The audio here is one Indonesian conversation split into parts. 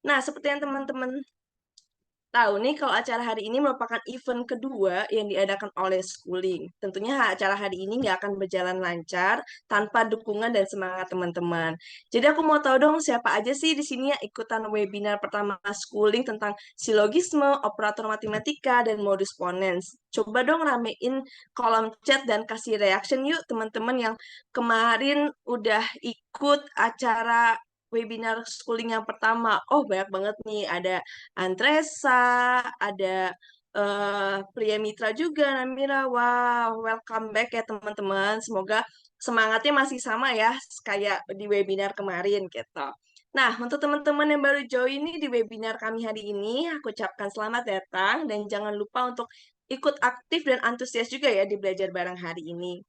Nah, seperti yang teman-teman tahu nih, kalau acara hari ini merupakan event kedua yang diadakan oleh Schooling. Tentunya acara hari ini nggak akan berjalan lancar tanpa dukungan dan semangat teman-teman. Jadi aku mau tahu dong siapa aja sih di sini yang ikutan webinar pertama Schooling tentang silogisme, operator matematika, dan modus ponens. Coba dong ramein kolom chat dan kasih reaction yuk teman-teman yang kemarin udah ikut acara webinar Schooling yang pertama. Oh, banyak banget nih. Ada Andresa, ada Pria Mitra juga, Namira. Wow, welcome back ya teman-teman. Semoga semangatnya masih sama ya, kayak di webinar kemarin gitu. Nah, untuk teman-teman yang baru join nih di webinar kami hari ini, aku ucapkan selamat datang dan jangan lupa untuk ikut aktif dan antusias juga ya di belajar bareng hari ini.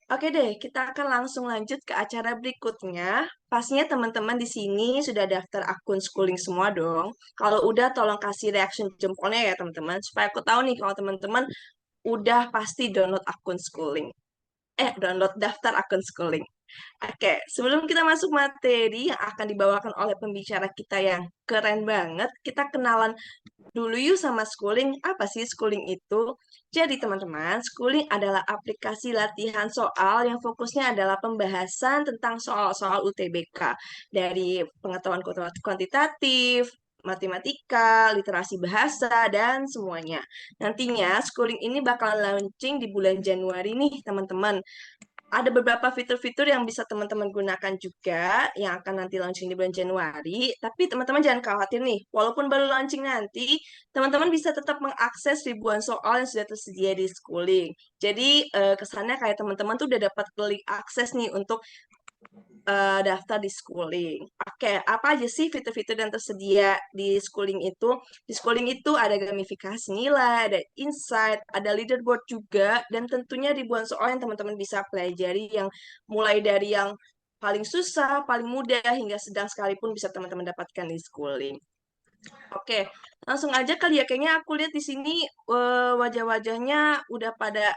Oke deh, kita akan langsung lanjut ke acara berikutnya. Pastinya teman-teman di sini sudah daftar akun schooling semua dong. Kalau udah, tolong kasih reaction jempolnya ya teman-teman, supaya aku tahu nih kalau teman-teman udah pasti download akun schooling. Download daftar akun schooling. Oke, sebelum kita masuk materi yang akan dibawakan oleh pembicara kita yang keren banget, kita kenalan dulu yuk sama Schooling. Apa sih Schooling itu? Jadi teman-teman, Schooling adalah aplikasi latihan soal yang fokusnya adalah pembahasan tentang soal-soal UTBK. Dari pengetahuan kuantitatif, matematika, literasi bahasa, dan semuanya. Nantinya Schooling ini bakal launching di bulan Januari nih teman-teman. Ada beberapa fitur-fitur yang bisa teman-teman gunakan juga yang akan nanti launching di bulan Januari. Tapi teman-teman jangan khawatir nih, walaupun baru launching nanti, teman-teman bisa tetap mengakses ribuan soal yang sudah tersedia di Schooling. Jadi kesannya kayak teman-teman tuh udah dapat klik akses nih untuk daftar di Schooling. Oke, apa aja sih fitur-fitur yang tersedia di Schooling itu? Di Schooling itu ada gamifikasi nilai, ada insight, ada leaderboard juga, dan tentunya ribuan soal yang teman-teman bisa pelajari yang mulai dari yang paling susah, paling mudah, hingga sedang sekalipun bisa teman-teman dapatkan di Schooling. Oke, langsung aja kali ya. Kayaknya aku lihat di sini wajah-wajahnya udah pada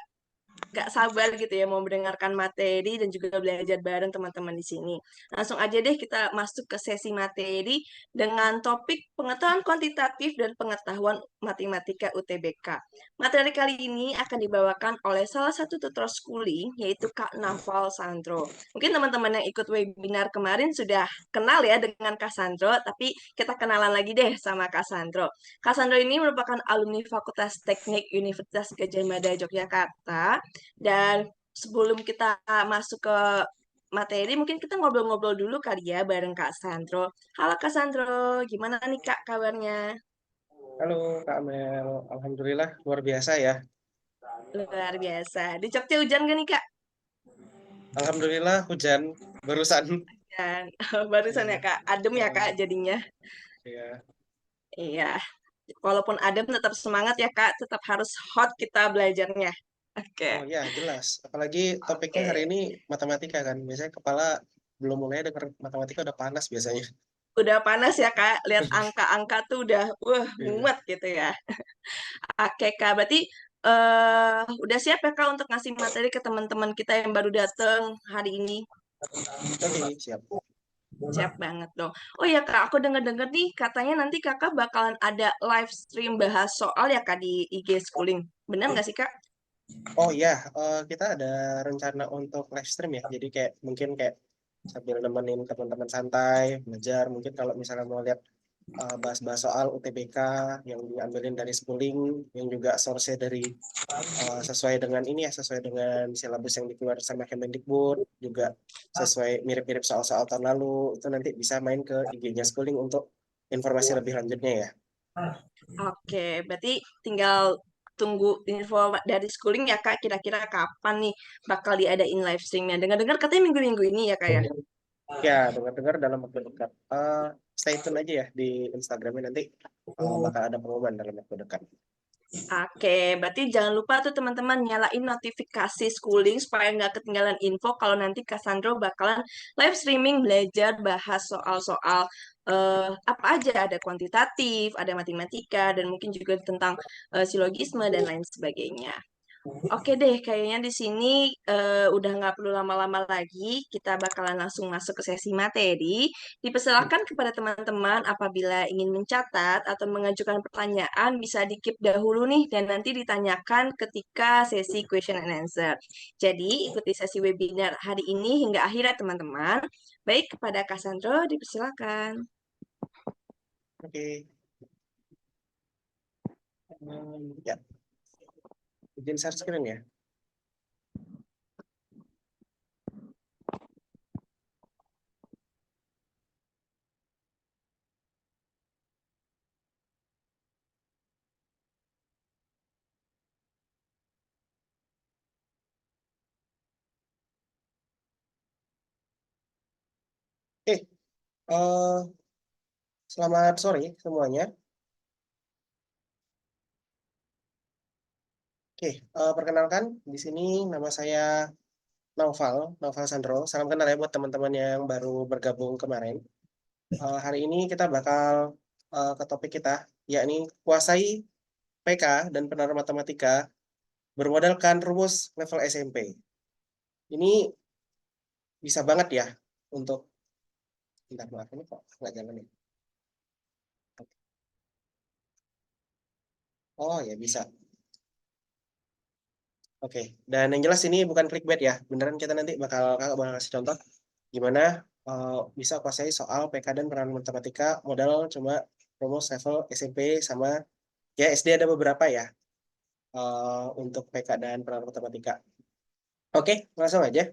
gak sabar gitu ya mau mendengarkan materi dan juga belajar bareng teman-teman di sini. Langsung aja deh kita masuk ke sesi materi dengan topik pengetahuan kuantitatif dan pengetahuan matematika UTBK. Materi kali ini akan dibawakan oleh salah satu tutor schooling yaitu Kak Naval Sandro. Mungkin teman-teman yang ikut webinar kemarin sudah kenal ya dengan Kak Sandro, tapi kita kenalan lagi deh sama Kak Sandro. Kak Sandro ini merupakan alumni Fakultas Teknik Universitas Gadjah Mada Yogyakarta dan sebelum kita masuk ke materi, mungkin kita ngobrol-ngobrol dulu kali ya bareng Kak Sandro. Halo Kak Sandro, gimana nih Kak kabarnya? Halo Kak Mel, Alhamdulillah luar biasa ya. Luar biasa. Di Jogja hujan gak nih Kak? Alhamdulillah hujan barusan. Dan barusan ya Ya, Kak, adem ya Kak jadinya. ya. Iya, walaupun adem tetap semangat ya Kak, tetap harus hot kita belajarnya. Oke, Oh ya jelas. Apalagi topiknya hari oke. ini matematika kan. Biasanya kepala belum mulai denger matematika udah panas biasanya. Udah panas ya Kak, lihat angka-angka tuh udah, Iya. mumet gitu ya. Oke Kak, berarti udah siap ya Kak untuk ngasih materi ke teman-teman kita yang baru datang hari ini? Oke, siap. Siap banget dong. Oh ya Kak, aku dengar-dengar nih katanya nanti Kakak bakalan ada live stream bahas soal ya Kak di IG Schooling. Benar nggak sih Kak? Oh iya, kita ada rencana untuk live stream ya. Jadi kayak mungkin kayak sambil nemenin teman-teman santai, belajar. Mungkin kalau misalnya mau lihat bahas-bahas soal UTBK yang diambilin dari schooling, yang juga source dari sesuai dengan ini ya, sesuai dengan silabus yang dikeluarkan sama Kemendikbud, juga sesuai mirip-mirip soal-soal tahun lalu, itu nanti bisa main ke IG-nya schooling untuk informasi lebih lanjutnya ya. Oke, berarti tinggal tunggu info dari Schooling ya Kak, kira-kira kapan nih bakal diadain live streamnya. Dengar-dengar katanya minggu-minggu ini ya Kak ya? Ya, dengar-dengar dalam waktu dekat. Stay tune aja ya di Instagramnya nanti bakal ada pengumuman dalam waktu dekat. Oke, berarti jangan lupa tuh teman-teman nyalain notifikasi schooling supaya nggak ketinggalan info kalau nanti Cassandra bakalan live streaming belajar bahas soal-soal apa aja, ada kuantitatif, ada matematika, dan mungkin juga tentang silogisme dan lain sebagainya. Oke deh, kayaknya di sini udah nggak perlu lama-lama lagi. Kita bakalan langsung masuk ke sesi materi. Dipersilakan kepada teman-teman apabila ingin mencatat atau mengajukan pertanyaan bisa di-keep dahulu nih dan nanti ditanyakan ketika sesi question and answer. Jadi ikuti sesi webinar hari ini hingga akhir ya teman-teman. Baik, kepada Cassandra dipersilakan. Oke. Ya, izin share screen ya. Oke, selamat sore semuanya. Oke, perkenalkan di sini nama saya Naufal Sandro. Salam kenal ya buat teman-teman yang baru bergabung kemarin. Hari ini kita bakal ke topik kita, yakni kuasai PK dan penerapan matematika bermodalkan rumus level SMP. Ini bisa banget ya untuk, bentar maaf ini kok nggak jalan ya. Oh ya bisa. Oke, dan yang jelas ini bukan clickbait ya. Beneran kita nanti kakak bakal kasih contoh gimana bisa kuasai soal PK dan penerapan matematika modal cuma rumus level SMP sama ya SD ada beberapa ya untuk PK dan penerapan matematika. Oke, langsung aja.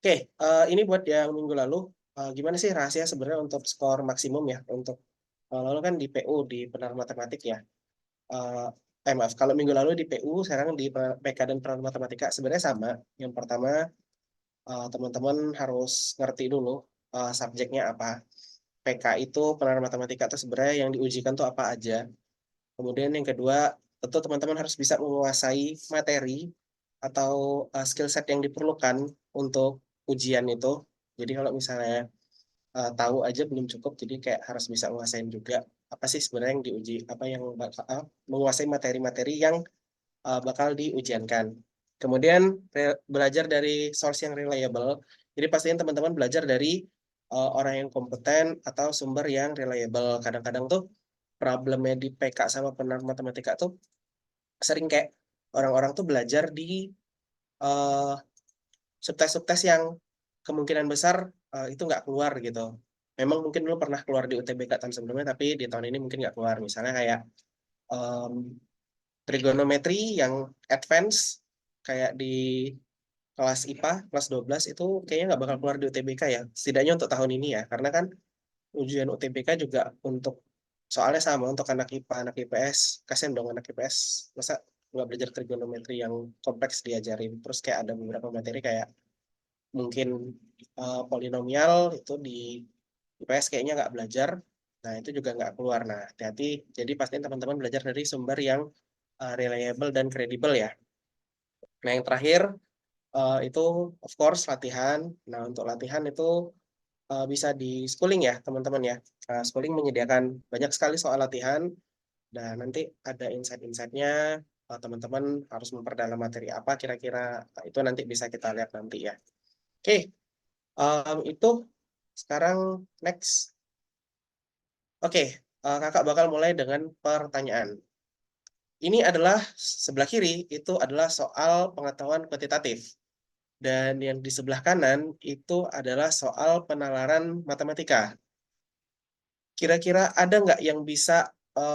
Oke, ini buat yang minggu lalu, gimana sih rahasia sebenarnya untuk skor maksimum ya untuk lalu kan di PU di penerapan matematik ya. Eh maaf, kalau minggu lalu di PU, sekarang di PK dan penerapan matematika sebenarnya sama. Yang pertama, teman-teman harus ngerti dulu subjeknya apa. PK itu penerapan matematika itu sebenarnya yang diujikan tuh apa aja. Kemudian yang kedua, tentu teman-teman harus bisa menguasai materi atau skill set yang diperlukan untuk ujian itu. Jadi kalau misalnya tahu aja belum cukup, jadi kayak harus bisa menguasain juga apa sih sebenarnya yang diuji, apa yang bakal menguasai materi-materi yang bakal diujiankan. Kemudian belajar dari source yang reliable. Jadi pastiin teman-teman belajar dari orang yang kompeten atau sumber yang reliable. Kadang-kadang tuh problemnya di PK sama penerapan matematika tuh sering kayak orang-orang tuh belajar di eh, subtes-subtes yang kemungkinan besar itu nggak keluar gitu. Memang mungkin dulu pernah keluar di UTBK tahun sebelumnya, tapi di tahun ini mungkin nggak keluar. Misalnya kayak em, trigonometri yang advance, kayak di kelas IPA, kelas 12 itu kayaknya nggak bakal keluar di UTBK ya. Setidaknya untuk tahun ini ya. Karena kan ujian UTBK juga untuk soalnya sama untuk anak IPA, anak IPS. Kasian dong anak IPS. Masa nggak belajar trigonometri yang kompleks diajarin. Terus kayak ada beberapa materi kayak mungkin polinomial itu di IPS kayaknya nggak belajar. Nah, itu juga nggak keluar. Nah, hati-hati. Jadi pastiin teman-teman belajar dari sumber yang reliable dan kredibel ya. Nah, yang terakhir itu of course latihan. Nah, untuk latihan itu bisa di schooling ya, teman-teman ya. Schooling menyediakan banyak sekali soal latihan dan nanti ada insight-insightnya. Teman-teman harus memperdalam materi apa kira-kira. Nah, itu nanti bisa kita lihat nanti ya. Oke, itu sekarang next. Oke, kakak bakal mulai dengan pertanyaan. Ini adalah sebelah kiri itu adalah soal pengetahuan kuantitatif. Dan yang di sebelah kanan itu adalah soal penalaran matematika. Kira-kira ada nggak yang bisa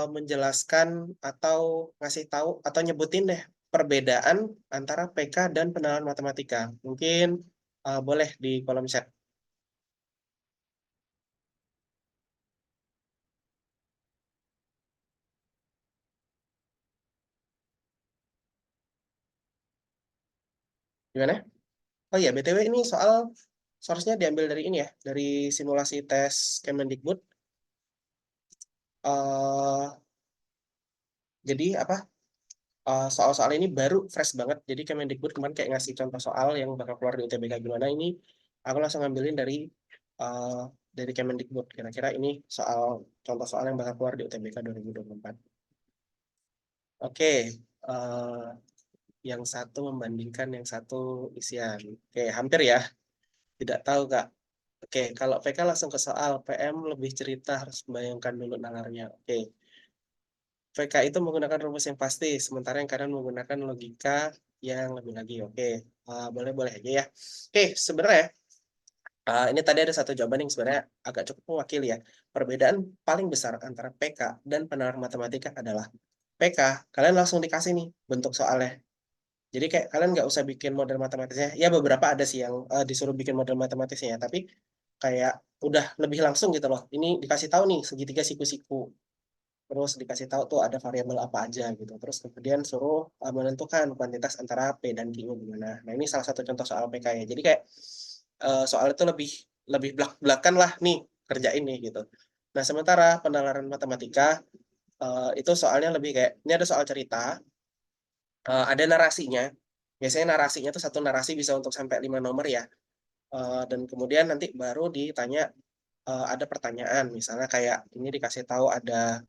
menjelaskan atau ngasih tahu atau nyebutin deh perbedaan antara PK dan penalaran matematika? Mungkin boleh di kolom chat. Gimana? Oh iya, BTW ini soal source-nya diambil dari ini ya, dari simulasi tes Kemendikbud. eh jadi apa? Soal-soal ini baru fresh banget. Jadi Kemendikbud kemarin kayak ngasih contoh soal yang bakal keluar di UTBK gimana ini. Aku langsung ngambilin eh, dari Kemendikbud. Kira-kira ini soal contoh soal yang bakal keluar di UTBK 2024. Oke, yang satu membandingkan yang satu isian. Oke, hampir ya. Tidak tahu, Kak. Oke, kalau PK langsung ke soal, PM lebih cerita harus membayangkan dulu nalarnya. Oke, VK itu menggunakan rumus yang pasti, sementara yang kanan menggunakan logika yang lebih lagi. Oke, boleh-boleh aja ya. Oke, sebenarnya ini tadi ada satu jawaban yang sebenarnya agak cukup mewakili ya. Perbedaan paling besar antara PK dan penalar matematika adalah PK, kalian langsung dikasih nih bentuk soalnya. Jadi kayak kalian nggak usah bikin model matematisnya. Ya beberapa ada sih yang disuruh bikin model matematisnya, tapi kayak udah lebih langsung gitu loh. Ini dikasih tahu nih segitiga siku-siku. Terus dikasih tahu tuh ada variabel apa aja gitu. Terus kemudian suruh menentukan kuantitas antara P dan Q-nya gimana. Nah, ini salah satu contoh soal PK ya. Jadi kayak soal itu lebih lebih belak-belakan lah nih kerjain nih gitu. Nah, sementara penalaran matematika itu soalnya lebih kayak ini ada soal cerita, ada narasinya. Biasanya narasinya tuh satu narasi bisa untuk sampai 5 nomor ya. Dan kemudian nanti baru ditanya ada pertanyaan, misalnya kayak ini dikasih tahu ada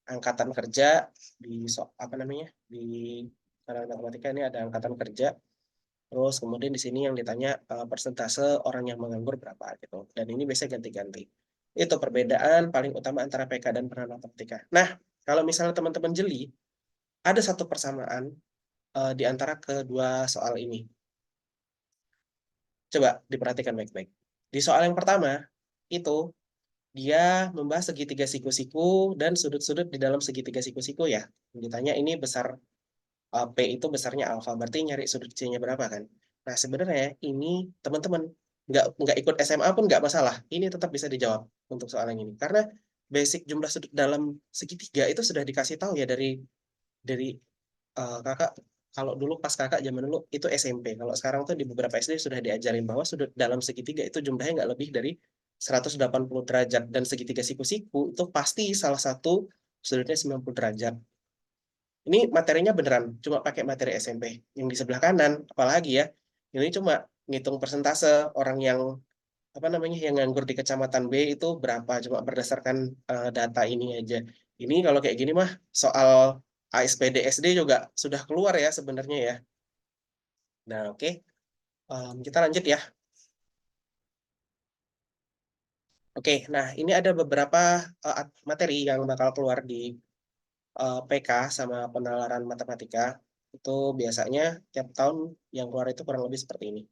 angkatan kerja di apa namanya di matematika ini ada angkatan kerja. Terus kemudian di sini yang ditanya persentase orang yang menganggur berapa gitu. Dan ini biasanya ganti-ganti. Itu perbedaan paling utama antara PK dan penalar matematika. Nah, kalau misalnya teman-teman jeli, ada satu persamaan di antara kedua soal ini. Coba diperhatikan baik-baik. Di soal yang pertama, itu dia membahas segitiga siku-siku dan sudut-sudut di dalam segitiga siku-siku ya. Ditanya ini besar P itu besarnya alfa, berarti nyari sudut C-nya berapa kan? Nah, sebenarnya ini teman-teman nggak ikut SMA pun nggak masalah. Ini tetap bisa dijawab untuk soal yang ini. Karena basic jumlah sudut dalam segitiga itu sudah dikasih tahu ya dari kakak. Kalau dulu pas kakak zaman dulu itu SMP. Kalau sekarang tuh di beberapa SD sudah diajarin bahwa sudut dalam segitiga itu jumlahnya nggak lebih dari 180 derajat dan segitiga siku-siku itu pasti salah satu sudutnya 90 derajat. Ini materinya beneran cuma pakai materi SMP. Yang di sebelah kanan, apalagi ya, ini cuma ngitung persentase orang yang apa namanya yang nganggur di kecamatan B itu berapa, cuma berdasarkan data ini aja. Ini kalau kayak gini mah soal ASPD SD juga sudah keluar ya sebenarnya ya. Nah, oke. Kita lanjut ya. Oke, nah ini ada beberapa materi yang bakal keluar di PK sama penalaran matematika. Itu biasanya tiap tahun yang keluar itu kurang lebih seperti ini.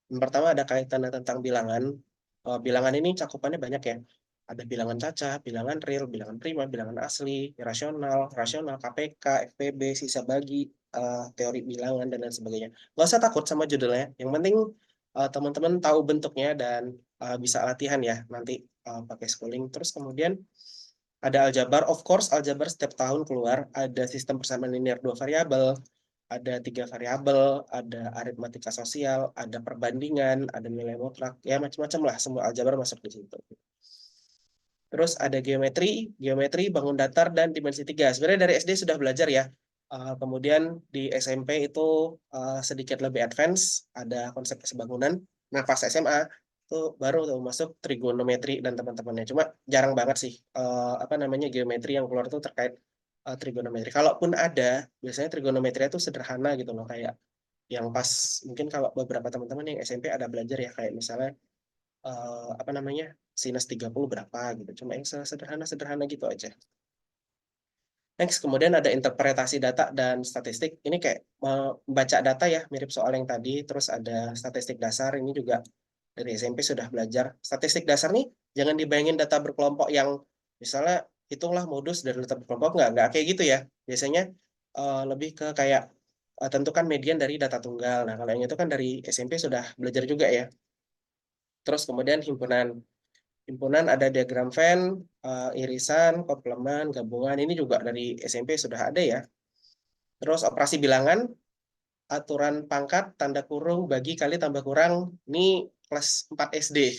Yang pertama ada kaitannya tentang bilangan. Bilangan ini cakupannya banyak ya. Ada bilangan caca, bilangan real, bilangan prima, bilangan asli, rasional, rasional, KPK, FPB, sisa bagi, teori bilangan, dan lain sebagainya. Nggak usah takut sama judulnya. Yang penting teman-teman tahu bentuknya dan bisa latihan ya nanti pakai schooling. Terus kemudian ada aljabar, of course aljabar setiap tahun keluar. Ada sistem persamaan linear dua variabel, ada tiga variabel, ada aritmatika sosial, ada perbandingan, ada nilai mutlak, ya macam-macam lah semua aljabar masuk di situ. Terus ada geometri, geometri, bangun datar, dan dimensi tiga. Sebenarnya dari SD sudah belajar ya. Kemudian di SMP itu sedikit lebih advance, ada konsep kesebangunan. Nah pas SMA itu baru tuh masuk trigonometri dan teman-temannya. Cuma jarang banget sih apa namanya geometri yang keluar itu terkait trigonometri. Kalaupun ada, biasanya trigonometri itu sederhana gitu loh, kayak yang pas mungkin kalau beberapa teman-teman yang SMP ada belajar ya kayak misalnya apa namanya sinus 30 berapa gitu. Cuma yang sederhana-sederhana gitu aja. Next, kemudian ada interpretasi data dan statistik. Ini kayak membaca data ya, mirip soal yang tadi. Terus ada statistik dasar, ini juga dari SMP sudah belajar. Statistik dasar nih, jangan dibayangin data berkelompok yang misalnya hitunglah modus dari data berkelompok, nggak kayak gitu ya. Biasanya lebih ke kayak tentukan median dari data tunggal. Nah, kalau yang itu kan dari SMP sudah belajar juga ya. Terus kemudian himpunan. Himpunan ada diagram Venn, irisan, komplemen, gabungan. Ini juga dari SMP sudah ada ya. Terus operasi bilangan, aturan pangkat, tanda kurung, bagi kali tambah kurang. Ini kelas 4 SD.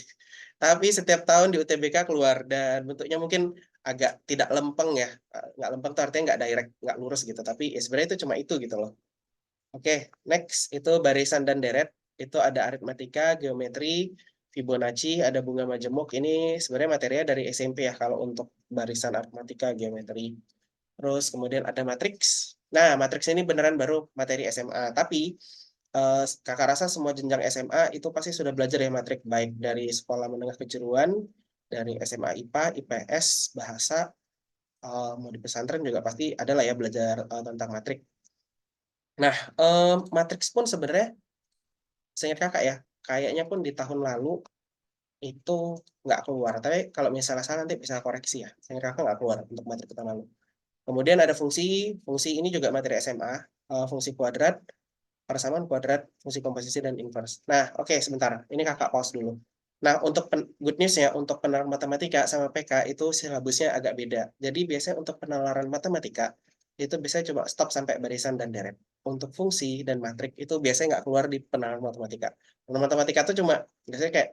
Tapi setiap tahun di UTBK keluar dan bentuknya mungkin agak tidak lempeng ya. Nggak lempeng tuh artinya nggak direct, nggak lurus gitu. Tapi ya sebenarnya itu cuma itu gitu loh. Oke, next itu barisan dan deret. Itu ada aritmatika, geometri, Fibonacci, ada bunga majemuk. Ini sebenarnya materinya dari SMP ya kalau untuk barisan aritmatika, geometri. Terus kemudian ada matriks. Nah, matriks ini beneran baru materi SMA. Tapi kakak rasa semua jenjang SMA itu pasti sudah belajar ya matrik, baik dari sekolah menengah kejuruan, dari SMA IPA, IPS, bahasa, mau di pesantren juga pasti ada lah ya belajar tentang matrik. Nah, matriks pun sebenarnya seingat kakak ya, kayaknya pun di tahun lalu itu nggak keluar. Tapi kalau misalnya salah nanti bisa koreksi ya. Seingat kakak nggak keluar untuk matrik tahun lalu. Kemudian ada fungsi, fungsi ini juga materi SMA, fungsi kuadrat, persamaan kuadrat, fungsi komposisi, dan inverse. Nah, oke, sebentar. Ini kakak pause dulu. Nah, untuk good news-nya, untuk penalaran matematika sama PK itu silabusnya agak beda. Jadi biasanya untuk penalaran matematika, itu biasanya cuma stop sampai barisan dan deret. Untuk fungsi dan matrik itu biasanya nggak keluar di penalaran matematika. Penalaran matematika itu cuma biasanya kayak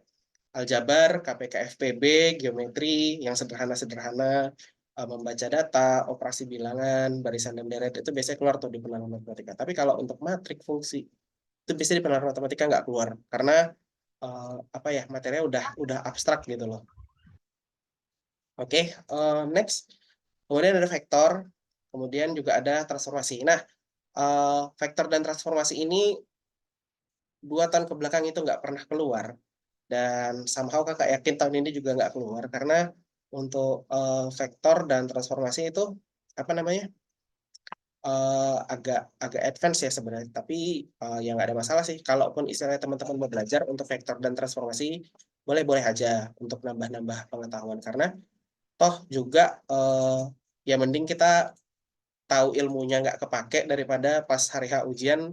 aljabar, KPK-FPB, geometri, yang sederhana-sederhana, membaca data, operasi bilangan, barisan dan deret, itu biasanya keluar tuh di penalaran matematika. Tapi kalau untuk matrik fungsi, itu biasanya di penalaran matematika nggak keluar. Karena apa ya, materinya udah abstrak gitu loh. Oke, next. Kemudian ada vektor, kemudian juga ada transformasi. Nah, vektor dan transformasi ini 2 tahun ke belakang itu nggak pernah keluar. Dan somehow kakak yakin tahun ini juga nggak keluar karena untuk vektor dan transformasi itu apa namanya, agak agak advance ya sebenarnya. Tapi yang nggak ada masalah sih. Kalaupun istilahnya teman-teman mau belajar untuk vektor dan transformasi, boleh-boleh aja untuk nambah-nambah pengetahuan karena toh juga ya mending kita tahu ilmunya nggak kepake daripada pas hari H ujian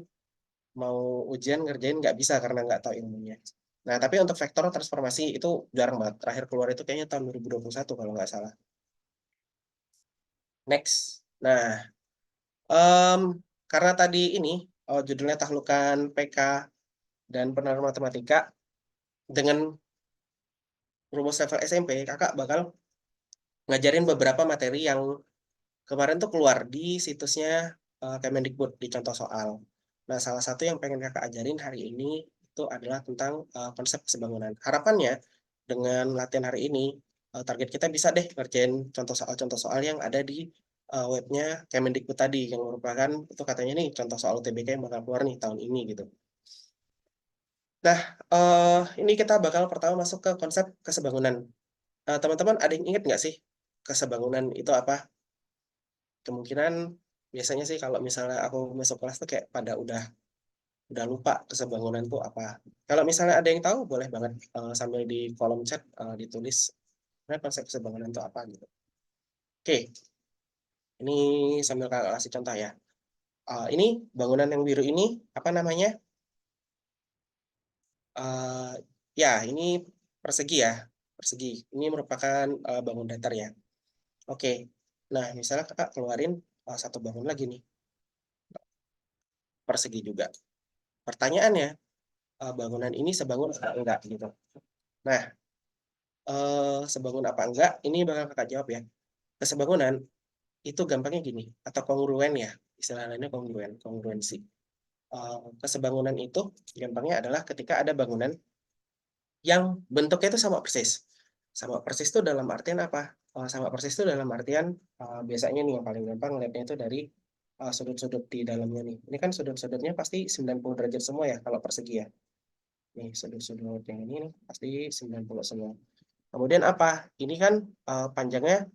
mau ujian ngerjain nggak bisa karena nggak tahu ilmunya. Nah, tapi untuk vektor transformasi itu jarang banget. Terakhir keluar itu kayaknya tahun 2021 kalau nggak salah. Next. Nah, em, karena tadi ini judulnya tahlukan PK dan penerapan matematika, dengan rumus level SMP, kakak bakal ngajarin beberapa materi yang kemarin tuh keluar di situsnya Kemendikbud di contoh soal. Nah, salah satu yang pengen kakak ajarin hari ini itu adalah tentang konsep kesebangunan. Harapannya dengan latihan hari ini, target kita bisa deh ngerjain contoh soal yang ada di webnya Kemendikbud tadi, yang merupakan itu katanya nih contoh soal UTBK yang bakal keluar nih tahun ini gitu. Nah, ini kita bakal pertama masuk ke konsep kesebangunan. Teman-teman ada yang ingat nggak sih kesebangunan itu apa? Kemungkinan biasanya sih kalau misalnya aku masuk kelas tuh kayak pada udah lupa kesebangunan tuh apa. Kalau misalnya ada yang tahu boleh banget sambil di kolom chat ditulis nah, konsep kesebangunan itu apa gitu. Oke, ini sambil kakak kasih contoh ya. Ini bangunan yang biru ini apa namanya? Eh, ya, ini persegi ya, persegi. Ini merupakan bangun datar ya. Oke, nah misalnya kakak keluarin satu bangun lagi nih, persegi juga. Pertanyaannya, bangunan ini sebangun apa enggak gitu. Nah, sebangun apa enggak, ini bakal kakak jawab ya. Kesebangunan itu gampangnya gini, atau kongruen ya, istilah lainnya kongruen, kongruensi. Kesebangunan itu gampangnya adalah ketika ada bangunan yang bentuknya itu sama persis. Sama persis itu dalam artian apa? Sama persis itu dalam artian biasanya nih yang paling gampang ngeliatnya itu dari sudut-sudut di dalamnya nih. Ini kan sudut-sudutnya pasti 90 derajat semua ya kalau persegi ya. Nih sudut-sudut yang ini nih pasti 90 semua. Kemudian apa? Ini kan panjangnya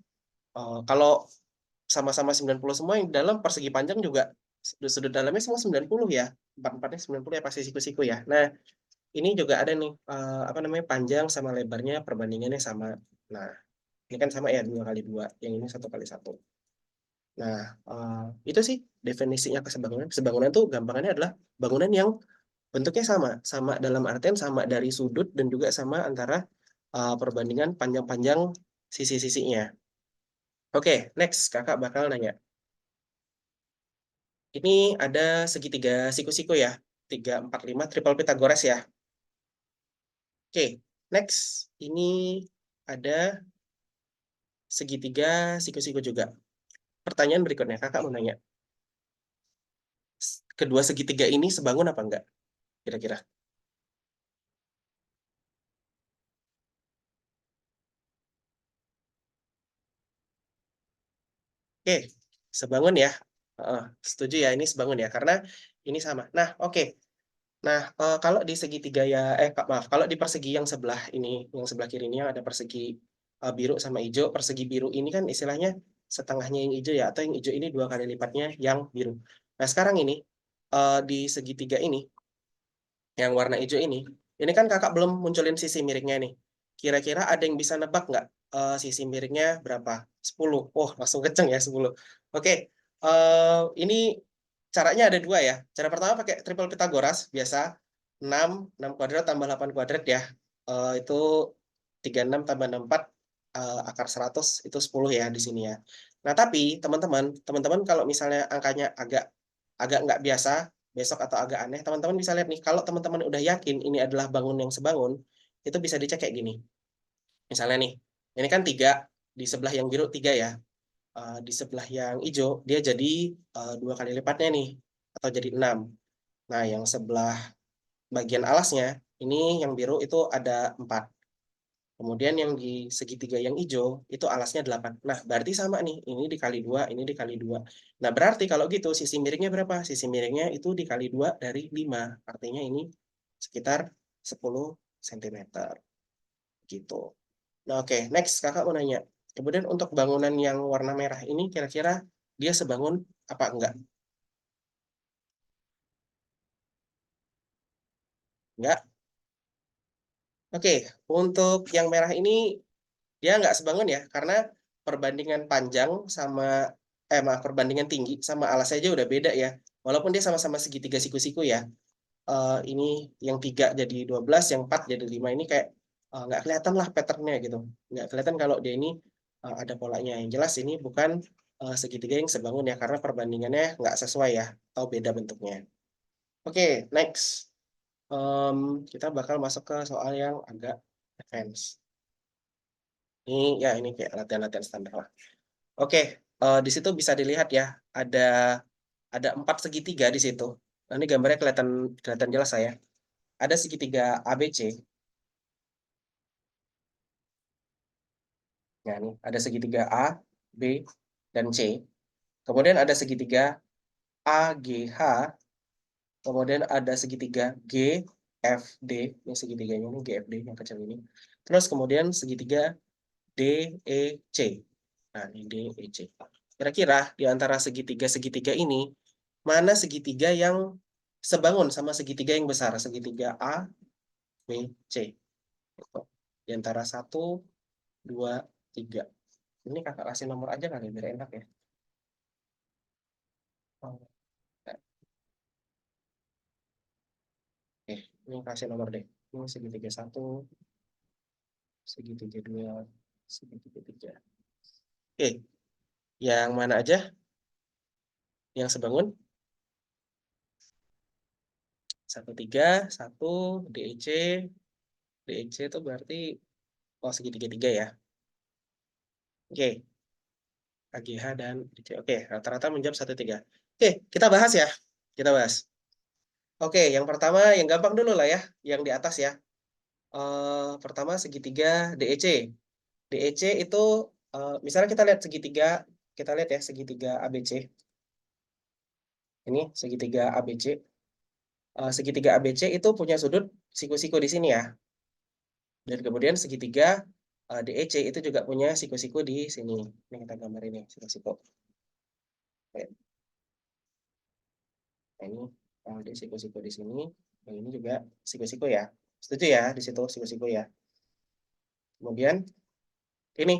kalau sama-sama 90 semua yang di dalam persegi panjang juga sudut-sudut dalamnya semua 90 ya. Empat-empatnya 90 ya pasti siku-siku ya. Nah, ini juga ada nih apa namanya panjang sama lebarnya perbandingannya sama. Nah, ini kan sama ya 2 kali 2. Yang ini 1 kali 1. Nah, itu sih definisinya kesebangunan. Kesebangunan itu gampangannya adalah bangunan yang bentuknya sama, sama dalam artian sama dari sudut dan juga sama antara perbandingan panjang-panjang sisi-sisinya. Oke, next kakak bakal nanya. Ini ada segitiga siku-siku ya, 3, 4, 5, triple Pythagoras ya. Oke, next. Ini ada segitiga siku-siku juga. Pertanyaan berikutnya, kakak mau nanya. Kedua segitiga ini sebangun apa enggak? Kira-kira. Oke, sebangun ya. Setuju ya, ini sebangun ya, karena ini sama. Nah, oke. Nah, kalau di segitiga ya, maaf, kalau di persegi yang sebelah ini, yang sebelah kiri ini yang ada persegi biru sama hijau, persegi biru ini kan istilahnya setengahnya yang hijau ya, atau yang hijau ini 2 kali lipatnya yang biru. Nah, sekarang ini di segitiga ini, yang warna hijau ini kan kakak belum munculin sisi miringnya nih. Kira-kira ada yang bisa nebak nggak sisi miringnya berapa? 10. Oh, langsung kenceng ya 10. Oke, ini caranya ada dua ya. Cara pertama pakai triple Pythagoras, biasa. 6 kuadrat tambah 8 kuadrat ya. Itu 36 tambah 64, akar 100, itu 10 ya di sini ya. Nah, tapi teman-teman kalau misalnya angkanya agak agak nggak biasa, besok atau agak aneh, teman-teman bisa lihat nih, kalau teman-teman udah yakin ini adalah bangun yang sebangun, itu bisa dicek kayak gini. Misalnya nih, ini kan 3, di sebelah yang biru 3 ya. Di sebelah yang hijau, dia jadi 2 kali lipatnya nih, atau jadi 6. Nah, yang sebelah bagian alasnya, ini yang biru itu ada 4. Kemudian yang di segitiga yang hijau, itu alasnya 8. Nah, berarti sama nih, ini dikali 2, ini dikali 2. Nah, berarti kalau gitu, sisi miringnya berapa? Sisi miringnya itu dikali 2 dari 5. Artinya ini sekitar 10 cm. Gitu. Nah, oke. Next, kakak mau nanya. Kemudian untuk bangunan yang warna merah ini, kira-kira dia sebangun apa enggak? Enggak. Oke, untuk yang merah ini dia nggak sebangun ya, karena perbandingan panjang sama, maaf, perbandingan tinggi sama alas aja udah beda ya. Walaupun dia sama-sama segitiga siku-siku ya. Ini yang 3 jadi 12, yang 4 jadi 5, ini kayak nggak kelihatan lah patternnya gitu. Nggak kelihatan kalau dia ini ada polanya. Yang jelas ini bukan segitiga yang sebangun ya, karena perbandingannya nggak sesuai ya, atau beda bentuknya. Oke, next. Kita bakal masuk ke soal yang agak advance. Ini kayak latihan-latihan standar lah. Oke, di situ bisa dilihat ya, ada 4 segitiga di situ. Nah, ini gambarnya kelihatan kelihatan jelas saya. Ada segitiga ABC. Ya, nih, ada segitiga A, B, dan C. Kemudian ada segitiga AGH. Kemudian ada segitiga GFD. Ini segitiganya ini GFD yang kecil ini. Terus kemudian segitiga DEC. Nah, ini DEC. Kira-kira di antara segitiga-segitiga ini, mana segitiga yang sebangun sama segitiga yang besar? Segitiga A, B, C. Di antara 1, 2, 3. Ini kakak kasih nomor aja kali biar enak ya. Oh, oke, ini kasih nomor deh. Ini segitiga 1, segitiga 2, segitiga 3. Oke, yang mana aja yang sebangun? 1, 3, 1, DEC. DEC itu berarti, oh, segitiga 3 ya. Oke, AGH dan DEC. Oke, rata-rata menjawab 1, 3. Oke, kita bahas ya. Kita bahas. Oke, yang pertama, yang gampang dulu lah ya. Yang di atas ya. Pertama segitiga DEC. DEC itu, misalnya kita lihat segitiga, kita lihat ya segitiga ABC. Ini segitiga ABC. Segitiga ABC itu punya sudut siku-siku di sini ya. Dan kemudian segitiga DEC itu juga punya siku-siku di sini. Ini kita gambar ini siku-siku. Nah, ini ada siku-siku di sini. Dan ini juga siku-siku ya. Setuju ya di situ siku-siku ya. Kemudian ini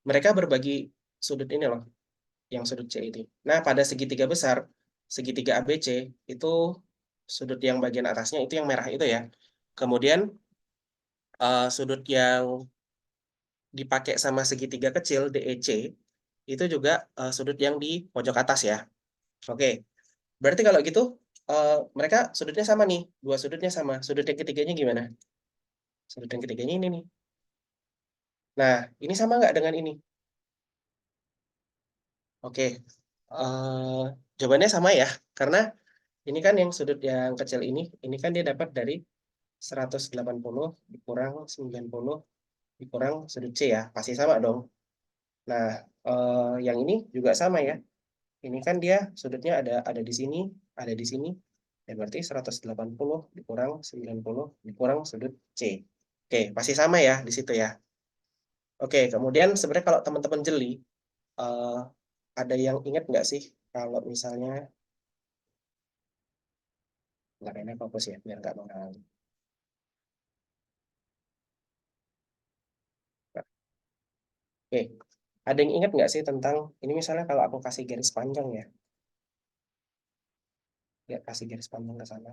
mereka berbagi sudut ini loh, yang sudut C itu. Nah, pada segitiga besar, segitiga ABC itu sudut yang bagian atasnya itu yang merah itu ya. Kemudian sudut yang dipakai sama segitiga kecil DEC itu juga sudut yang di pojok atas ya. Oke, berarti kalau gitu mereka sudutnya sama nih, dua sudutnya sama. Sudut yang ketiganya gimana? Sudut yang ketiganya ini nih. Nah, ini sama nggak dengan ini? Oke, jawabannya sama ya, karena ini kan yang sudut yang kecil ini kan dia dapat dari 180 dikurang 90 dikurang sudut C ya, pasti sama dong. Nah, yang ini juga sama ya. Ini kan dia sudutnya ada di sini, ada di sini. Ya berarti 180 dikurang 90 dikurang sudut C. Oke, pasti sama ya di situ ya. Oke, kemudian sebenarnya kalau teman-teman jeli, eh, ada yang ingat nggak sih kalau misalnya, nggak enak fokus ya, biar nggak mengalami. Oke, ada yang ingat nggak sih tentang, ini misalnya kalau aku kasih garis panjang ya, ya kasih garis panjang ke sana.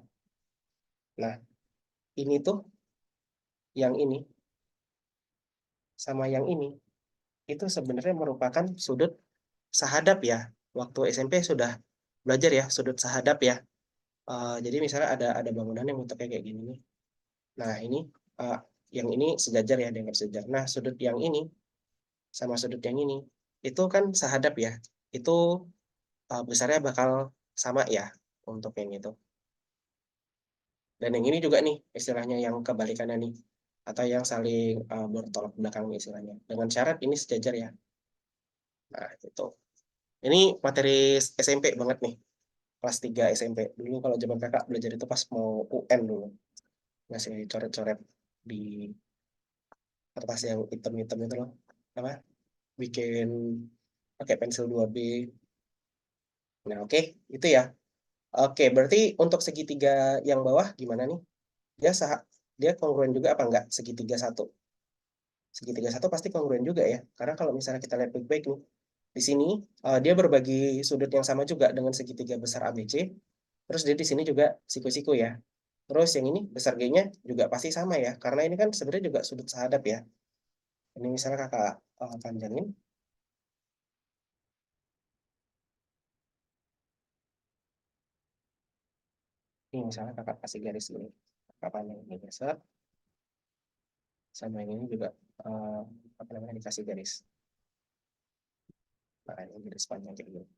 Nah, ini tuh, yang ini, sama yang ini, itu sebenarnya merupakan sudut sahadap ya. Waktu SMP sudah belajar ya, sudut sahadap ya. Jadi misalnya ada bangunan yang bentuknya kayak gini nih. Nah, ini uh, yang ini sejajar ya, dengan sejajar. Nah, sudut yang ini sama sudut yang ini, itu kan sahadap ya. Itu besarnya bakal sama ya untuk yang itu. Dan yang ini juga nih istilahnya yang kebalikannya nih, atau yang saling bertolak belakang istilahnya. Dengan syarat ini sejajar ya. Nah, itu. Ini materi SMP banget nih. Kelas 3 SMP. Dulu kalau zaman kakak belajar itu pas mau UN dulu. Masih coret-coret di kertas yang hitam-hitam itu loh. Apa? Bikin pakai pensil 2B. Nah, oke. Itu ya. Oke, berarti untuk segitiga yang bawah gimana nih? Dia sah dia kongruen juga apa enggak? Segitiga satu. Segitiga satu pasti kongruen juga ya. Karena kalau misalnya kita lihat baik-baik nih, di sini dia berbagi sudut yang sama juga dengan segitiga besar ABC. Terus dia di sini juga siku-siku ya. Terus yang ini besar G-nya juga pasti sama ya. Karena ini kan sebenarnya juga sudut sahadap ya. Ini misalnya kakak panjangin. Ini misalnya kakak kasih garis ini. Kakak panjangin ini besar. Sama yang ini juga eh, apa namanya dikasih garis. Nah, ini garis panjang kayak gini.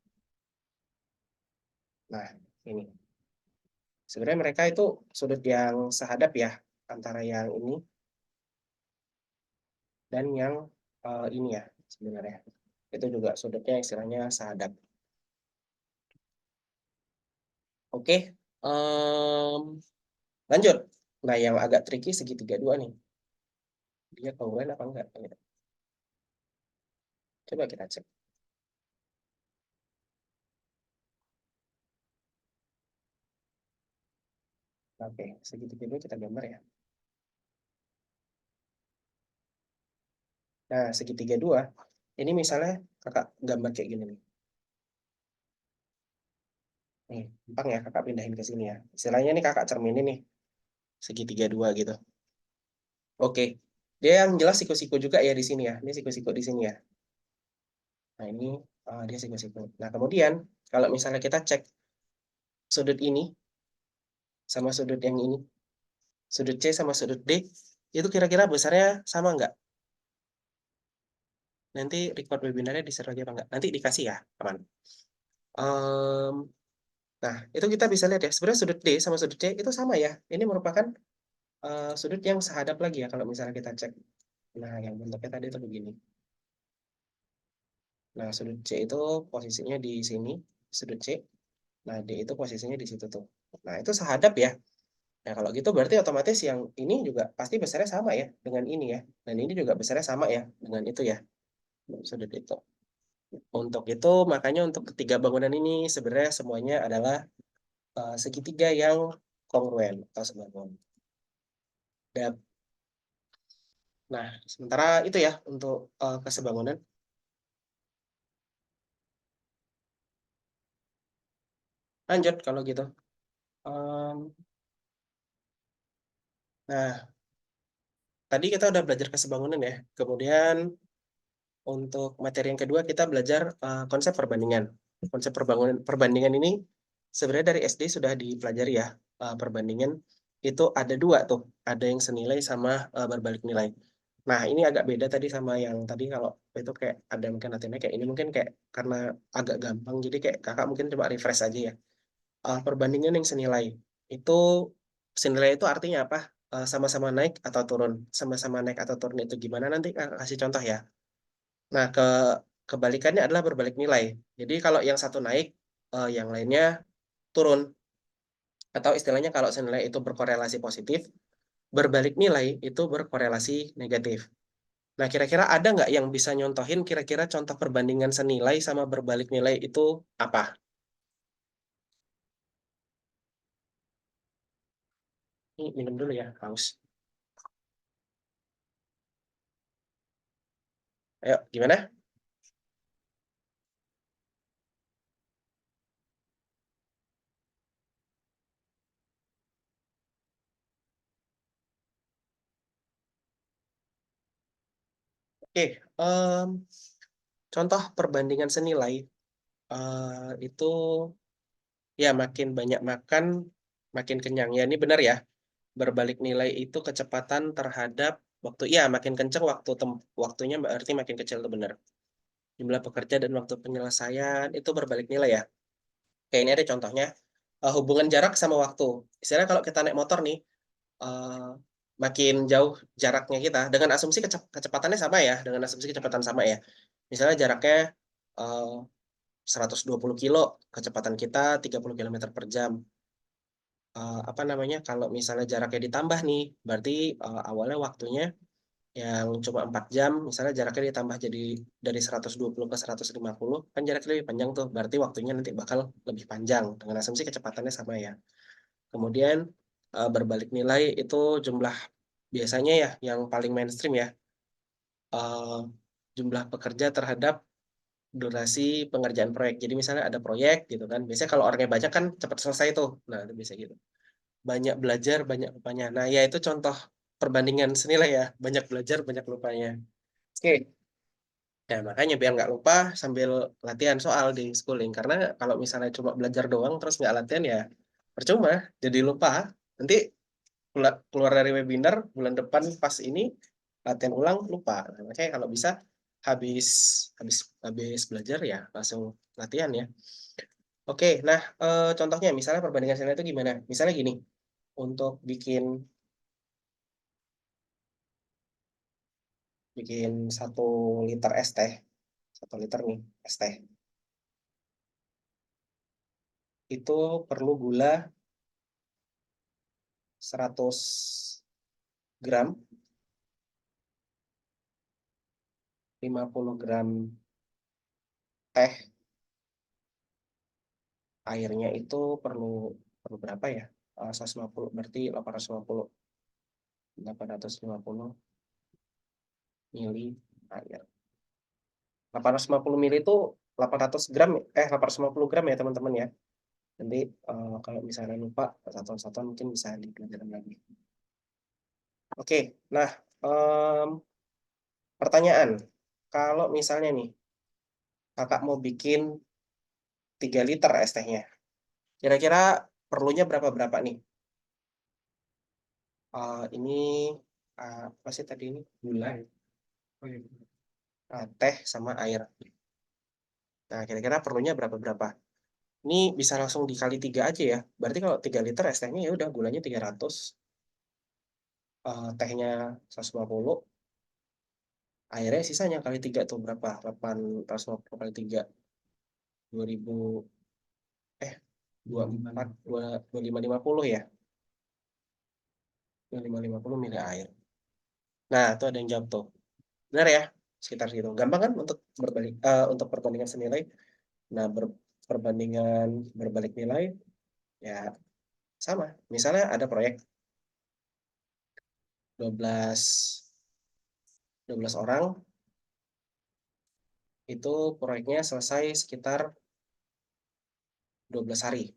Nah, ini. Sebenarnya mereka itu sudut yang sahadap ya. Antara yang ini dan yang ini ya sebenarnya. Itu juga sudutnya istilahnya sahadap. Oke, lanjut. Nah, yang agak tricky segitiga dua nih. Dia kongruent apa enggak? Coba kita cek. Oke, segitiga dua kita gambar ya. Nah, segitiga dua. Ini misalnya kakak gambar kayak gini nih. Nih, gampang ya kakak pindahin ke sini ya. Istilahnya nih kakak cerminin nih. Segitiga dua gitu. Oke. Dia yang jelas siku-siku juga ya di sini ya. Ini siku-siku di sini ya. Nah, ini dia siku-siku. Nah, kemudian kalau misalnya kita cek sudut ini sama sudut yang ini, sudut C sama sudut D, itu kira-kira besarnya sama nggak? Nanti record webinarnya di-share lagi apa nggak? Nanti dikasih ya, teman. Em, nah, itu kita bisa lihat ya. Sebenarnya sudut D sama sudut C itu sama ya. Ini merupakan sudut yang sehadap lagi ya kalau misalnya kita cek. Nah, yang bentuknya tadi itu begini. Nah, sudut C itu posisinya di sini, sudut C. Nah, D itu posisinya di situ tuh. Nah, itu sehadap ya. Nah, kalau gitu berarti otomatis yang ini juga pasti besarnya sama ya dengan ini ya. Dan ini juga besarnya sama ya dengan itu ya. Sudut itu. Untuk itu, makanya untuk ketiga bangunan ini sebenarnya semuanya adalah segitiga yang kongruen atau sebangun. Nah, sementara itu ya untuk kesebangunan. Lanjut kalau gitu. Em, nah, tadi kita udah belajar kesebangunan ya. Kemudian untuk materi yang kedua kita belajar konsep perbandingan. Konsep perbandingan ini sebenarnya dari SD sudah dipelajari ya. Perbandingan itu ada dua tuh, ada yang senilai sama berbalik nilai. Nah, ini agak beda tadi sama yang tadi kalau itu kayak ada mungkin latihannya kayak ini mungkin kayak karena agak gampang jadi kayak kakak mungkin coba refresh aja ya. Perbandingan yang senilai itu senilai itu artinya apa? Sama-sama naik atau turun. Sama-sama naik atau turun itu gimana nanti kakak kasih contoh ya. Nah, kebalikannya adalah berbalik nilai. Jadi kalau yang satu naik, yang lainnya turun. Atau istilahnya kalau senilai itu berkorelasi positif, berbalik nilai itu berkorelasi negatif. Nah, kira-kira ada nggak yang bisa nyontohin kira-kira contoh perbandingan senilai sama berbalik nilai itu apa? Ini minum dulu ya, haus. Ayo, gimana? Oke, contoh perbandingan senilai itu ya makin banyak makan, makin kenyang. Ya, ini benar ya. Berbalik nilai itu kecepatan terhadap waktu. Ya, makin kenceng waktunya berarti makin kecil itu benar. Jumlah pekerja dan waktu penyelesaian itu berbalik nilai ya. Kayak ini ada contohnya. Hubungan jarak sama waktu. Istilahnya kalau kita naik motor nih, eh, makin jauh jaraknya kita dengan asumsi kecepatannya sama ya, dengan asumsi kecepatan sama ya. Misalnya jaraknya eh, 120 kilo, kecepatan kita 30 kilometer per jam. Apa namanya? Kalau misalnya jaraknya ditambah nih, berarti awalnya waktunya yang cuma 4 jam, misalnya jaraknya ditambah jadi dari 120 ke 150, kan jaraknya lebih panjang tuh, berarti waktunya nanti bakal lebih panjang dengan asumsi kecepatannya sama ya. Kemudian berbalik nilai itu jumlah biasanya ya yang paling mainstream ya, eh, jumlah pekerja terhadap durasi pengerjaan proyek. Jadi misalnya ada proyek gitu kan, biasanya kalau orangnya banyak kan cepat selesai tuh. Nah, itu bisa gitu. Banyak belajar, banyak lupanya. Nah, ya itu contoh perbandingan senilai ya, banyak belajar, banyak lupanya. Oke. Ya, makanya biar nggak lupa sambil latihan soal di schooling. Karena kalau misalnya cuma belajar doang terus nggak latihan ya percuma, jadi lupa. Nanti keluar dari webinar bulan depan pas ini latihan ulang lupa. Nah, makanya kalau bisa habis habis habis belajar ya langsung latihan ya. Oke, nah contohnya misalnya perbandingan sini itu gimana? Misalnya gini, untuk bikin bikin 1 liter es teh, 1 liter nih es teh itu perlu gula 100 gram, 50 gram teh, airnya itu perlu perlu berapa ya? 150 berarti 850 mili air. 850 mili itu 800 gram, 850 gram ya teman-teman ya. Nanti kalau misalnya lupa satuan-satuan mungkin bisa dipelajari lagi. Oke, nah pertanyaan, kalau misalnya nih kakak mau bikin 3 liter es tehnya, kira-kira perlunya berapa-berapa nih? Ini apa sih tadi ini? Gula, oh, iya. Teh sama air. Nah, kira-kira perlunya berapa-berapa? Ini bisa langsung dikali 3 aja ya. Berarti kalau 3 liter es tehnya ya udah gulanya 300, tehnya 150, airnya sisanya kali 3 tuh berapa? 850 kali 3, 2000, eh 24, 2550 ya. 2550 mili air. Nah, itu ada yang jawab tuh. Benar ya? Sekitar gitu. Gampang kan untuk perbandingan senilai. Nah, perbandingan berbalik nilai ya sama. Misalnya ada proyek 12 12 orang, itu proyeknya selesai sekitar 12 hari.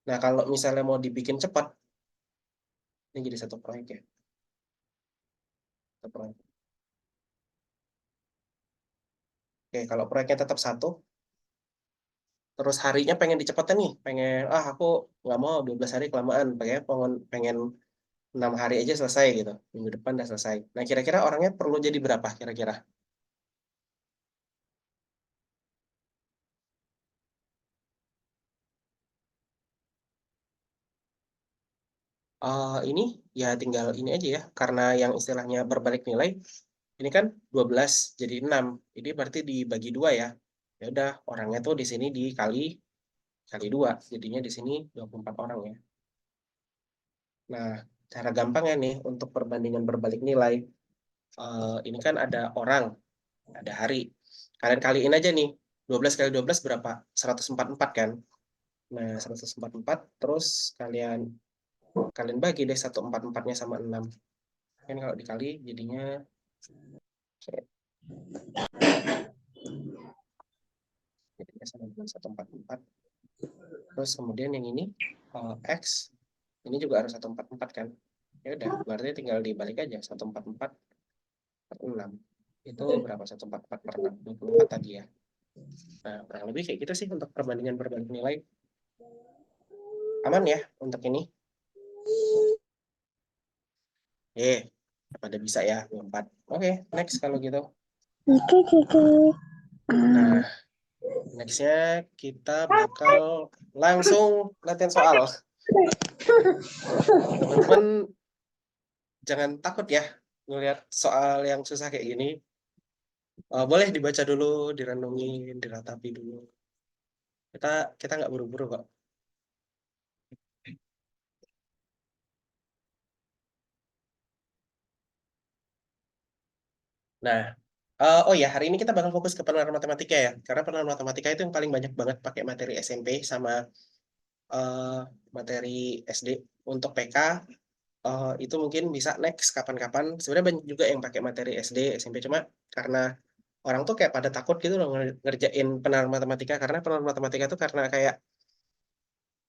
Nah, kalau misalnya mau dibikin cepat, ini jadi satu proyek ya. Satu proyek. Oke, kalau proyeknya tetap satu, terus harinya pengen dicepetin nih, pengen, aku nggak mau 12 hari kelamaan, pengen 6 hari aja selesai gitu, minggu depan udah selesai. Nah, kira-kira orangnya perlu jadi berapa kira-kira? Ini ya tinggal ini aja ya, karena yang istilahnya berbalik nilai Ini kan 12 jadi 6. Ini berarti dibagi 2 ya. Ya udah, orangnya tuh di sini dikali 2. Jadinya di sini 24 orang ya. Nah, cara gampangnya nih untuk perbandingan berbalik nilai. Ini kan ada orang, ada hari. Kalian kaliin aja nih. 12 kali 12 berapa? 144 kan? Nah, 144 terus kalian kalian bagi deh 144-nya sama 6. Kan kalau dikali jadinya sama dengan 144. Terus kemudian yang ini X ini juga harus 144 kan. Ya udah, berarti tinggal dibalik aja 144 per 6. Itu berapa? 144 per 6, 24 tadi ya. Nah, kurang lebih kayak gitu sih untuk perbandingan berbalik nilai. Aman ya untuk ini? Pada bisa ya 4. Oke, next kalau gitu. Nah, nextnya kita bakal langsung latihan soal. Teman-teman jangan takut ya ngelihat soal yang susah kayak gini. Boleh dibaca dulu, direnungin, diratapi dulu. Kita nggak buru-buru kok. Nah, oh ya, hari ini kita bakal fokus ke penerapan matematika ya. Karena penerapan matematika itu yang paling banyak banget pakai materi SMP sama uh, materi SD. Untuk PK, itu mungkin bisa next kapan-kapan. Sebenarnya banyak juga yang pakai materi SD, SMP. Cuma karena orang tuh kayak pada takut gitu loh ngerjain penerapan matematika. Karena penerapan matematika tuh karena kayak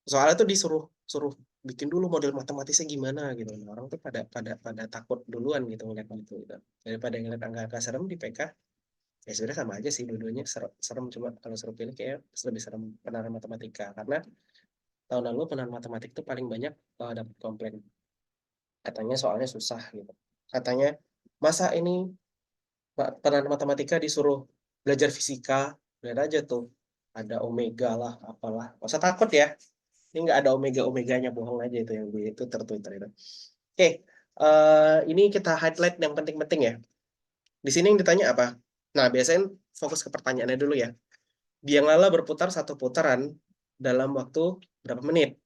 soalnya tuh disuruh suruh bikin dulu model matematisnya gimana gitu. Nah, orang tuh pada takut duluan gitu ngeliat gitu, gitu. Daripada ngeliat angka-angka serem di PK, ya sebenarnya sama aja sih dua-duanya serem, cuma kalau suruh pilih kayak lebih serem penerapan matematika karena tahun lalu penerapan matematik tuh paling banyak dapat komplain, katanya soalnya susah gitu, katanya masa ini penerapan matematika disuruh belajar fisika. Lihat aja tuh ada omega lah apalah, nggak usah takut ya, ini nggak ada omeganya, bohong aja itu yang di itu tertwitter itu. Oke, ini kita highlight yang penting-penting ya. Di sini yang ditanya apa? Nah, biasanya fokus ke pertanyaannya dulu ya. Biang lala berputar satu putaran dalam waktu berapa menit?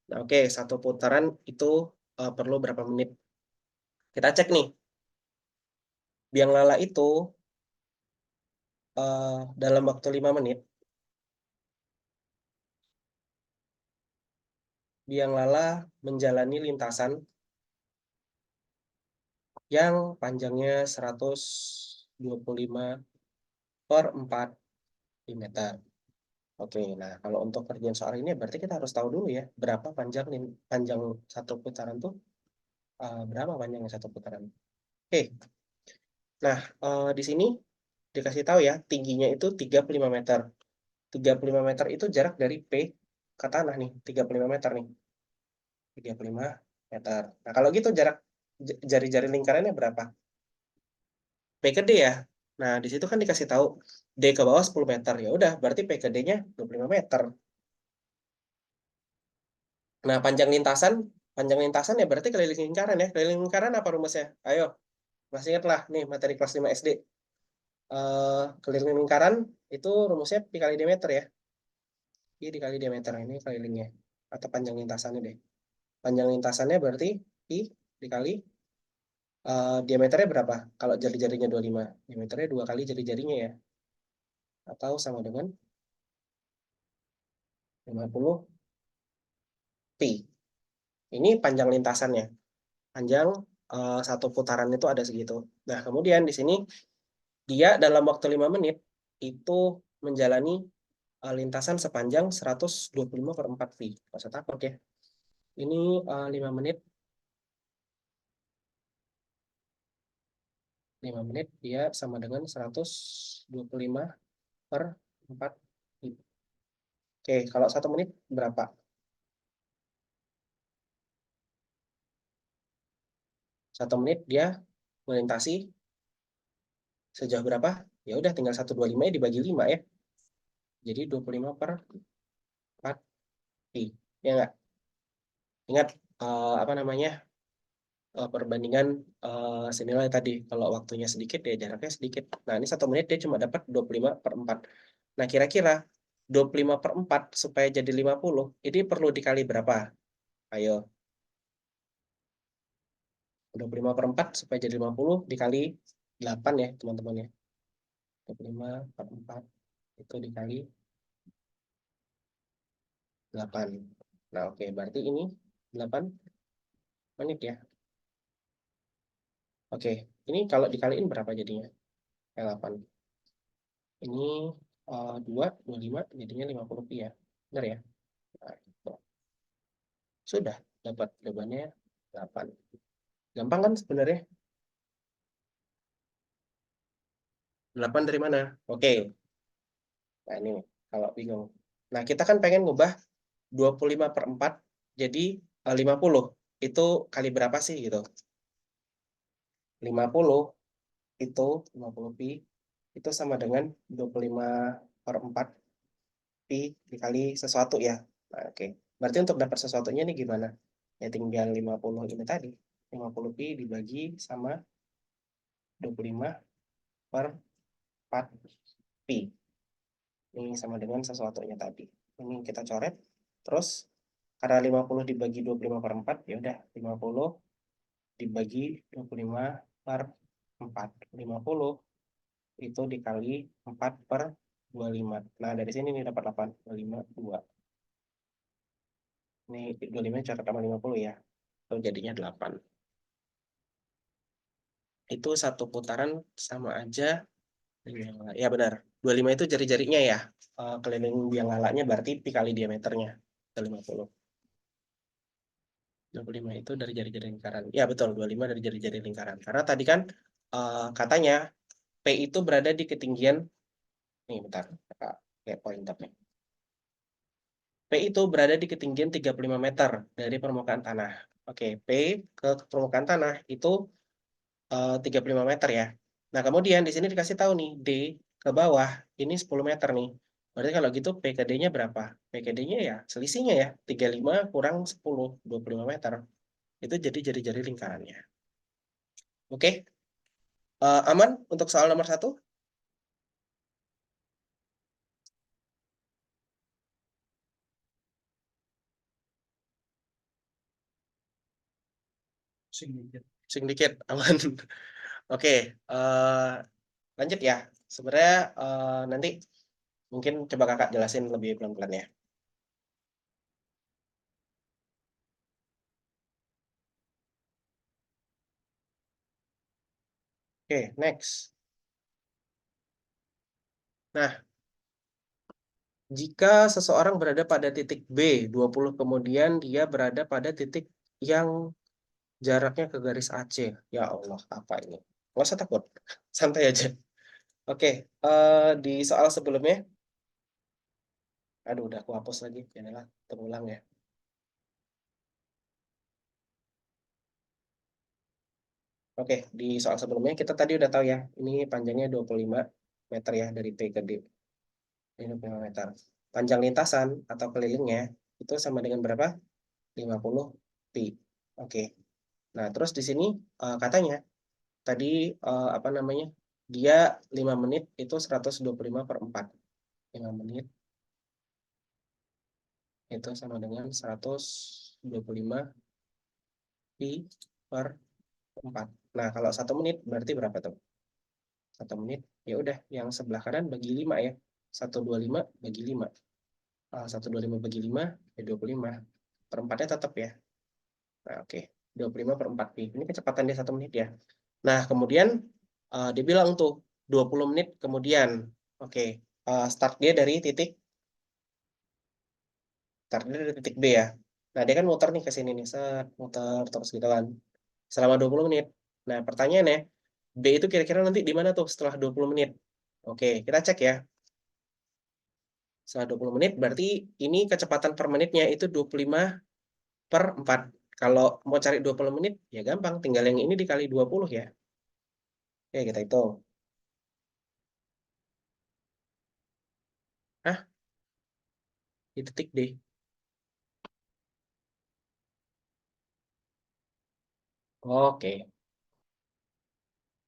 Nah, oke, satu putaran itu perlu berapa menit? Kita cek nih. Biang lala itu dalam waktu 5 menit, biang lala menjalani lintasan yang panjangnya 125 per 4 meter. Oke, nah kalau untuk kerjaan soal ini berarti kita harus tahu dulu ya berapa panjang satu putaran tuh, berapa panjangnya satu putaran. Oke, nah di sini dikasih tahu ya tingginya itu 35 meter. 35 meter itu jarak dari P ke tanah nih, 35 meter nih. 35 meter. Nah, kalau gitu jarak jari-jari lingkarannya berapa? P ke D ya. Nah, di situ kan dikasih tahu D ke bawah 10 meter. Ya udah, berarti P ke D-nya 25 meter. Nah, panjang lintasan ya berarti keliling lingkaran ya. Keliling lingkaran apa rumusnya? Ayo, masih ingat lah nih materi kelas 5 SD. Keliling lingkaran itu rumusnya pi kali diameter ya. Pi dikali diameter ini kelilingnya. Atau panjang lintasannya deh. Panjang lintasannya berarti pi dikali diameternya berapa? Kalau jari-jarinya 25. Diameternya 2 kali jari-jarinya ya. Atau sama dengan 50 pi. Ini panjang lintasannya. Panjang satu putaran itu ada segitu. Nah, kemudian di sini dia dalam waktu 5 menit itu menjalani lintasan sepanjang 125 per 4 pi. Nggak usah takut ya. Ini 5 menit. 5 menit dia sama dengan 125 per 4 pi. Oke, kalau 1 menit berapa? 1 menit dia melintasi sejauh berapa? Ya udah tinggal 125 ya dibagi 5 ya. Jadi 25 per 4 pi. Ya nggak? Ingat apa namanya? perbandingan senilai tadi. Kalau waktunya sedikit, ya jaraknya sedikit. Nah, ini 1 menit dia cuma dapat 25/4. Nah, kira-kira 25/4 supaya jadi 50, ini perlu dikali berapa? Ayo, 25/4 supaya jadi 50 dikali 8 ya, teman-teman ya. 25/4 itu dikali 8. Nah, oke, berarti ini 8 menit ya. Oke, ini kalau dikaliin berapa jadinya? 8. Ini 2, 25 jadinya 50 pi ya. Benar ya? Nah, gitu. Sudah dapat jawabannya 8. Gampang kan sebenarnya? 8 dari mana? Oke. Nah, ini kalau bingung. Nah, kita kan pengen ngubah 25/4 jadi 50. Itu kali berapa sih gitu? 50 itu 50 pi itu sama dengan 25/4 pi dikali sesuatu ya. Nah, oke. Berarti untuk dapat sesuatunya ini gimana? Ya tinggal 50 ini tadi. 50 pi dibagi sama 25 per 4 pi. Ini sama dengan sesuatunya tadi. Ini kita coret. Terus karena 50 dibagi 25 per 4, ya udah 50 dibagi 25 per 4. 50 itu dikali 4 per 25. Nah, dari sini nih dapat 8. 25, 2. Ini 25 coret sama 50 ya. Itu jadinya 8. Itu satu putaran sama aja. Ya benar. 25 itu jari-jarinya ya. Keliling biang lalanya berarti pi kali diameternya. 50. 25 itu dari jari-jari lingkaran. Ya betul, 25 dari jari-jari lingkaran. Karena tadi kan katanya P itu berada di ketinggian, nih bentar, kayak pointer nih. P itu berada di ketinggian 35 meter dari permukaan tanah. Oke, P ke permukaan tanah itu 35 meter ya. Nah, kemudian di sini dikasih tahu nih, D ke bawah ini 10 meter nih. Berarti kalau gitu P ke D-nya berapa? P ke D-nya ya selisihnya ya, 35 kurang 10, 25 meter. Itu jadi jari-jari lingkarannya. Oke, aman untuk soal nomor 1? Sedikit, aman. Oke, lanjut ya. Sebenarnya nanti mungkin coba kakak jelasin lebih pelan-pelan ya. Oke, next. Nah, jika seseorang berada pada titik B, 20 kemudian dia berada pada titik yang jaraknya ke garis AC. Ya Allah, apa ini? Nggak usah takut, santai aja. Oke, di soal sebelumnya, aduh udah aku hapus lagi, inilah terulang ya. Oke, di soal sebelumnya kita tadi udah tahu ya, ini panjangnya 25 meter ya dari P ke D. Ini 25 meter. Panjang lintasan atau kelilingnya itu sama dengan berapa? 50 pi. Oke. Nah, terus di sini katanya tadi apa namanya? Dia 5 menit itu 125 per 4. 5 menit itu sama dengan 125 pi per 4. Nah, kalau 1 menit berarti berapa tuh? 1 menit, ya udah yang sebelah kanan bagi 5 ya. 125 bagi 5. 125 bagi 5 ya 25. Per 4-nya tetap ya. Nah, oke. 25 per 4 pi. Ini kecepatan dia 1 menit ya. Nah, kemudian dia bilang tuh 20 menit kemudian. Oke, start dia dari titik B ya. Nah, dia kan muter nih ke sini nih, set, muter terus gitu kan. Selama 20 menit. Nah, pertanyaannya, B itu kira-kira nanti di mana tuh setelah 20 menit? Oke, kita cek ya. Setelah 20 menit berarti ini kecepatan per menitnya itu 25 per 4. Kalau mau cari 20 menit, ya gampang. Tinggal yang ini dikali 20 ya. Oke, kita hitung. Hah? Di titik D. Oke.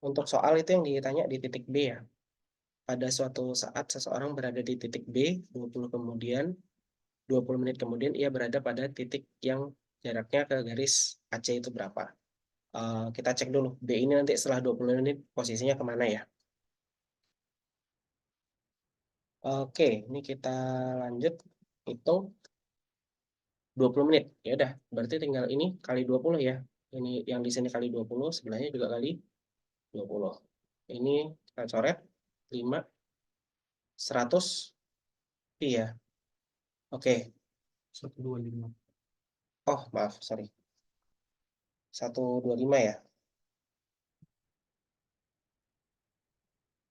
Untuk soal itu yang ditanya di titik B ya. Pada suatu saat seseorang berada di titik B, 20 menit kemudian ia berada pada titik yang jaraknya ke garis AC itu berapa. Kita cek dulu, B ini nanti setelah 20 menit posisinya kemana ya. Oke, ini kita lanjut hitung 20 menit. Ya udah, berarti tinggal ini kali 20 ya. Ini yang di sini kali 20, sebelahnya juga kali 20. Ini kita coret 5, 100 pi ya. Oke. 125. Oh, maaf, sorry. 125 ya.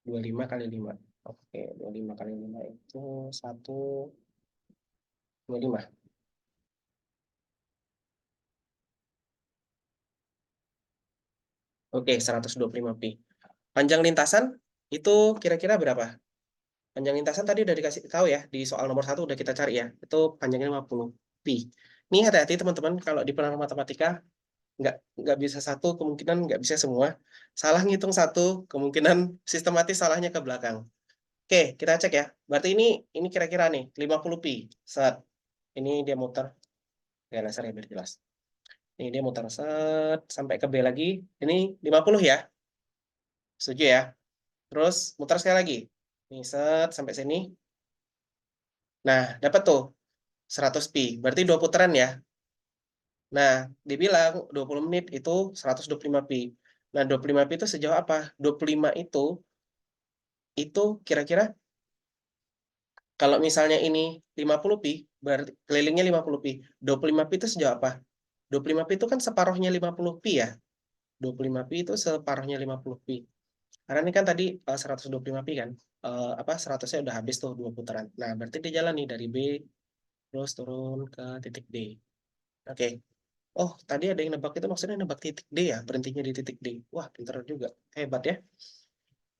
25 kali 5. Oke, 25 kali 5 itu 125. Oke, 125 pi. Panjang lintasan itu kira-kira berapa? Panjang lintasan tadi udah dikasih tahu ya, di soal nomor 1 udah kita cari ya. Itu panjangnya 50 pi. Ini hati-hati teman-teman, kalau di penerang matematika nggak bisa satu, kemungkinan nggak bisa semua. Salah ngitung satu, kemungkinan sistematis salahnya ke belakang. Oke, kita cek ya. Berarti ini kira-kira nih 50 pi. Set. Ini dia muter. Ya, laser ya biar jelas. Ini dia muter set sampai ke B lagi. Ini 50 ya. Setuju ya? Terus muter sekali lagi. Ini set sampai sini. Nah, dapat tuh 100 pi. Berarti 2 putaran ya. Nah, dibilang 20 menit itu 125 pi. Nah, 25 pi itu sejauh apa? 25 itu kira-kira kalau misalnya ini 50 pi, berarti kelilingnya 50 pi. 25 pi itu sejauh apa? 25 pi itu kan separuhnya 50 pi ya. 25 pi itu separuhnya 50 pi. Karena ini kan tadi 125 pi kan. Apa 100-nya udah habis tuh 2 putaran. Nah, berarti dia jalan nih dari B terus turun ke titik D. Oke. Oh, tadi ada yang nebak itu maksudnya nebak titik D ya, berhentinya di titik D. Wah, pintar juga. Hebat ya.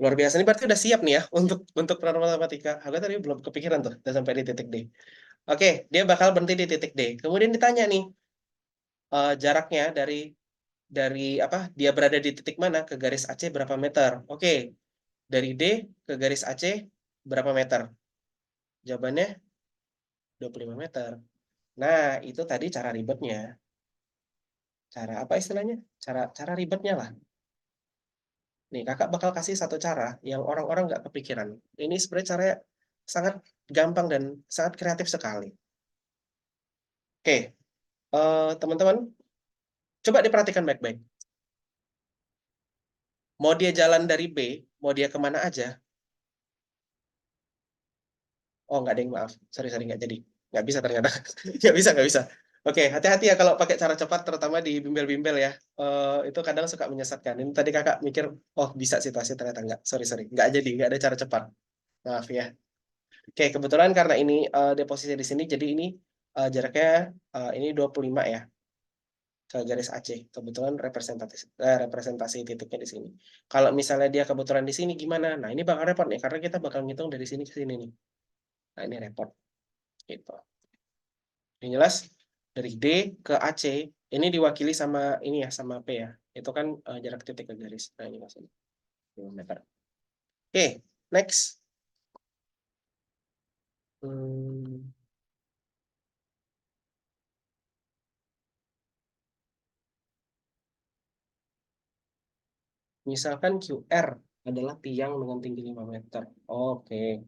Luar biasa. Ini berarti udah siap nih ya untuk penerang matematika. Aku tadi belum kepikiran tuh, udah sampai di titik D. Oke, dia bakal berhenti di titik D. Kemudian ditanya nih, jaraknya dari apa? Dia berada di titik mana ke garis AC berapa meter? Oke, dari D ke garis AC berapa meter? Jawabannya 25 meter. Nah, itu tadi cara ribetnya. Cara apa istilahnya? Cara ribetnya lah. Nih, kakak bakal kasih satu cara yang orang-orang nggak kepikiran. Ini sebenarnya caranya sangat gampang dan sangat kreatif sekali. Oke, teman-teman, coba diperhatikan baik-baik. Mau dia jalan dari B, mau dia kemana aja. Oh, nggak ada yang maaf. Sorry, nggak jadi. Nggak bisa ternyata. Nggak bisa. Oke, hati-hati ya kalau pakai cara cepat, terutama di bimbel-bimbel ya. Itu kadang suka menyesatkan. Ini tadi kakak mikir, oh bisa situasi ternyata nggak. Sorry. Nggak jadi, nggak ada cara cepat. Maaf ya. Oke, kebetulan karena ini deposisi di sini, jadi ini jaraknya ini 25 ya ke garis AC. Kebetulan representasi titiknya di sini. Kalau misalnya dia kebetulan di sini gimana? Nah, ini bakal repot nih karena kita bakal ngitung dari sini ke sini nih. Nah, ini repot gitu. Ini jelas dari D ke AC ini diwakili sama ini ya sama P ya. Itu kan jarak titik ke garis. Nah, ini maksudnya meter. Oke, next. Hmm, misalkan QR adalah tiang dengan tinggi 5 meter. Oke.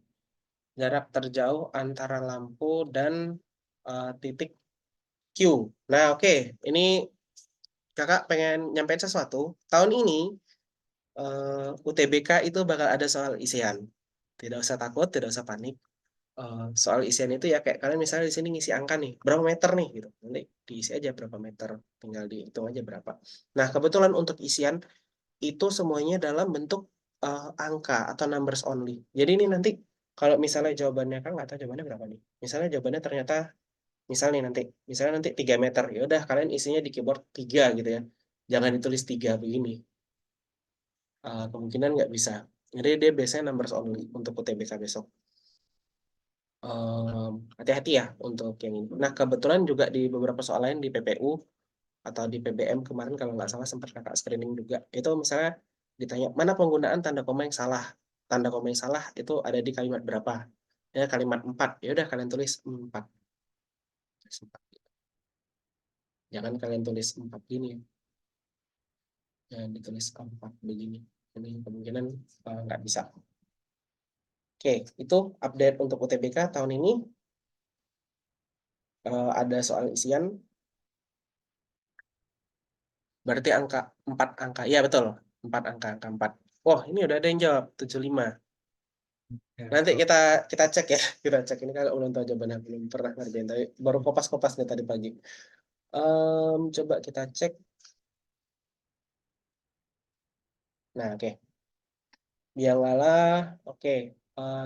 Jarak terjauh antara lampu dan titik Q. Nah, oke. Ini kakak pengen nyampein sesuatu. Tahun ini UTBK itu bakal ada soal isian. Tidak usah takut, tidak usah panik. Soal isian itu ya kayak kalian misalnya di sini ngisi angka nih, berapa meter nih gitu. Nanti diisi aja berapa meter, tinggal dihitung aja berapa. Nah, kebetulan untuk isian itu semuanya dalam bentuk angka atau numbers only. Jadi ini nanti kalau misalnya jawabannya kan nggak tahu jawabannya berapa nih. Misalnya jawabannya ternyata misalnya nanti 3 meter. Ya udah kalian isinya di keyboard 3 gitu ya. Jangan ditulis 3 begini. Kemungkinan nggak bisa. Jadi dia biasanya numbers only untuk UTBK besok. Hati-hati ya untuk yang ini. Nah, kebetulan juga di beberapa soal lain di PPU atau di PBM kemarin kalau nggak salah sempat kakak screening juga. Itu misalnya ditanya, mana penggunaan tanda koma yang salah? Tanda koma yang salah itu ada di kalimat berapa? Ya kalimat 4. Ya udah kalian tulis 4. Jangan kalian tulis 4 gini. Jangan ditulis 4 begini. Ini kemungkinan nggak bisa. Oke, itu update untuk UTBK tahun ini. Ada soal isian. Berarti angka 4 angka. Iya betul. 4 angka, angka 4. Wah, ini udah ada yang jawab 75. Nanti kita cek ya. Kita cek ini kalau belum tahu jawabannya, belum pernah ngerjain tapi baru kopas-kopas nih tadi pagi. Coba kita cek. Nah, oke. Biang lala, oke.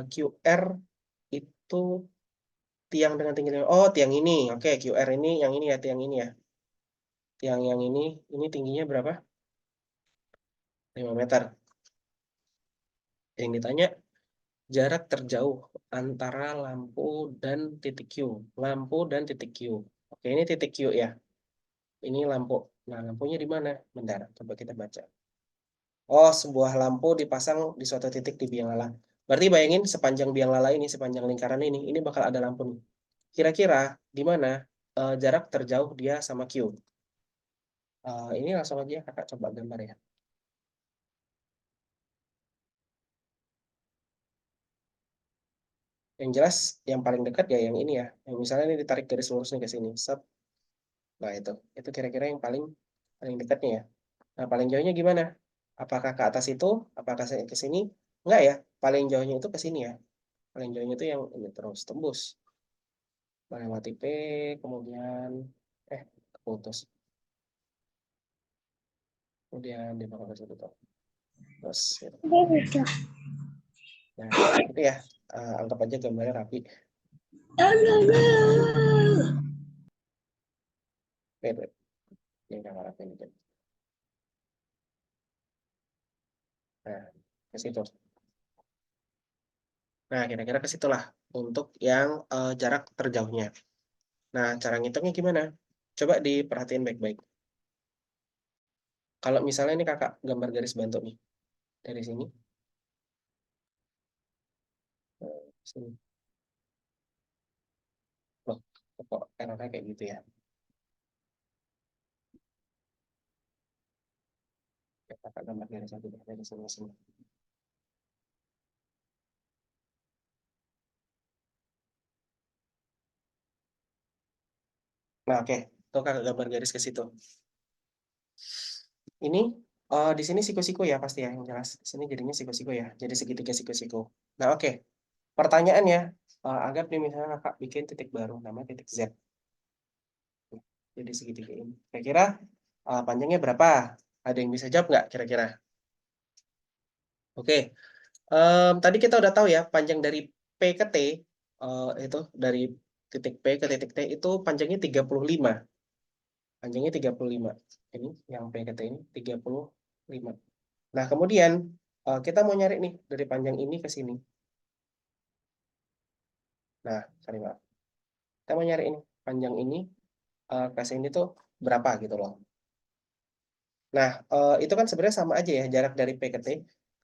QR itu tiang dengan tinggi. Oh, tiang ini. Oke, QR ini yang ini ya, tiang ini ya. Tiang yang ini tingginya berapa? 5 meter. Yang ditanya jarak terjauh antara lampu dan titik Q. Lampu dan titik Q. Oke, ini titik Q ya. Ini lampu. Nah, lampunya di mana? Bentar, coba kita baca. Oh, sebuah lampu dipasang di suatu titik di biang lala. Berarti bayangin sepanjang biang lala ini, sepanjang lingkaran ini bakal ada lampu nih. Kira-kira di mana jarak terjauh dia sama Q? Ini langsung aja kakak coba gambar ya. Yang jelas yang paling dekat ya yang ini ya. Yang misalnya ini ditarik garis lurus nih ke sini. Set. Nah, itu kira-kira yang paling paling dekatnya ya. Nah, paling jauhnya gimana? Apakah ke atas itu? Apakah ke sini? Enggak ya. Paling jauhnya itu ke sini ya. Paling jauhnya itu yang ini terus tembus. Melewati P, kemudian keputus. Kemudian dia bakal ke situ tuh. Terus gitu. Nah, itu ya. Anggap aja gambarnya rapi. Wait, wait. Ini gambar rapi ini. Nah, ke situ. Nah, kira-kira ke situlah untuk yang jarak terjauhnya. Nah, cara ngitungnya gimana? Coba diperhatiin baik-baik. Kalau misalnya ini kakak gambar garis bantu nih. Dari sini. Sini. Loh, kok errornya kayak gitu ya? Kakak gambar garis satu dari sini sini. Nah, oke. Tuh kakak gambar garis ke situ. Ini di sini siku-siku ya pasti ya yang jelas. Di sini jadinya siku-siku ya. Jadi segitiga siku-siku. Nah, oke. Pertanyaannya, anggap nih misalnya kakak bikin titik baru namanya titik Z. Jadi segitiga ini. Kira-kira panjangnya berapa? Ada yang bisa jawab nggak kira-kira? Oke. Tadi kita udah tahu ya panjang dari P ke T itu dari titik P ke titik T itu panjangnya 35. Panjangnya 35. Ini yang P ke T ini 35. Nah, kemudian kita mau nyari nih dari panjang ini ke sini. Nah, sorry maaf. Kita mau nyari ini panjang ini ke sini tuh berapa gitu loh. Nah, itu kan sebenarnya sama aja ya jarak dari P ke T.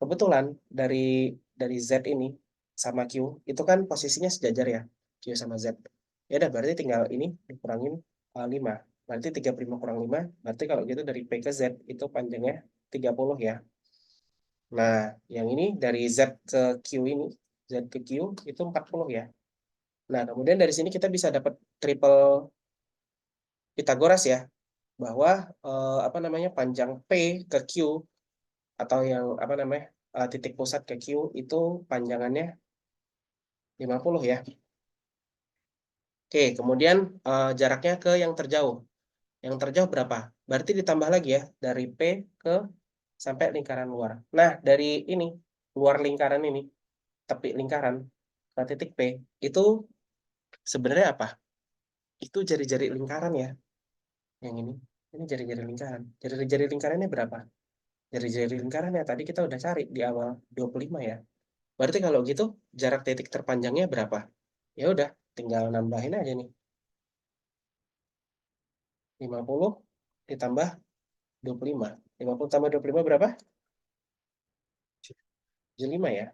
Kebetulan dari Z ini sama Q itu kan posisinya sejajar ya, Q sama Z. Ya udah berarti tinggal ini dikurangin 5. Berarti 35 kurang 5, berarti kalau gitu dari P ke Z itu panjangnya 30 ya. Nah, yang ini dari Z ke Q ini, Z ke Q itu 40 ya. Nah, kemudian dari sini kita bisa dapat triple Pitagoras ya, bahwa apa namanya panjang P ke Q atau yang apa namanya titik pusat ke Q itu panjangannya 50 ya. Oke, kemudian jaraknya ke yang terjauh. Yang terjauh berapa? Berarti ditambah lagi ya dari P ke sampai lingkaran luar. Nah, dari ini luar lingkaran ini, tepi lingkaran ke titik P itu sebenarnya apa? Itu jari-jari lingkaran ya. Yang ini jari-jari lingkaran. Jari-jari lingkarannya berapa? Jari-jari lingkarannya tadi kita udah cari di awal 25 ya. Berarti kalau gitu jarak titik terpanjangnya berapa? Ya udah, tinggal nambahin aja nih. 50 ditambah 25. 50 tambah 25 berapa? 75 ya.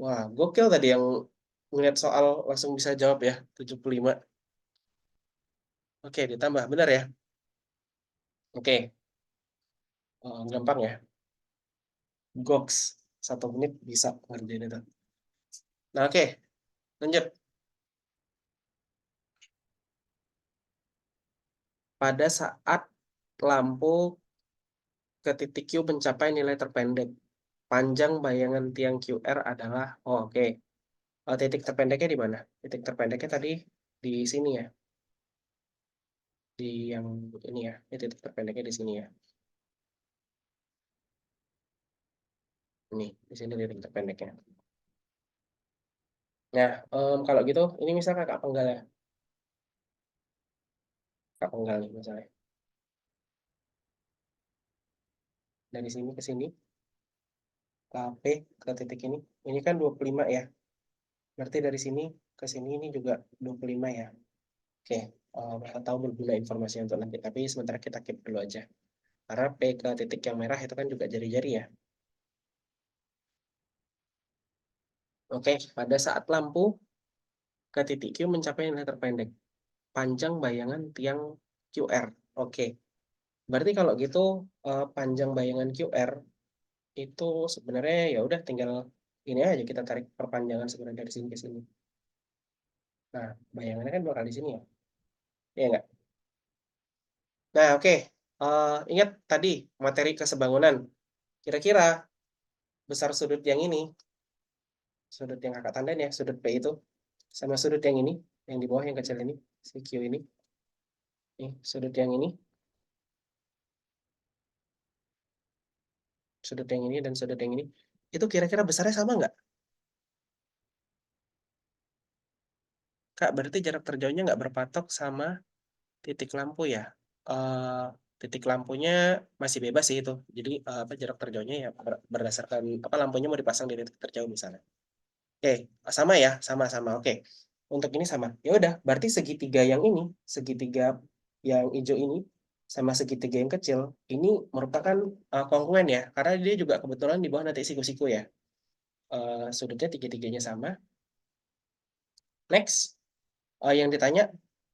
Wah, gokil tadi yang ngeliat soal langsung bisa jawab ya, 75. Oke, ditambah. Benar ya? Oke, gampang ya. Goks. 1 menit bisa ngerjain itu. Nah, oke. Lanjut. Pada saat lampu ke titik Q mencapai nilai terpendek, panjang bayangan tiang QR adalah, oke. Titik terpendeknya di mana? Titik terpendeknya tadi di sini ya. Di yang ini ya. Ini titik terpendeknya di sini ya. Ini, di sini titik terpendeknya. Nah, kalau gitu, ini misal kakak penggal ya. Kakak penggal nih misalnya. Dari sini ke sini, P ke titik ini. Ini kan 25 ya. Berarti dari sini ke sini ini juga 25 ya. Oke, mereka tahu berguna informasi untuk nanti. Tapi sementara kita keep dulu aja. Karena P ke titik yang merah itu kan juga jari-jari ya. Oke, pada saat lampu ke titik Q mencapai nilai terpendek. Panjang bayangan tiang QR. Oke, berarti kalau gitu panjang bayangan QR itu sebenarnya ya udah tinggal ini aja kita tarik perpanjangan sebenarnya dari sini ke sini. Nah, bayangannya kan bakal di sini ya. Iya nggak? Nah, oke. Ingat tadi materi kesebangunan. Kira-kira besar sudut yang ini, sudut yang kakak tandain ya, sudut P itu, sama sudut yang ini, yang di bawah yang kecil ini, si Q ini, nih, sudut yang ini, sudut yang ini, dan sudut yang ini, itu kira-kira besarnya sama nggak? Kak, berarti jarak terjauhnya nggak berpatok sama titik lampu ya? Eh, Titik lampunya masih bebas sih itu. Jadi apa jarak terjauhnya ya berdasarkan apa lampunya mau dipasang di titik terjauh misalnya. Oke, sama ya, sama-sama. Oke, untuk ini sama. Ya udah, berarti segitiga yang ini, segitiga yang hijau ini, sama segitiga yang kecil, ini merupakan kongruen ya, karena dia juga kebetulan di bawah nanti siku-siku ya. Sudutnya tiga-tiganya sama. Next, yang ditanya,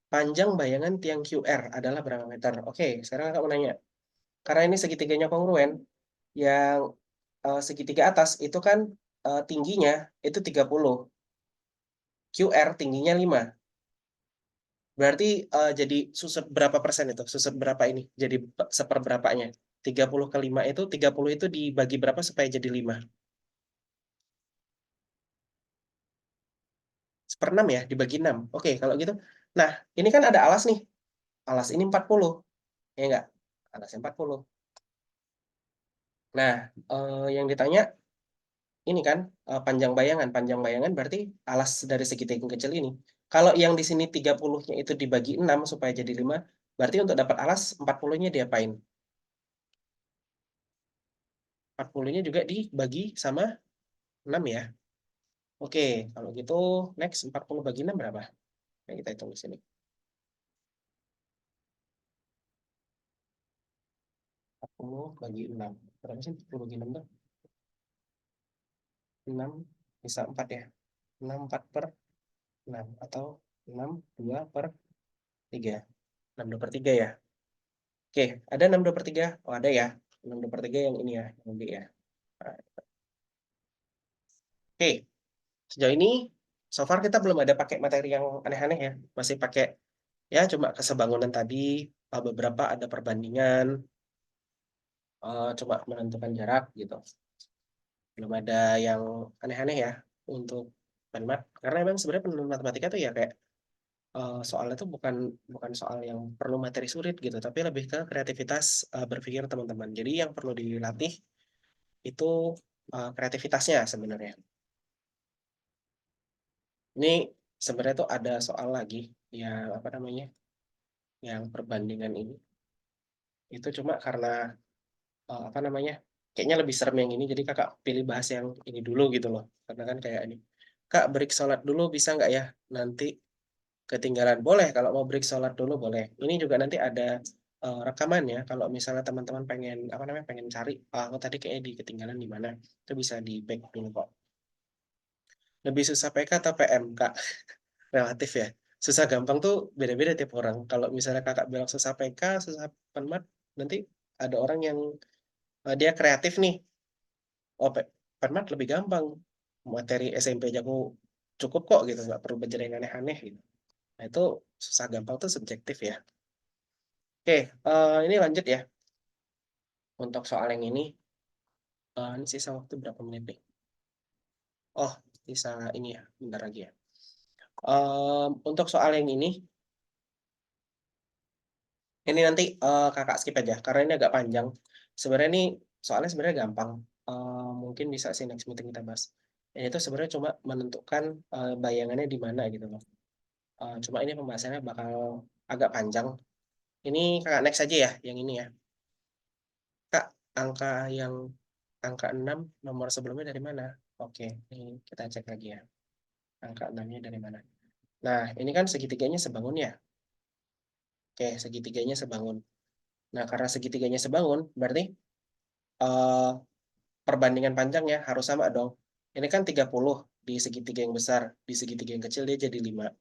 panjang bayangan tiang QR adalah berapa meter? Oke, sekarang aku mau nanya. Karena ini segitiganya kongruen, yang segitiga atas itu kan tingginya itu 30. QR tingginya 5. Berarti jadi susup berapa persen itu? Susup berapa ini? Jadi seperberapanya. 30 ke 5 itu, 30 itu dibagi berapa supaya jadi 5? Seperenam ya, dibagi 6. Oke, kalau gitu. Nah, ini kan ada alas nih. Alas ini 40. Ya enggak? Alasnya 40. Nah, yang ditanya ini kan panjang bayangan. Panjang bayangan berarti alas dari segitiga yang kecil ini. Kalau yang di sini 30-nya itu dibagi 6 supaya jadi 5, berarti untuk dapat alas 40-nya diapain? 40-nya juga dibagi sama 6 ya. Oke, kalau gitu next 40 bagi 6 berapa? Nah, kita hitung di sini. 40 bagi 6. Berapa sih 40 bagi 6 tuh? 6 bisa 4 ya. 6 4 per 6 atau 6 2 per 3. 6 2 per 3 ya. Oke, ada 6 2 per 3? Oh, ada ya. 6 2 per 3 yang ini ya, yang B ya. Nah, oke, sejauh ini so far kita belum ada pakai materi yang aneh-aneh ya. Masih pakai ya cuma kesebangunan tadi, beberapa ada perbandingan, cuma menentukan jarak gitu. Belum ada yang aneh-aneh ya untuk penmat, karena emang sebenarnya penentuan matematika tuh ya kayak soalnya tuh bukan bukan soal yang perlu materi sulit gitu, tapi lebih ke kreativitas berpikir teman-teman. Jadi yang perlu dilatih itu kreativitasnya sebenarnya. Ini sebenarnya tuh ada soal lagi yang apa namanya, yang perbandingan ini. Itu cuma karena apa namanya, kayaknya lebih serem yang ini, jadi kakak pilih bahas yang ini dulu gitu loh. Karena kan kayak ini, kak break sholat dulu bisa nggak ya? Nanti ketinggalan boleh, kalau mau break sholat dulu boleh. Ini juga nanti ada rekaman ya. Kalau misalnya teman-teman pengen apa namanya pengen cari, aku tadi kayaknya ketinggalan di mana, itu bisa di back dulu kok. Lebih susah PK atau PM, Kak? Relatif ya. Susah gampang tuh beda-beda tiap orang. Kalau misalnya kakak bilang susah PK, susah penmat, nanti ada orang yang dia kreatif nih. Oh, penmat lebih gampang. Materi SMP aja aku cukup kok gitu, nggak perlu belajar yang aneh-aneh gitu. Nah itu susah gampang tuh subjektif ya. Oke, ini lanjut ya. Untuk soal yang ini sisa waktu berapa menit nih? Oh, sisa ini ya, bentar lagi ya. Untuk soal yang ini nanti kakak skip aja karena ini agak panjang. Sebenarnya ini soalnya sebenarnya gampang. Mungkin bisa sih next meeting kita bahas. Ini tuh sebenarnya cuma menentukan bayangannya di mana gitu loh. Cuma ini pembahasannya bakal agak panjang. Ini kakak next aja ya, yang ini ya. Kak, angka yang angka 6 nomor sebelumnya dari mana? Oke, ini kita cek lagi ya. Angka 6-nya dari mana? Nah, ini kan segitiganya sebangun ya. Oke, segitiganya sebangun. Nah, karena segitiganya sebangun, berarti eh, perbandingan panjangnya harus sama dong. Ini kan 30 di segitiga yang besar, di segitiga yang kecil dia jadi 5.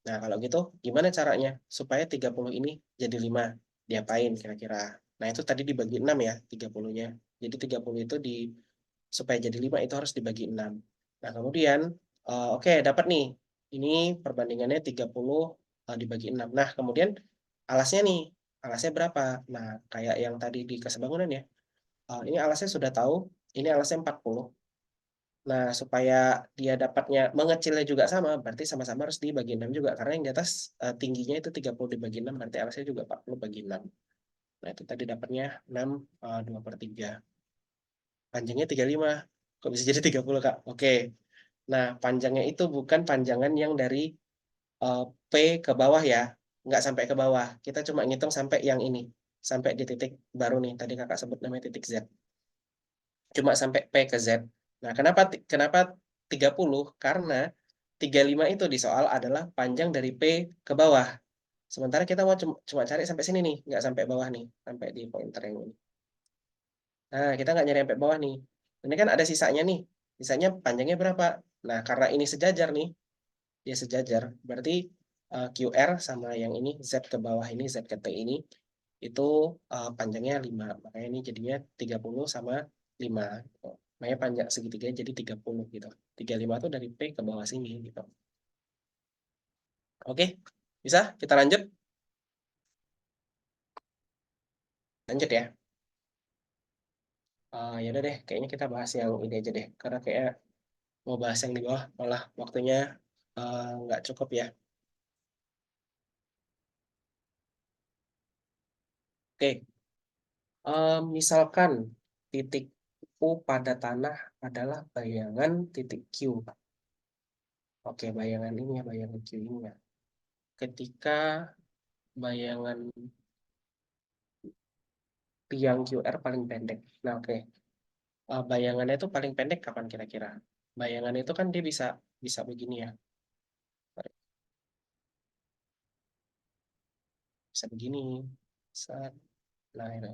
Nah, kalau gitu gimana caranya supaya 30 ini jadi 5? Diapain kira-kira? Nah, itu tadi dibagi 6 ya, 30-nya. Jadi 30 itu supaya jadi 5 itu harus dibagi 6. Nah, kemudian oke, dapat nih. Ini perbandingannya 30 dibagi 6. Nah, kemudian alasnya nih, alasnya berapa? Nah, kayak yang tadi di kesebangunan ya. Ini alasnya sudah tahu, ini alasnya 40. Nah, supaya dia dapatnya mengecilnya juga sama, berarti sama-sama harus dibagi 6 juga. Karena yang di atas tingginya itu 30 dibagi 6, berarti alasnya juga 40 bagi 6. Nah, itu tadi dapatnya 6, 2/3. Panjangnya 35. Kok bisa jadi 30, Kak? Oke. Nah, panjangnya itu bukan panjangan yang dari eh, P ke bawah ya. Nggak sampai ke bawah. Kita cuma ngitung sampai yang ini. Sampai di titik baru nih. Tadi kakak sebut namanya titik Z. Cuma sampai P ke Z. Nah, kenapa 30? Karena 35 itu di soal adalah panjang dari P ke bawah. Sementara kita mau cuma cari sampai sini nih, nggak sampai bawah nih, sampai di pointer yang ini. Nah, kita nggak nyari sampai bawah nih. Ini kan ada sisanya nih. Sisanya panjangnya berapa? Nah, karena ini sejajar nih, dia sejajar. Berarti QR sama yang ini, Z ke bawah ini, Z ke T ini, itu panjangnya 5. Makanya ini jadinya 30 sama 5. Gitu. Makanya panjang segitiganya jadi 30 gitu. 35 itu dari P ke bawah sini gitu. Oke, bisa? Kita lanjut? Lanjut ya. Ya udah deh, kayaknya kita bahas yang ini aja deh. Karena kayak mau bahas yang di bawah, malah waktunya nggak cukup ya. Oke, misalkan titik U pada tanah adalah bayangan titik Q. Oke, bayangan ini ya, bayangan Q ini ya. Ketika bayangan tiang QR paling pendek. Nah, oke. Bayangannya itu paling pendek kapan kira-kira? Bayangan itu kan dia bisa bisa begini ya. Bisa begini. Set. Nah, ini.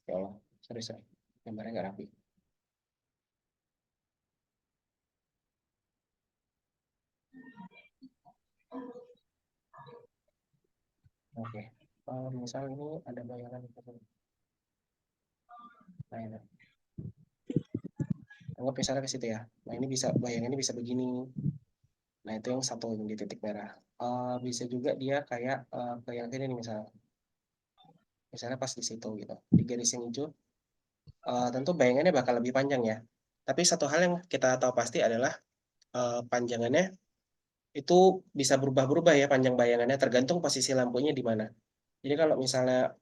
Ya Allah. Sorry, sorry. Gambarnya nggak rapi. Oke. Misal ini ada bayangan. Nah, ini. Anggap misalnya ke situ ya. Nah, ini bisa bayangan ini bisa begini. Nah, itu yang satu yang di titik merah. Bisa juga dia kayak ke yang ini nih misalnya. Misalnya pas di situ gitu. Di garis yang hijau, tentu bayangannya bakal lebih panjang ya. Tapi satu hal yang kita tahu pasti adalah panjangannya itu bisa berubah-berubah ya panjang bayangannya tergantung posisi lampunya di mana. Jadi kalau misalnya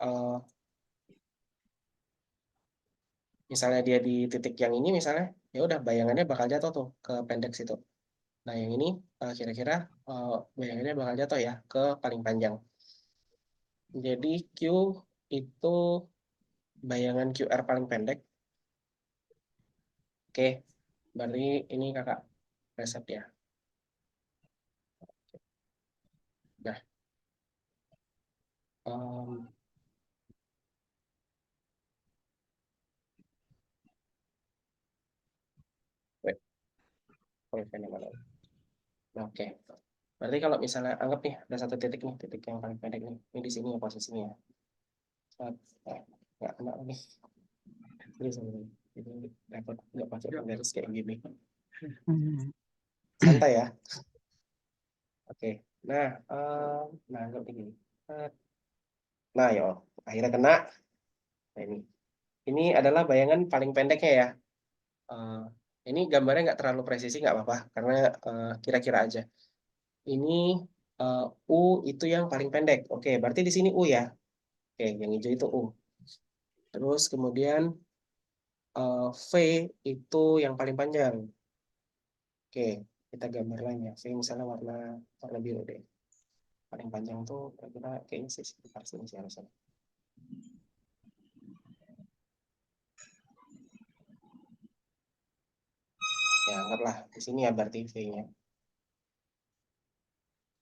dia di titik yang ini misalnya, ya udah bayangannya bakal jatuh tuh ke pendek situ. Nah, yang ini kira-kira bayangannya bakal jatuh ya ke paling panjang. Jadi Q itu bayangan QR paling pendek. Oke, berarti ini kakak resep ya. Nah, Em, wait, polynomial. Nah, oke. Berarti kalau misalnya anggap nih ada satu titik nih, titik yang paling pendek nih. Ini di sini ya posisinya ya. Nggak kena nih. Ini sebenarnya. Ini dapat nggak pakai garis kayak gini. Santai ya. Oke. Nah, nah anggap begini. Nah, ya, akhirnya kena. Nah, ini adalah bayangan paling pendeknya ya. Eh, ini gambarnya nggak terlalu presisi, nggak apa-apa, karena kira-kira aja. Ini eh, U itu yang paling pendek. Oke, berarti di sini U ya. Oke, yang hijau itu U. Terus kemudian V itu yang paling panjang. Oke, kita gambar lain ya. V misalnya warna warna biru deh. Paling panjang tuh kira-kira kayaknya sih sekitar sini sih harusnya. Ya, anggaplah di sini ya berarti V-nya.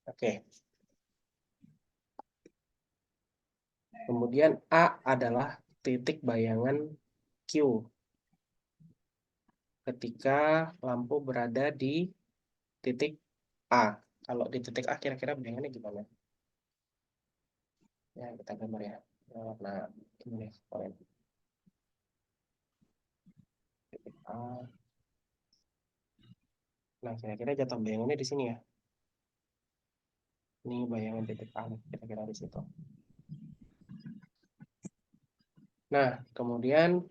Oke. Kemudian A adalah titik bayangan Q ketika lampu berada di titik A. Kalau di titik A kira-kira bayangannya gimana? Ya, kita gambar ya. Warna ini nih, oranye. Titik A. Nah, kira-kira jatuh bayangannya di sini ya. Ini bayangan titik A nih, kira-kira di situ. Nah, kemudian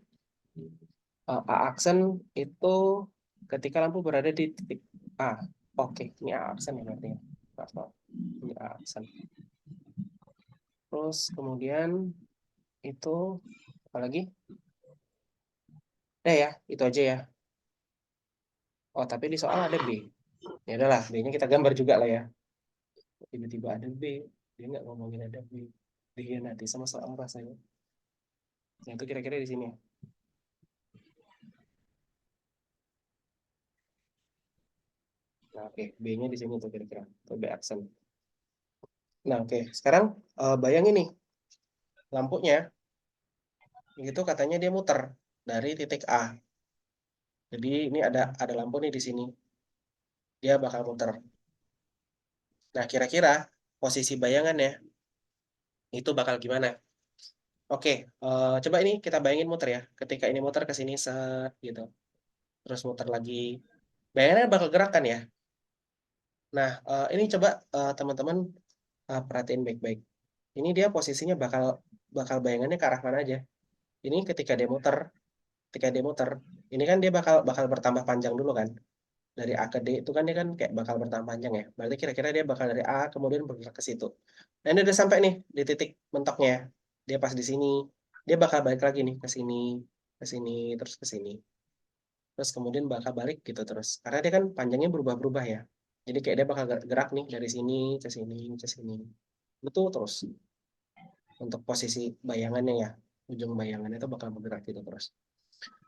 A aksen itu ketika lampu berada di titik A. Oke, ini A aksen ya berarti ya. Maaf, ini A aksen. Terus kemudian itu apa lagi? Ya, itu aja ya. Oh, tapi di soal ada B. Ya udahlah, B-nya kita gambar juga lah ya. Tiba-tiba ada B, dia nggak ngomongin ada B. Dia nanti sama soal rasanya. Nah, itu kira-kira di sini ya. Nah, oke, B-nya di sini tuh kira-kira. Tuh B aksen. Nah, oke. Sekarang bayangin nih, lampunya itu katanya dia muter dari titik A. Jadi ini ada lampu nih di sini. Dia bakal muter. Nah, kira-kira posisi bayangannya itu bakal gimana? Oke, coba ini kita bayangin muter ya. Ketika ini muter ke sini set gitu. Terus muter lagi. Bayangannya bakal gerak kan ya? Nah, ini coba teman-teman perhatiin baik-baik. Ini dia posisinya bakal bakal bayangannya ke arah mana aja. Ini ketika dia muter, ini kan dia bakal bakal bertambah panjang dulu kan. Dari A ke D itu kan dia kan kayak bakal bertambah panjang ya. Berarti kira-kira dia bakal dari A kemudian bergerak ke situ. Nah, ini udah sampai nih di titik mentoknya. Dia pas di sini, dia bakal balik lagi nih ke sini, terus ke sini. Terus kemudian bakal balik gitu terus. Karena dia kan panjangnya berubah-berubah ya. Jadi kayak dia bakal gerak nih dari sini ke sini ke sini. Betul terus untuk posisi bayangannya ya. Ujung bayangannya itu bakal bergerak gitu terus.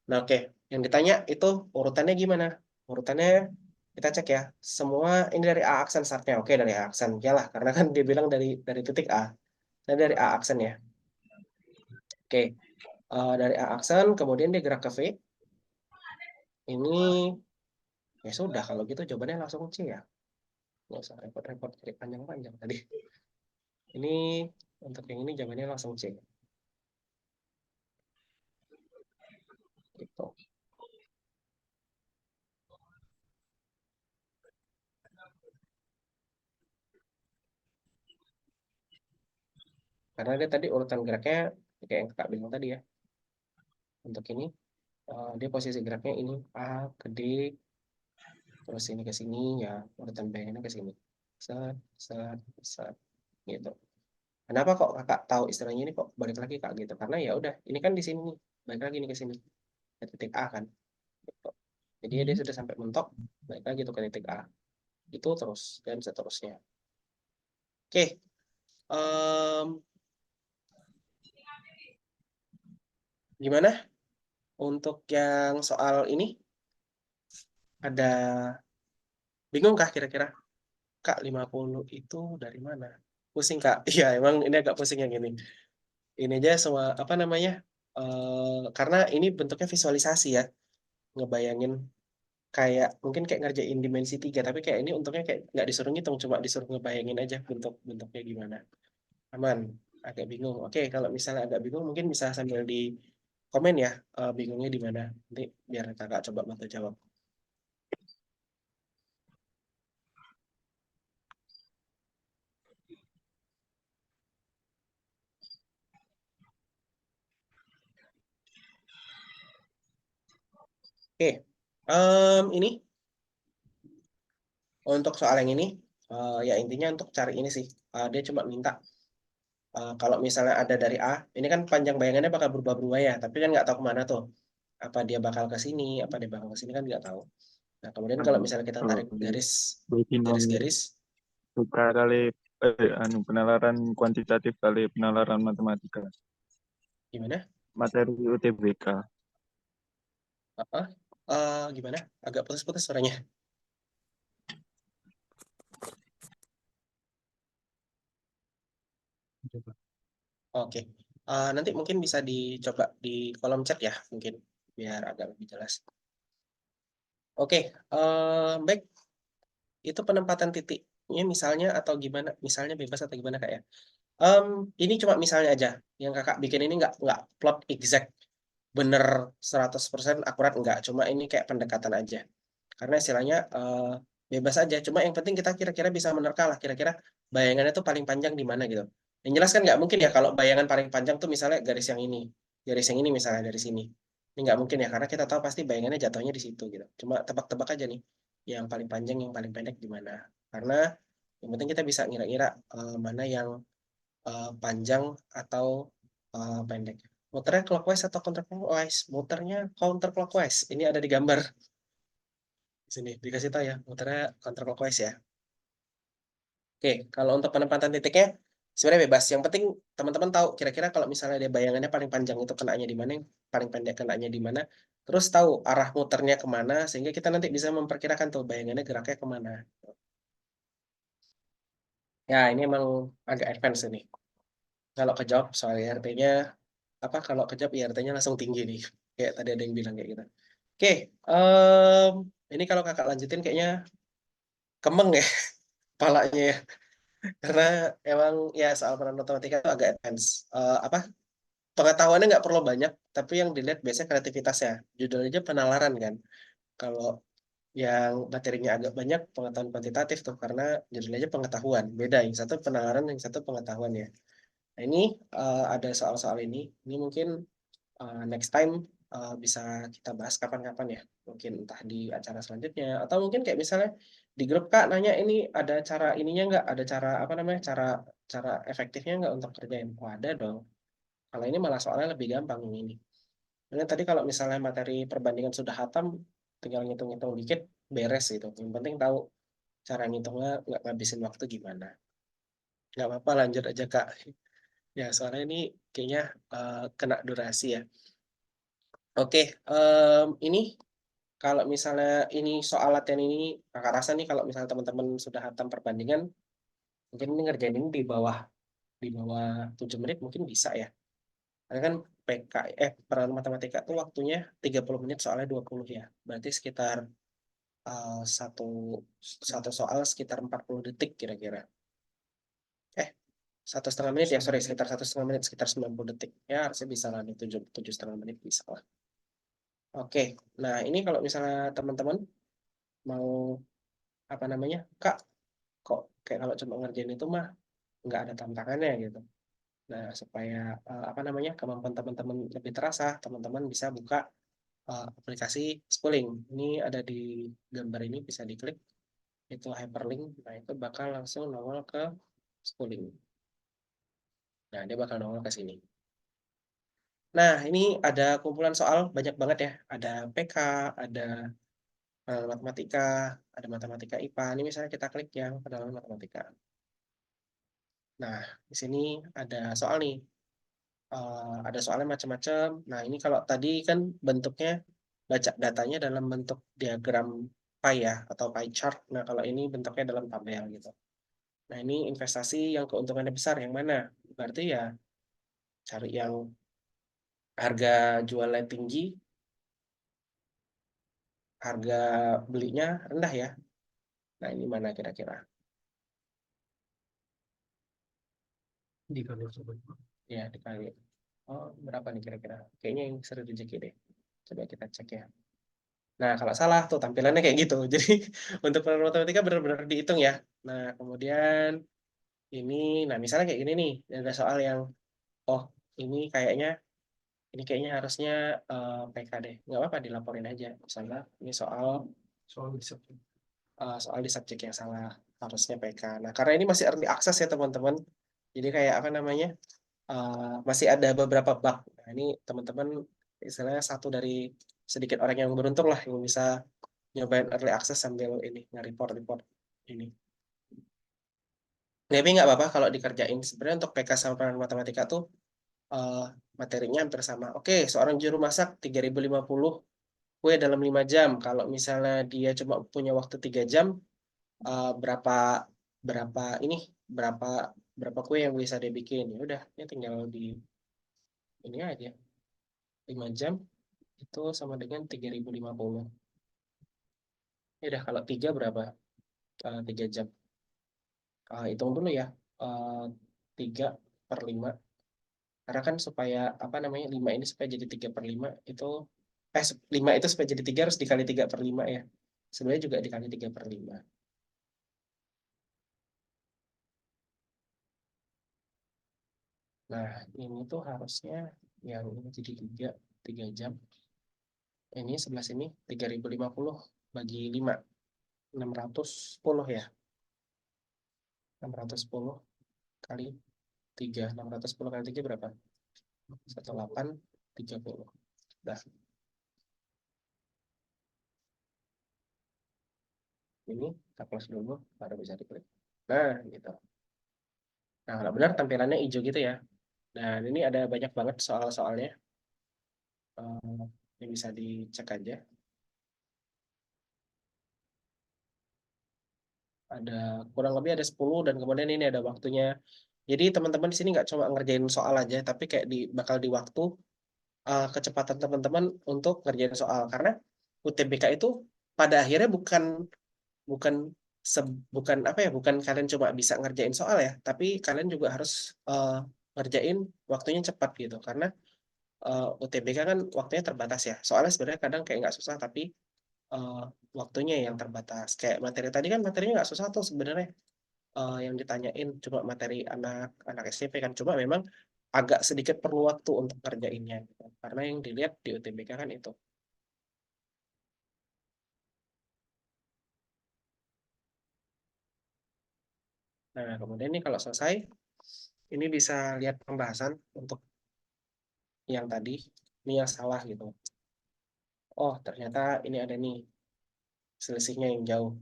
Nah, oke. Yang ditanya itu urutannya gimana? Urutannya kita cek ya. Semua ini dari A aksen startnya. Oke, dari A aksen. Yalah, karena kan dia bilang dari titik A. Dan dari A aksen ya. Oke. Dari A aksen kemudian dia gerak ke V. Ini ya sudah kalau gitu jawabannya langsung C ya. Nggak usah repot-repot cari panjang-panjang tadi. Ini untuk yang ini jawabannya langsung C. Gitu. Karena dia tadi urutan geraknya kayak yang kakak bilang tadi ya. Untuk ini dia posisi geraknya ini A ke D, terus ini ke sini ya urutan bayangannya ke sini. Set, set, set, gitu. Kenapa kok kakak tahu istilahnya ini kok balik lagi kak gitu? Karena ya udah ini kan di sini nih, balik lagi nih ke sini, ke titik A kan. Gitu. Jadi dia sudah sampai mentok, balik lagi tuh ke titik A. Itu terus dan seterusnya. Oke, gimana untuk yang soal ini? Ada bingung kah kira-kira? Kak 50 itu dari mana? Pusing Kak. Iya emang ini agak pusing yang ini. Ini aja semua apa namanya? Karena ini bentuknya visualisasi ya, ngebayangin kayak mungkin kayak ngerjain dimensi 3 tapi kayak ini untungnya kayak nggak disuruh ngitung, cuma disuruh ngebayangin aja bentuknya gimana. Aman. Agak bingung. Oke, kalau misalnya agak bingung mungkin bisa sambil di komen ya, bingungnya di mana. Nanti biar kakak coba bantu jawab. Oke, ini untuk soal yang ini, ya intinya untuk cari ini sih. Dia cuma minta kalau misalnya ada dari A, ini kan panjang bayangannya bakal berubah-berubah ya, tapi kan nggak tahu kemana tuh. Apa dia bakal ke sini, apa dia bakal ke sini kan nggak tahu. Nah, kemudian kalau misalnya kita tarik garis, Bikinannya garis-garis, suka kali penalaran kuantitatif kali penalaran matematika gimana? materi UTBK. Apa? Gimana? Agak putus-putus suaranya. Oke, nanti mungkin bisa dicoba di kolom chat ya, mungkin biar agak lebih jelas. Oke, baik. Itu penempatan titiknya misalnya atau gimana? Misalnya bebas atau gimana kak ya? Ini cuma misalnya aja. Yang kakak bikin ini nggak plot exact bener 100% akurat nggak. Cuma ini kayak pendekatan aja. Karena istilahnya bebas aja. Cuma yang penting kita kira-kira bisa menerka lah. Kira-kira bayangannya tuh paling panjang di mana gitu. Yang jelas kan nggak mungkin ya kalau bayangan paling panjang tuh misalnya garis yang ini. Garis yang ini misalnya dari sini. Ini nggak mungkin ya karena kita tahu pasti bayangannya jatuhnya di situ gitu. Cuma tebak-tebak aja nih. Yang paling panjang, yang paling pendek di mana. Karena yang penting kita bisa ngira-ngira mana yang panjang atau pendek. Muternya clockwise atau counterclockwise? Muternya counterclockwise. Ini ada di gambar. Di sini dikasih tahu ya, muternya counterclockwise ya. Oke, kalau untuk penempatan titiknya sebenarnya bebas. Yang penting teman-teman tahu kira-kira kalau misalnya dia bayangannya paling panjang itu kenanya di mana, yang paling pendek kenanya di mana. Terus tahu arah muternya kemana, sehingga kita nanti bisa memperkirakan tuh bayangannya geraknya kemana. Ya, ini emang agak advance ini. Kalau kejawab soal IRT-nya, apa kalau kejawab IRT-nya langsung tinggi nih. Kayak tadi ada yang bilang kayak gitu. Oke, ini kalau kakak lanjutin kayaknya kemeng ya kepalanya ya. Karena emang ya soal peran matematika itu agak advance. Apa pengetahuannya nggak perlu banyak, tapi yang dilihat biasanya kreativitasnya. Judulnya aja penalaran kan. Kalau yang materinya agak banyak pengetahuan kuantitatif tuh karena judulnya aja pengetahuan. Beda yang satu penalaran, yang satu pengetahuan ya. Nah, ini ada soal-soal ini. Ini mungkin next time bisa kita bahas kapan-kapan ya. Mungkin entah di acara selanjutnya atau mungkin kayak misalnya di grup Kak nanya ini ada cara ininya nggak? Ada cara apa namanya? Cara cara efektifnya nggak untuk kerjain? Oh, ada dong. Kalau ini malah soalnya lebih gampang yang ini. Karena tadi kalau misalnya materi perbandingan sudah hatam, tinggal ngitung-ngitung dikit beres gitu. Yang penting tahu cara ngitungnya nggak ngabisin waktu gimana. Nggak apa-apa lanjut aja Kak. Ya soalnya ini kayaknya kena durasi ya. Oke, ini kalau misalnya ini soal latihan ini, kakak rasa nih kalau misalnya teman-teman sudah hatam perbandingan, mungkin ini ngerjain ini di bawah 7 menit mungkin bisa ya. Karena kan peran matematika tuh waktunya 30 menit soalnya 20 ya. Berarti sekitar satu satu soal sekitar 40 detik kira-kira. Eh, 1,5 menit ya, sorry, sekitar 1,5 menit, sekitar 90 detik. Ya harusnya bisa lah nih, 7,5 menit bisa lah. Oke, nah ini kalau misalnya teman-teman mau apa namanya, Kak, kok kayak kalau cuma ngerjain itu mah nggak ada tantangannya gitu. Nah, supaya apa namanya kemampuan teman-teman lebih terasa, teman-teman bisa buka aplikasi schooling. Ini ada di gambar ini bisa diklik, itu hyperlink. Nah, itu bakal langsung nongol ke schooling. Nah, dia bakal nongol ke sini. Nah, ini ada kumpulan soal banyak banget ya. Ada PK, ada matematika, ada matematika IPA. Ini misalnya kita klik yang pendalaman matematika. Nah, di sini ada soal nih. Ada soalnya macam-macam. Nah, ini kalau tadi kan bentuknya baca datanya dalam bentuk diagram pie ya atau pie chart. Nah, kalau ini bentuknya dalam tabel gitu. Nah, ini investasi yang keuntungannya besar yang mana? Berarti ya cari yang harga jualnya tinggi, harga belinya rendah ya. Nah, ini mana kira-kira? Dikali coba. Ya, dikali. Oh, berapa nih kira-kira? Kayaknya yang seri rezeki deh. Coba kita cek ya. Nah, kalau salah tuh tampilannya kayak gitu. Jadi, untuk penerapan matematika benar-benar dihitung ya. Nah, kemudian ini, nah misalnya kayak gini nih, ada soal yang, oh ini kayaknya harusnya PK deh. Nggak apa-apa dilaporin aja. Misalnya ini soal Soal bisa. soal di subjek yang salah, harusnya PK. Nah, karena ini masih early access ya teman-teman. Jadi kayak apa namanya, masih ada beberapa bug. Nah, ini teman-teman istilahnya satu dari sedikit orang yang beruntung lah yang bisa nyobain early access sambil ini nge-report ini. Tapi nggak apa-apa kalau dikerjain. Sebenarnya untuk PK sama penerapan matematika tuh materinya hampir sama. Oke, seorang juru masak 3050 kue dalam 5 jam. Kalau misalnya dia cuma punya waktu 3 jam, berapa berapa ini berapa berapa kue yang bisa dia bikin? Ya udah, ya tinggal di ini aja. 5 jam itu sama dengan 3050. Ya udah, kalau 3 berapa? 3 jam. Hitung dulu ya. 3 per 5. Karena kan supaya apa namanya 5 ini supaya jadi 3 per 5 itu 5 itu supaya jadi 3 harus dikali 3 per 5 ya. Sebenarnya juga dikali 3 per 5. Nah, ini tuh harusnya yang ini jadi 3 jam. Ini sebelah sini 3050 bagi 5. 610 ya. 610 kali 3. 610 kali 3 berapa? 1830. Dah. Ini kita close dulu baru bisa diklik. Nah, gitu. Nah, kalau benar tampilannya hijau gitu ya. Dan ini ada banyak banget soal-soalnya. Yang bisa dicek aja. Ada kurang lebih ada 10 dan kemudian ini ada waktunya. Jadi teman-teman di sini nggak cuma ngerjain soal aja, tapi kayak bakal di waktu kecepatan teman-teman untuk ngerjain soal. Karena UTBK itu pada akhirnya bukan bukan bukan apa ya, bukan kalian cuma bisa ngerjain soal ya, tapi kalian juga harus ngerjain waktunya cepat gitu. Karena UTBK kan waktunya terbatas ya. Soalnya sebenarnya kadang kayak nggak susah, tapi uh, waktunya yang terbatas. Kayak materi tadi kan materinya nggak susah tuh sebenarnya. Yang ditanyain cuma materi anak SMP kan, cuma memang agak sedikit perlu waktu untuk kerjainnya gitu. Karena yang dilihat di UTBK kan itu. Nah, kemudian ini kalau selesai, ini bisa lihat pembahasan untuk yang tadi, ini yang salah gitu. Oh, ternyata ini ada nih selisihnya yang jauh.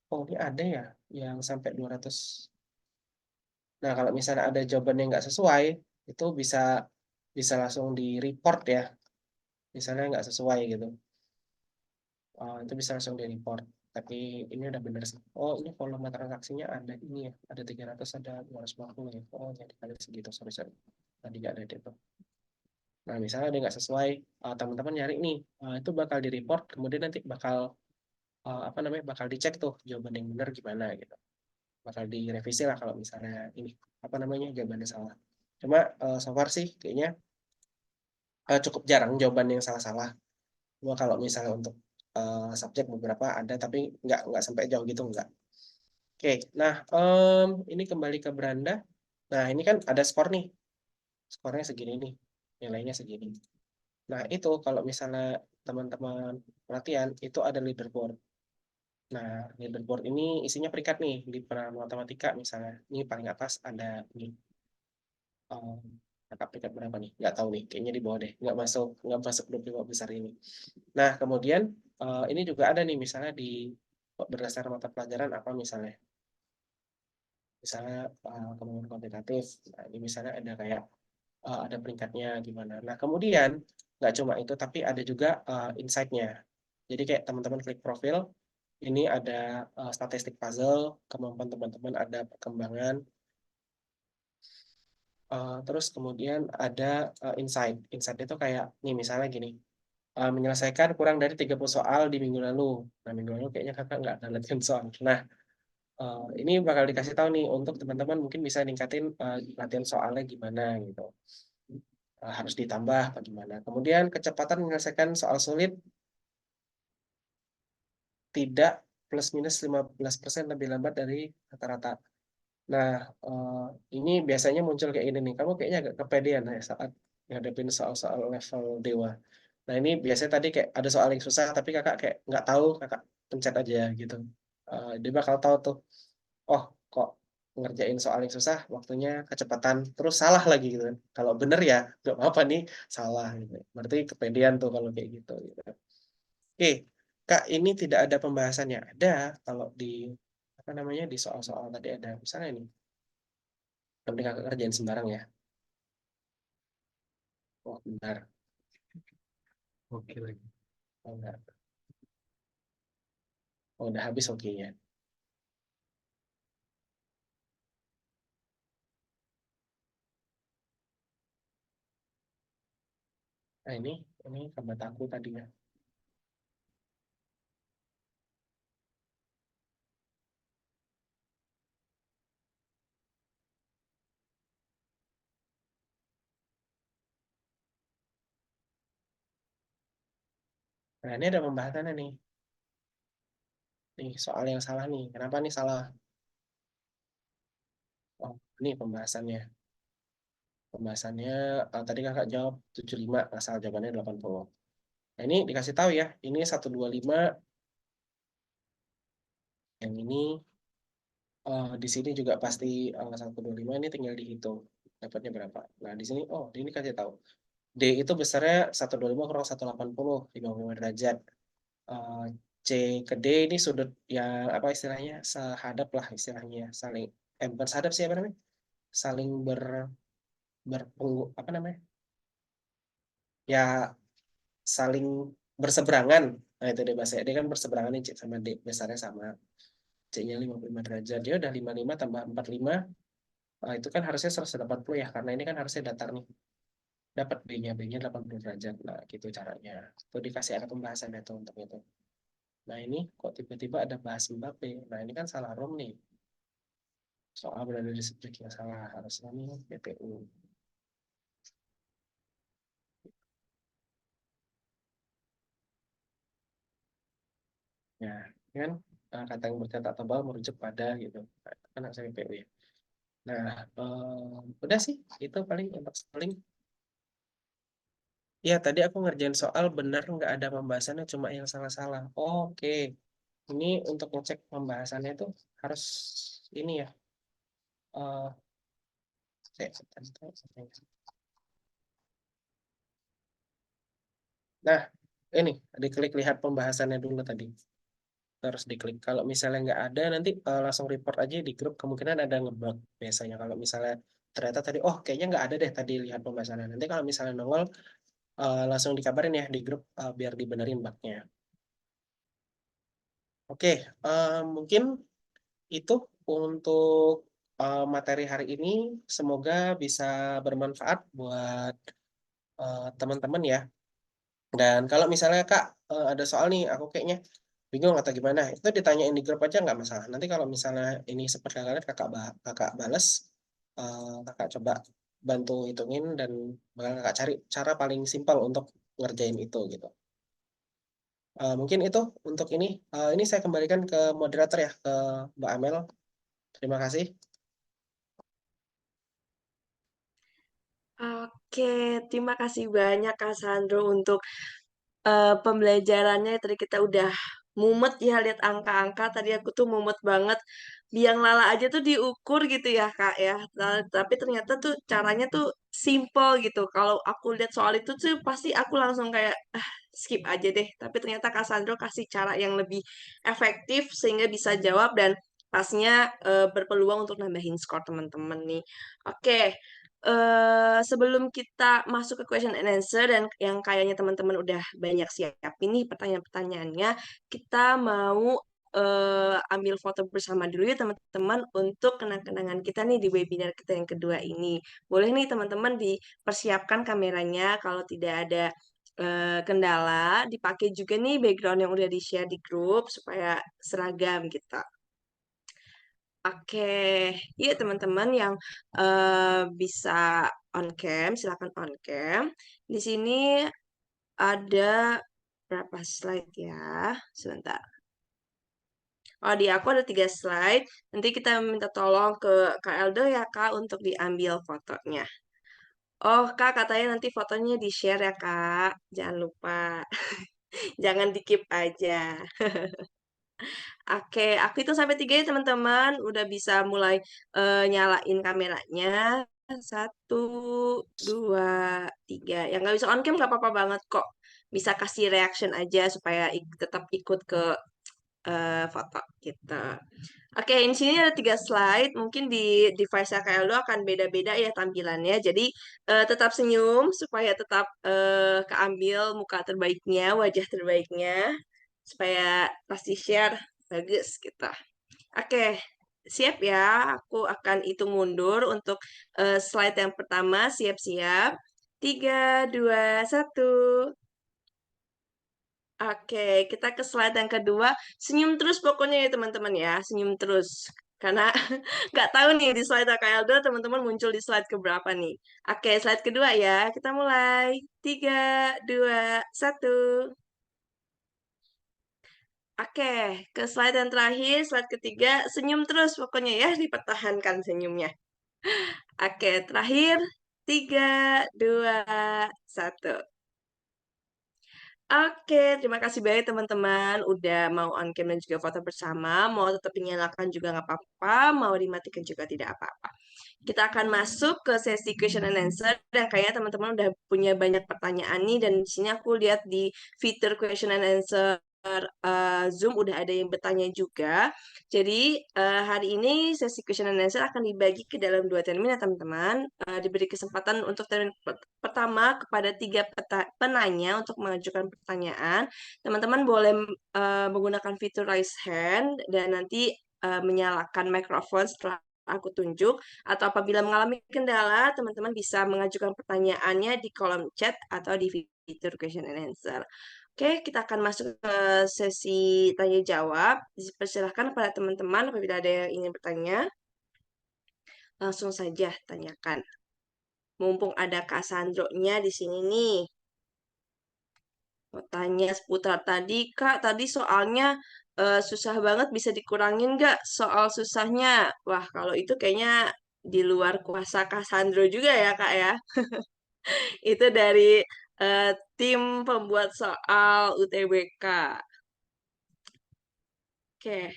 Oh, ini ada ya yang sampai 200. Nah, kalau misalnya ada jawaban yang nggak sesuai, itu bisa bisa langsung di report ya. Misalnya nggak sesuai gitu. Itu bisa langsung di report. Tapi ini udah bener sih. Oh, ini volume transaksinya ada ini ya. Ada 300, ada 250 ya. Oh, jadi kali segitu. Sorry. Tadi nggak ada itu. Nah, misalnya dia nggak sesuai, teman-teman nyari nih. Itu bakal di report. Kemudian nanti bakal apa namanya, bakal dicek tuh jawaban yang benar gimana gitu. Bakal direvisi lah kalau misalnya ini apa namanya jawabannya salah. Cuma so far sih kayaknya cukup jarang jawaban yang salah-salah. Cuma kalau misalnya untuk subjek beberapa ada, tapi nggak sampai jauh gitu nggak. Oke, nah ini kembali ke beranda. Nah, ini kan ada skor nih. Skornya segini nih. Nilainya segini. Nah, itu kalau misalnya teman-teman perhatian, itu ada leaderboard. Nah, leaderboard ini isinya peringkat nih. Di penerapan matematika misalnya. Ini paling atas ada ini. Kakak peringkat berapa nih? Nggak tahu nih. Kayaknya di bawah deh. Nggak masuk 25 besar ini. Nah, kemudian ini juga ada nih. Misalnya di berdasarkan mata pelajaran apa misalnya. Misalnya kemampuan kuantitatif. Nah, ini misalnya ada kayak ada peringkatnya gimana. Nah, kemudian nggak cuma itu, tapi ada juga insight-nya. Jadi kayak teman-teman klik profil, Ini ada statistik puzzle, kemampuan teman-teman ada perkembangan. Terus kemudian ada insight. Insight itu kayak, nih misalnya gini, menyelesaikan kurang dari 30 soal di minggu lalu. Nah, minggu lalu kayaknya kakak nggak ada latihan soal. Nah, ini bakal dikasih tahu nih untuk teman-teman mungkin bisa ningkatin latihan soalnya gimana gitu. Harus ditambah apa gimana. Kemudian kecepatan menyelesaikan soal sulit tidak plus minus 15% lebih lambat dari rata-rata. Nah, ini biasanya muncul kayak ini nih. Kamu kayaknya agak kepedean ya saat ngadepin soal-soal level dewa. Nah, ini biasanya tadi kayak ada soal yang susah, tapi kakak kayak nggak tahu, kakak pencet aja gitu. Dia bakal tahu tuh, oh kok ngerjain soal yang susah, waktunya kecepatan, terus salah lagi gitu kan. Kalau bener ya, nggak apa-apa nih, salah gitu. Berarti kepedean tuh kalau kayak gitu. Gitu. Oke, Kak, ini tidak ada pembahasannya. Ada kalau di apa namanya di soal-soal tadi ada misalnya ini. Tapi kakak kerjain sembarang ya. Oh, benar. Oke lagi. Oh, enggak. Oh, udah habis oke ya. Nah, ini kabar aku tadinya. Nah, ini ada pembahasannya nih. Nih, soal yang salah nih. Kenapa nih salah? Oh, ini pembahasannya. Pembahasannya tadi kakak jawab 75, asal jawabannya 80. Nah, ini dikasih tahu ya. Ini 125, yang ini di sini juga pasti 125 ini tinggal dihitung dapatnya berapa. Nah, di sini ini kasih tahu. D itu besarnya 125 kurang 180, 55 derajat. Eh, C ke D ini sudut yang apa istilahnya sehadap lah istilahnya saling bukan sehadap sih apa namanya saling apa namanya ya saling berseberangan. Nah itu D bahasa D kan berseberangan nih C sama D besarnya sama. C-nya 55 derajat, dia udah 55 tambah 45, itu kan harusnya 180 ya karena ini kan harusnya datar nih, dapat B-nya 80 derajat. Nah gitu caranya itu dikasih ada pembahasannya tuh untuk itu. Nah ini kok tiba-tiba ada bahas Mbappe. Nah ini kan salah rom nih. Soal berada di subjek yang salah. Harusnya nih PPU. Ya, kan kata yang bercetak tebal merujuk pada gitu. Nah, itu kan harusnya PPU ya. Nah, udah sih. Itu paling yang paling. Ya, tadi aku ngerjain soal bener nggak ada pembahasannya cuma yang salah-salah. Oke. Ini untuk ngecek pembahasannya itu harus ini ya. eh Nah, ini diklik lihat pembahasannya dulu tadi. Terus diklik. Kalau misalnya nggak ada, nanti langsung report aja di grup. Kemungkinan ada ngebug biasanya. Kalau misalnya ternyata tadi, kayaknya nggak ada deh tadi lihat pembahasannya. Nanti kalau misalnya nongol, langsung dikabarin ya di grup biar dibenerin bugnya. Oke, mungkin itu untuk materi hari ini. Semoga bisa bermanfaat buat teman-teman ya. Dan kalau misalnya Kak ada soal nih, aku kayaknya bingung atau gimana, itu ditanyain di grup aja nggak masalah. Nanti kalau misalnya ini sempat kakak kakak bales, kakak coba bantu hitungin dan bakal kakak cari cara paling simpel untuk ngerjain itu gitu. Mungkin itu untuk ini. Ini saya kembalikan ke moderator ya, ke Mbak Amel. Terima kasih. Oke, terima kasih banyak Kak Sandro untuk pembelajarannya. Tadi kita udah mumet ya lihat angka-angka. Tadi aku tuh mumet banget. Biang lala aja tuh diukur gitu ya Kak ya. Tapi ternyata tuh caranya tuh simple gitu. Kalau aku lihat soal itu tuh pasti aku langsung kayak skip aja deh. Tapi ternyata Kak Sandro kasih cara yang lebih efektif sehingga bisa jawab dan pasnya berpeluang untuk nambahin skor teman-teman nih. Oke, sebelum kita masuk ke question and answer dan yang kayaknya teman-teman udah banyak siap ini pertanyaan-pertanyaannya, kita mau ambil foto bersama dulu ya teman-teman untuk kenang-kenangan kita nih di webinar kita yang kedua ini. Boleh nih teman-teman dipersiapkan kameranya kalau tidak ada kendala, dipakai juga nih background yang udah di-share di grup supaya seragam gitu. Oke, iya teman-teman yang bisa on cam, silakan on cam. Di sini ada berapa slide ya? Sebentar. Oh, di aku ada 3 slide. Nanti kita minta tolong ke Kak Eldo ya, Kak, untuk diambil fotonya. Oh, Kak, katanya nanti fotonya di-share ya, Kak. Jangan lupa. Jangan di-keep aja. Oke, aku itu sampai 3 ya, teman-teman. Udah bisa mulai nyalain kameranya. 1, 2, 3. Yang nggak bisa on cam nggak apa-apa banget kok. Bisa kasih reaction aja supaya tetap ikut ke foto gitu. Oke, di sini ada 3 slide. Mungkin di device Kak akan beda-beda ya tampilannya. Jadi tetap senyum supaya tetap keambil muka terbaiknya, wajah terbaiknya, supaya pasti share bagus gitu. Oke, siap ya. Aku akan hitung mundur untuk slide yang pertama. Siap-siap. 3, 2, 1. Oke, kita ke slide yang kedua. Senyum terus pokoknya ya teman-teman ya, senyum terus. Karena nggak tahu nih di slide KL2 teman-teman muncul di slide keberapa nih. Oke, slide kedua ya. Kita mulai. 3, 2, 1. Oke, ke slide yang terakhir, slide ketiga. Senyum terus pokoknya ya, dipertahankan senyumnya. Oke, terakhir. 3, 2, 1. Oke, terima kasih banyak teman-teman udah mau on cam dan juga foto bersama. Mau tetap dinyalakan juga nggak apa-apa, mau dimatikan juga tidak apa-apa. Kita akan masuk ke sesi question and answer dan kayaknya teman-teman udah punya banyak pertanyaan nih dan di sini aku lihat di fitur question and answer Zoom udah ada yang bertanya juga. Jadi hari ini sesi question and answer akan dibagi ke dalam 2 termin ya teman-teman. Diberi kesempatan untuk termin pertama kepada 3 penanya untuk mengajukan pertanyaan. Teman-teman boleh menggunakan fitur raise hand dan nanti menyalakan mikrofon setelah aku tunjuk, atau apabila mengalami kendala, teman-teman bisa mengajukan pertanyaannya di kolom chat atau di fitur question and answer. Oke, kita akan masuk ke sesi tanya jawab. Dipersilahkan kepada teman-teman apabila ada yang ingin bertanya, langsung saja tanyakan. Mumpung ada Kak Sandro-nya di sini nih. Mau tanya seputar tadi, Kak, tadi soalnya susah banget, bisa dikurangin nggak soal susahnya? Wah, kalau itu kayaknya di luar kuasa Kak Sandro juga ya, Kak ya. Itu dari eh, tim pembuat soal UTBK. Oke,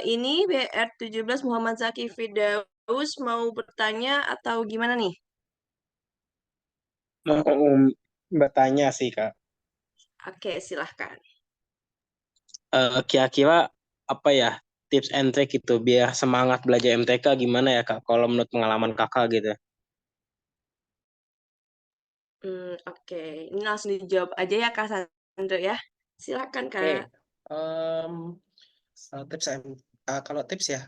ini BR17 Muhammad Zaki Firdaus mau bertanya atau gimana nih? Mau bertanya sih Kak. Oke, silahkan. Kira-kira apa ya tips and trick itu biar semangat belajar MTK gimana ya Kak? Kalau menurut pengalaman Kakak gitu. Oke, ini langsung dijawab aja ya Kak Sandro ya. Silakan Oke, Kak. em, tips kalau tips ya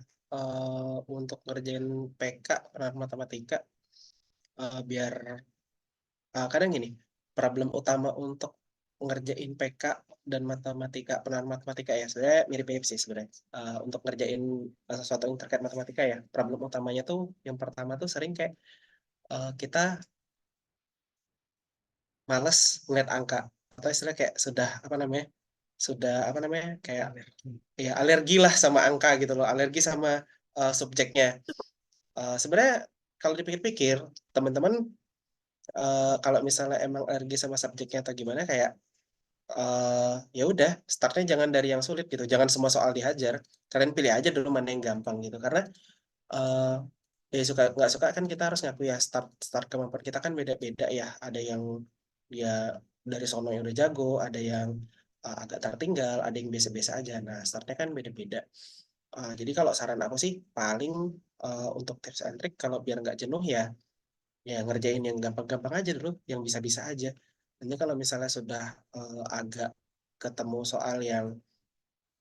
untuk ngerjain PK matematika biar kadang gini problem utama untuk ngerjain PK dan matematika penahan matematika ya sebenarnya mirip-mirip sih sebenarnya. Untuk ngerjain sesuatu yang terkait matematika ya problem utamanya tuh yang pertama tuh sering kayak kita males ngeliat angka atau istilah kayak sudah apa namanya kayak ya alergi lah sama angka gitu loh, alergi sama subjeknya. Sebenarnya kalau dipikir-pikir teman-teman kalau misalnya emang alergi sama subjeknya atau gimana kayak ya udah startnya jangan dari yang sulit gitu, jangan semua soal dihajar, kalian pilih aja dulu mana yang gampang gitu karena eh ya suka nggak suka kan kita harus ngaku ya start start kemampuan kita kan beda-beda ya, ada yang dia dari sono yang udah jago, ada yang agak tertinggal, ada yang biasa-biasa aja, nah startnya kan beda-beda. Jadi kalau saran aku sih paling untuk tips and trick kalau biar nggak jenuh ya ya ngerjain yang gampang-gampang aja dulu, yang bisa-bisa aja. Nanti kalau misalnya sudah agak ketemu soal yang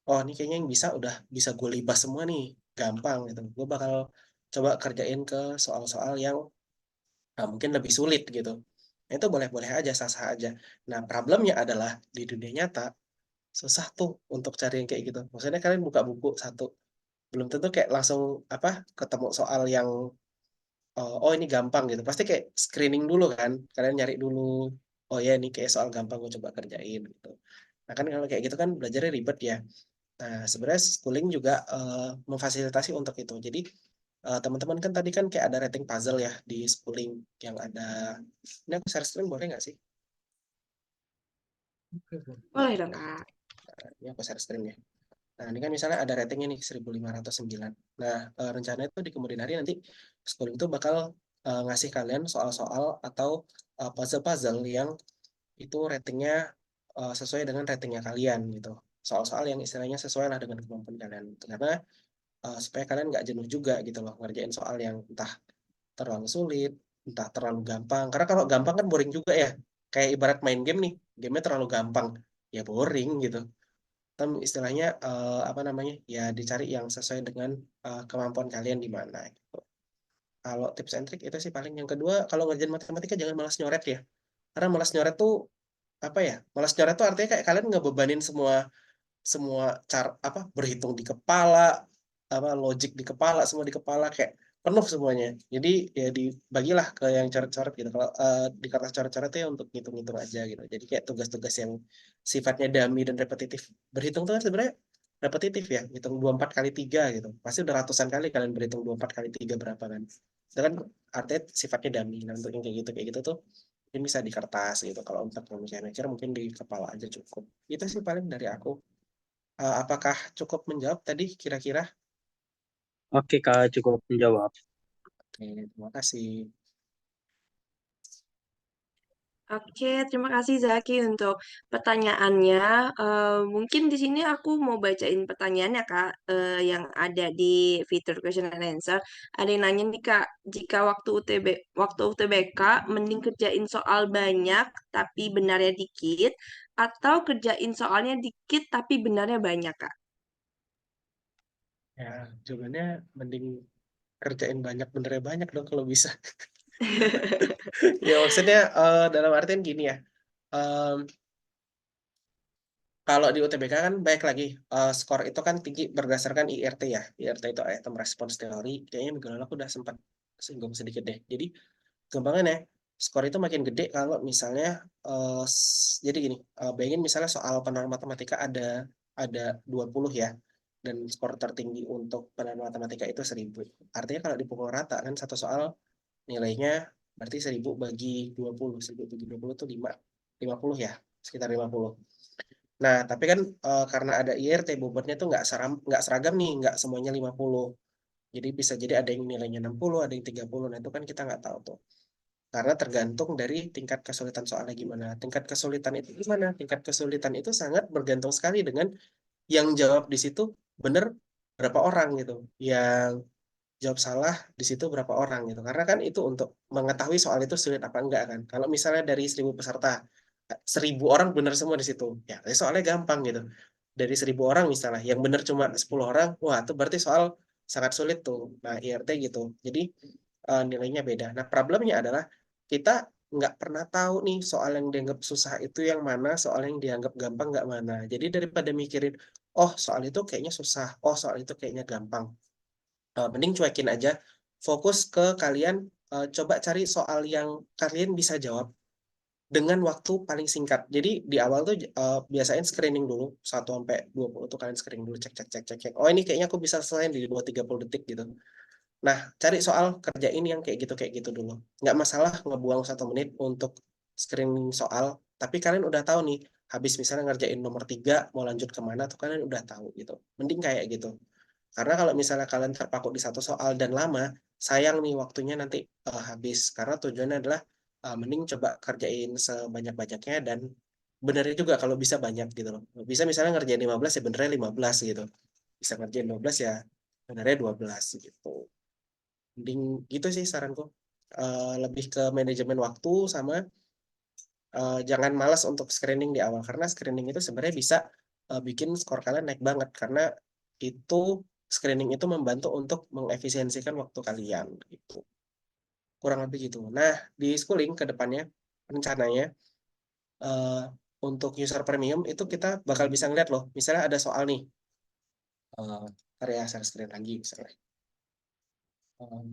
oh ini kayaknya yang bisa udah bisa gue libas semua nih, gampang gitu, gue bakal coba kerjain ke soal-soal yang mungkin lebih sulit gitu. Nah, itu boleh-boleh aja, sah-sah aja. Nah, problemnya adalah di dunia nyata susah tuh untuk cari yang kayak gitu. Maksudnya kalian buka buku satu, belum tentu kayak langsung apa ketemu soal yang oh ini gampang gitu. Pasti kayak screening dulu kan. Kalian nyari dulu. Oh ya ini kayak soal gampang gue coba kerjain gitu. Nah kan kalau kayak gitu kan belajarnya ribet ya. Nah sebenarnya schooling juga memfasilitasi untuk itu. Jadi teman-teman kan tadi kan kayak ada rating puzzle ya di schooling yang ada. Ini aku share screen boleh nggak sih? Boleh dong, Kak. Ini aku share screen ya. Nah, ini kan misalnya ada ratingnya nih 1509. Nah, rencana itu di kemudian hari nanti schooling itu bakal ngasih kalian soal-soal atau puzzle-puzzle yang itu ratingnya sesuai dengan ratingnya kalian gitu. Soal-soal yang istilahnya sesuai lah dengan kemampuan kalian. Karena supaya kalian nggak jenuh juga gitu loh ngerjain soal yang entah terlalu sulit, entah terlalu gampang. Karena kalau gampang kan boring juga ya. Kayak ibarat main game nih, gamenya terlalu gampang, ya boring gitu. Atau istilahnya apa namanya ya dicari yang sesuai dengan kemampuan kalian di mana gitu. Kalau tips and trick itu sih paling yang kedua kalau ngerjain matematika jangan malas nyoret ya karena malas nyoret tuh apa ya malas nyoret tuh artinya kayak kalian ngebebanin semua semua cara apa berhitung di kepala apa logik di kepala semua di kepala kayak penuh semuanya jadi ya dibagilah ke yang coret-coret gitu kalau di kertas coret-coret itu ya untuk ngitung-ngitung aja gitu jadi kayak tugas-tugas yang sifatnya dummy dan repetitif berhitung tuh kan sebenarnya repetitif ya hitung 24 kali 3 gitu pasti udah ratusan kali kalian berhitung 24 kali 3 berapa kan itu kan artinya sifatnya dummy nah untuk yang kayak gitu tuh mungkin bisa di kertas gitu kalau untuk yang mikir mungkin di kepala aja cukup itu sih paling dari aku. Apakah cukup menjawab tadi kira-kira? Oke, Kak, cukup menjawab. Oke, terima kasih. Oke, terima kasih Zaki untuk pertanyaannya. Mungkin di sini aku mau bacain pertanyaannya Kak, yang ada di fitur question and answer. Ada yang nanya nih Kak, jika waktu UTBK mending kerjain soal banyak tapi benarnya dikit, atau kerjain soalnya dikit tapi benarnya banyak Kak? Ya, jawabannya mending kerjain banyak benernya banyak dong kalau bisa. Ya maksudnya dalam artian gini ya. em, Kalau di UTBK kan baik lagi skor itu kan tinggi berdasarkan IRT ya. IRT itu item response theory. Kayaknya minggu lalu aku udah sempat singgung sedikit deh. Jadi gampangan ya skor itu makin gede kalau misalnya jadi gini bayangin misalnya soal penerapan matematika ada 20 ya dan skor tertinggi untuk penerapan matematika itu 1000 artinya kalau dipukul rata kan satu soal nilainya berarti 1000 bagi 20 1000 bagi 20 itu 50 ya sekitar 50. Nah tapi kan karena ada IRT bobotnya tuh nggak seragam nih nggak semuanya 50 jadi bisa jadi ada yang nilainya 60 ada yang 30 nah itu kan kita nggak tahu tuh karena tergantung dari tingkat kesulitan soalnya gimana. Tingkat kesulitan itu gimana? Tingkat kesulitan itu sangat bergantung sekali dengan yang jawab di situ benar berapa orang gitu. Yang jawab salah di situ berapa orang gitu. Karena kan itu untuk mengetahui soal itu sulit apa enggak kan. Kalau misalnya dari 1000 peserta, 1000 orang benar semua di situ. Ya, soalnya gampang gitu. Dari 1000 orang misalnya, yang benar cuma 10 orang, wah itu berarti soal sangat sulit tuh. Nah, IRT gitu. Jadi nilainya beda. Nah, problemnya adalah kita nggak pernah tahu nih soal yang dianggap susah itu yang mana, soal yang dianggap gampang nggak mana. Jadi daripada mikirin, oh soal itu kayaknya susah, oh soal itu kayaknya gampang. Mending cuekin aja, fokus ke kalian, coba cari soal yang kalian bisa jawab dengan waktu paling singkat. Jadi di awal tuh biasain screening dulu 1 sampai 20 tuh kalian screening dulu cek cek cek cek cek. Oh ini kayaknya aku bisa selesai di 2-30 detik gitu. Nah, cari soal kerjain yang kayak gitu dulu. Nggak masalah ngebuang 1 menit untuk screening soal, tapi kalian udah tahu nih, habis misalnya ngerjain nomor 3, mau lanjut kemana tuh kalian udah tahu gitu. Mending kayak gitu. Karena kalau misalnya kalian terpaku di satu soal dan lama, sayang nih waktunya nanti habis. Karena tujuannya adalah mending coba kerjain sebanyak-banyaknya dan benerin juga kalau bisa banyak gitu loh. Bisa misalnya ngerjain 15 ya benernya 15 gitu. Bisa ngerjain 12 ya benernya 12 gitu. Mending gitu sih saranku. Lebih ke manajemen waktu sama jangan malas untuk screening di awal karena screening itu sebenarnya bisa bikin skor kalian naik banget karena itu screening itu membantu untuk mengefisiensikan waktu kalian gitu. Kurang lebih gitu. Nah, di schooling ke depannya rencananya eh, untuk user premium itu kita bakal bisa ngeliat loh. Misalnya ada soal nih, area share screen lagi misalnya.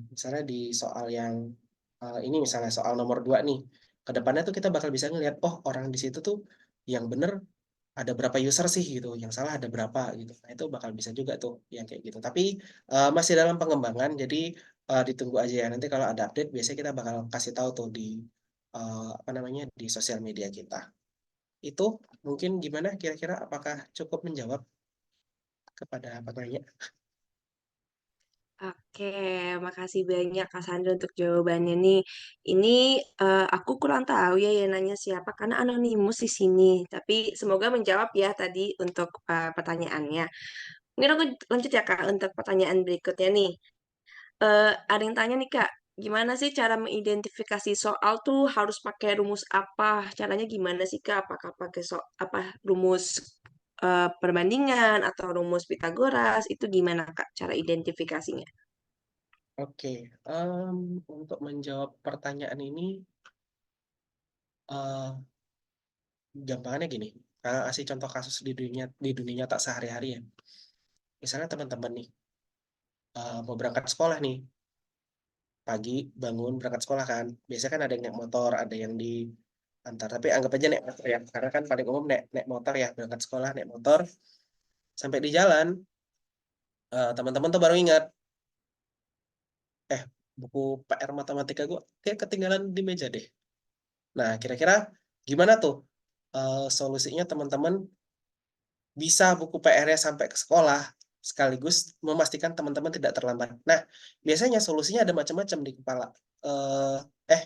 Misalnya di soal yang ini misalnya soal nomor 2 nih. Ke depannya tuh kita bakal bisa ngeliat, oh orang di situ tuh yang bener ada berapa user sih gitu, yang salah ada berapa gitu. Nah, itu bakal bisa juga tuh yang kayak gitu. Tapi masih dalam pengembangan, jadi ditunggu aja ya. Nanti kalau ada update, biasanya kita bakal kasih tahu tuh di apa namanya di sosial media kita. Itu mungkin gimana kira-kira apakah cukup menjawab kepada pertanyaan? Oke, makasih banyak Kak Sandra untuk jawabannya nih. Ini aku kurang tahu ya yang nanya siapa karena anonimus di sini. Tapi semoga menjawab ya tadi untuk pertanyaannya. Mungkin aku lanjut ya Kak untuk pertanyaan berikutnya nih. Ada yang tanya nih Kak, gimana sih cara mengidentifikasi soal tuh harus pakai rumus apa? Caranya gimana sih Kak? Apakah pakai rumus perbandingan atau rumus Pitagoras? Itu gimana Kak cara identifikasinya? Oke, untuk menjawab pertanyaan ini, eh gampangannya gini, kasih contoh kasus di dunia nyata sehari-hari ya. Misalnya teman-teman nih, mau berangkat sekolah nih, pagi bangun berangkat sekolah kan. Biasanya kan ada yang naik motor, ada yang diantar. Tapi anggap aja naik motor ya, karena kan paling umum naik naik motor ya, berangkat sekolah naik motor. Sampai di jalan, teman-teman tuh baru ingat, buku PR matematika gue kayak ketinggalan di meja deh. Nah, kira-kira gimana tuh solusinya teman-teman bisa buku PR-nya sampai ke sekolah sekaligus memastikan teman-teman tidak terlambat. Nah, biasanya solusinya ada macam-macam di kepala.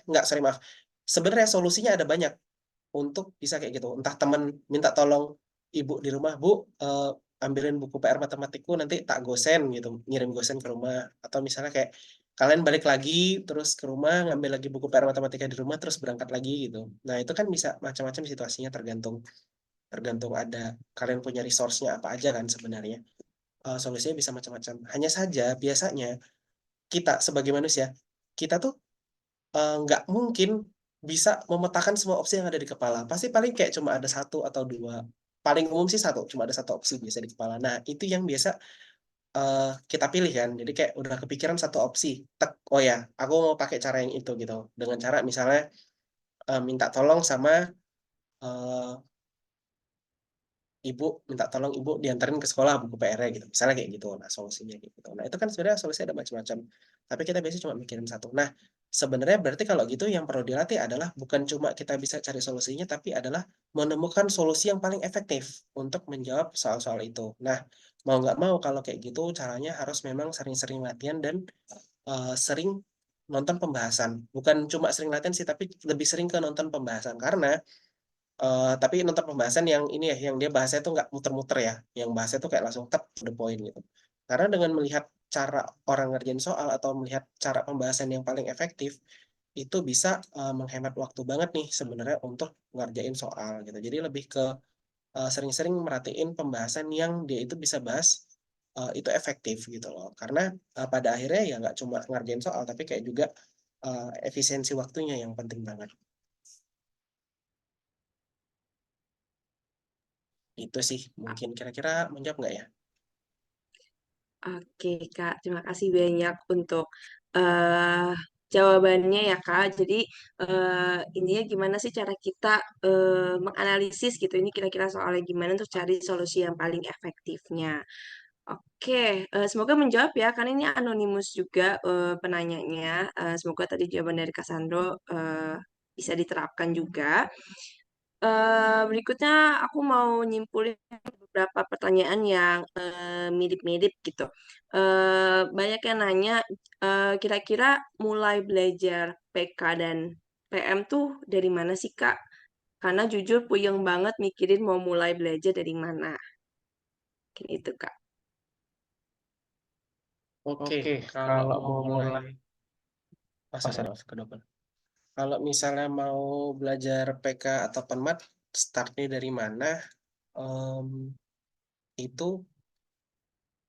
Enggak, sorry maaf. Sebenarnya solusinya ada banyak untuk bisa kayak gitu. Entah teman minta tolong ibu di rumah, Bu, ambilin buku PR matematikku nanti tak gosen gitu, ngirim gosen ke rumah. Atau misalnya kayak kalian balik lagi terus ke rumah ngambil lagi buku PR matematika di rumah terus berangkat lagi gitu. Nah, itu kan bisa macam-macam situasinya tergantung tergantung ada kalian punya resource-nya apa aja kan sebenarnya. Solusinya bisa macam-macam. Hanya saja biasanya kita sebagai manusia, kita tuh nggak mungkin bisa memetakan semua opsi yang ada di kepala. Pasti paling kayak cuma ada satu atau dua. Paling umum sih satu, cuma ada satu opsi biasa di kepala. Nah, itu yang biasa kita pilih kan. Jadi kayak udah kepikiran satu opsi. Tek, oh ya, aku mau pakai cara yang itu gitu. Dengan cara misalnya minta tolong sama eh, ibu minta tolong ibu diantarin ke sekolah buku PR-nya gitu. Misalnya kayak gitu. Nah, solusinya kayak gitu. Nah, itu kan sebenarnya solusi ada macam-macam. Tapi kita biasanya cuma mikirin satu. Nah, sebenarnya berarti kalau gitu yang perlu dilatih adalah bukan cuma kita bisa cari solusinya, tapi adalah menemukan solusi yang paling efektif untuk menjawab soal-soal itu. Nah, mau nggak mau kalau kayak gitu caranya harus memang sering-sering latihan dan sering nonton pembahasan. Bukan cuma sering latihan sih, tapi lebih sering ke nonton pembahasan. Karena tapi nonton pembahasan yang ini ya, yang dia bahasanya tuh nggak muter-muter ya, yang bahasanya tuh kayak langsung tap to the point gitu. Karena dengan melihat cara orang ngerjain soal atau melihat cara pembahasan yang paling efektif, itu bisa menghemat waktu banget nih sebenarnya untuk ngerjain soal gitu. Jadi lebih ke sering-sering merhatiin pembahasan yang dia itu bisa bahas itu efektif gitu loh. Karena pada akhirnya ya nggak cuma ngerjain soal, tapi kayak juga efisiensi waktunya yang penting banget. Itu sih mungkin kira-kira menjawab nggak ya? Oke, Kak. Terima kasih banyak untuk eh jawabannya ya, Kak. Jadi, intinya gimana sih cara kita menganalisis gitu. Ini kira-kira soalnya gimana untuk cari solusi yang paling efektifnya. Oke, semoga menjawab ya, karena ini anonimus juga penanyanya. Semoga tadi jawaban dari Cassandro bisa diterapkan juga. Berikutnya aku mau nyimpulin beberapa pertanyaan yang mirip-mirip gitu. Banyak yang nanya, kira-kira mulai belajar PK dan PM tuh dari mana sih, Kak? Karena jujur puyeng banget mikirin mau mulai belajar dari mana. Mungkin itu, Kak. Oke, Oke, kalau kalau mau mau mulai, mulai sorry, maaf ke depan. Kalau misalnya mau belajar PK atau penmat, startnya dari mana? Itu,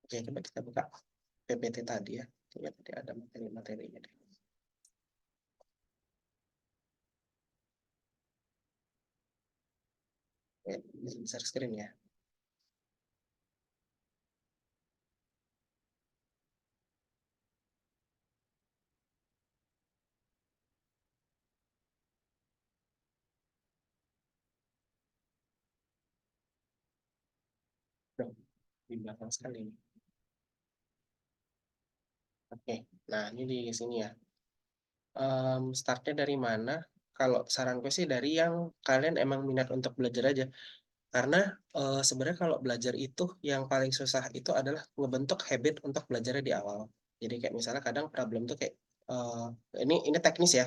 oke, coba kita buka PPT tadi ya. Coba tadi ada materi-materinya deh. Bisa besar screen ya. Duh, di belakang sekali ini. Oke, nah ini di sini ya. Startnya dari mana? Kalau saran gue sih dari yang kalian emang minat untuk belajar aja. Karena sebenarnya kalau belajar itu yang paling susah itu adalah ngebentuk habit untuk belajarnya di awal. Jadi kayak misalnya kadang problem tuh kayak eh, ini teknis ya.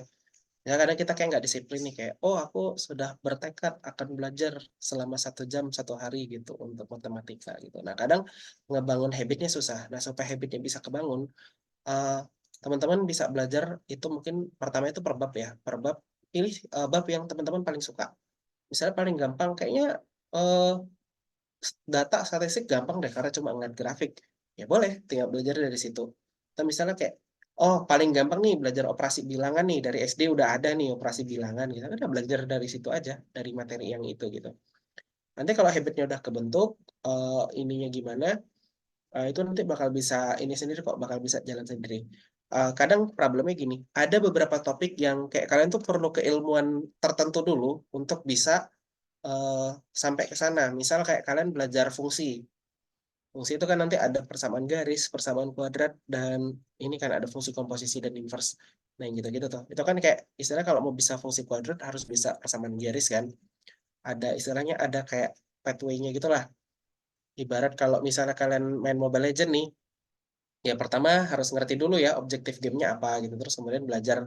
Ya kadang kita kayak nggak disiplin nih kayak oh aku sudah bertekad akan belajar selama 1 jam 1 hari gitu untuk matematika gitu. Nah kadang ngebangun habitnya susah. Nah supaya habitnya bisa kebangun, eh, teman-teman bisa belajar itu mungkin pertama itu per bab ya. Per bab pilih bab yang teman-teman paling suka. Misalnya paling gampang kayaknya eh, data statistik gampang deh karena cuma ngeliat grafik. Ya boleh, tinggal belajar dari situ. Atau misalnya kayak, oh paling gampang nih belajar operasi bilangan nih, dari SD udah ada nih operasi bilangan gitu. Udah belajar dari situ aja, dari materi yang itu gitu. Nanti kalau habitnya udah kebentuk, ininya gimana, itu nanti bakal bisa ini sendiri kok, bakal bisa jalan sendiri. Kadang problemnya gini, ada beberapa topik yang kayak kalian tuh perlu keilmuan tertentu dulu untuk bisa sampai ke sana. Misal kayak kalian belajar fungsi. Fungsi itu kan nanti ada persamaan garis, persamaan kuadrat, dan ini kan ada fungsi komposisi dan inverse. Nah, yang gitu-gitu tuh. Itu kan kayak istilah kalau mau bisa fungsi kuadrat harus bisa persamaan garis kan. Ada istilahnya ada kayak pathway-nya gitu lah. Ibarat kalau misalnya kalian main Mobile Legends nih, ya pertama harus ngerti dulu ya objektif gamenya apa gitu. Terus kemudian belajar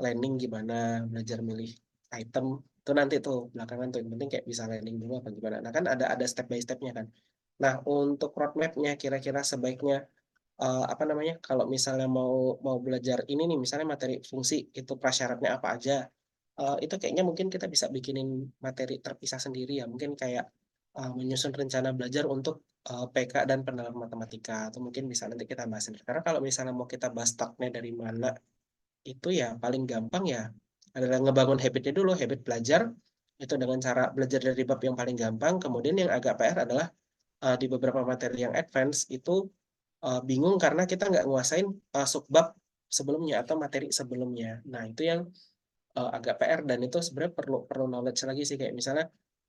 landing gimana, belajar milih item. Itu nanti tuh belakangan tuh yang penting kayak bisa landing dulu apa gimana. Nah kan ada step by stepnya kan. Nah untuk roadmap-nya kira-kira sebaiknya apa namanya kalau misalnya mau mau belajar ini nih misalnya materi fungsi itu prasyaratnya apa aja. Itu kayaknya mungkin kita bisa bikinin materi terpisah sendiri ya mungkin kayak menyusun rencana belajar untuk PK dan penerapan matematika atau mungkin bisa nanti kita bahas sendiri karena kalau misalnya mau kita bahas startnya dari mana itu ya paling gampang ya adalah ngebangun habitnya dulu habit belajar itu dengan cara belajar dari bab yang paling gampang kemudian yang agak PR adalah di beberapa materi yang advance itu bingung karena kita nggak nguasain subbab sebelumnya atau materi sebelumnya. Nah, itu yang agak PR dan itu sebenarnya perlu perlu knowledge lagi sih kayak misalnya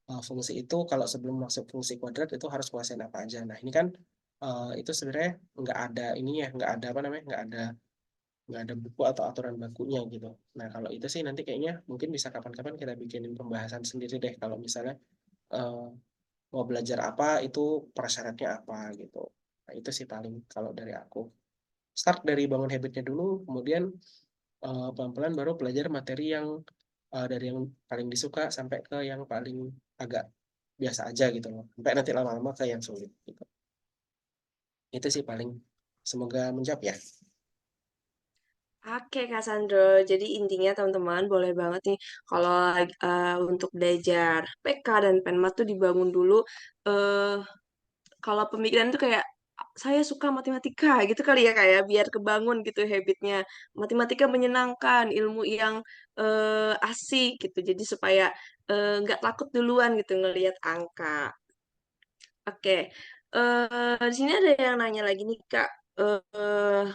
fungsi itu kalau sebelum masuk fungsi kuadrat itu harus nguasain apa aja. Nah, ini kan itu sebenarnya nggak ada ininya, nggak ada apa namanya, nggak ada buku atau aturan bakunya gitu. Nah, kalau itu sih nanti kayaknya mungkin bisa kapan-kapan kita bikinin pembahasan sendiri deh kalau misalnya eh, mau belajar apa itu persyaratnya apa gitu. Nah, itu sih paling kalau dari aku. Start dari bangun habitnya dulu, kemudian pelan-pelan baru belajar materi yang dari yang paling disuka sampai ke yang paling agak biasa aja gitu loh. Sampai nanti lama-lama ke yang sulit gitu. Itu sih paling. Semoga menjawab ya. Oke, Kak Sandro. Jadi intinya teman-teman boleh banget nih kalau untuk belajar PK dan Penmat tuh dibangun dulu eh kalau pemikiran tuh kayak saya suka matematika gitu kali ya kayak biar kebangun gitu habitnya. Matematika menyenangkan, ilmu yang asik gitu. Jadi supaya nggak takut duluan gitu ngelihat angka. Oke, di sini ada yang nanya lagi nih Kak. Eh,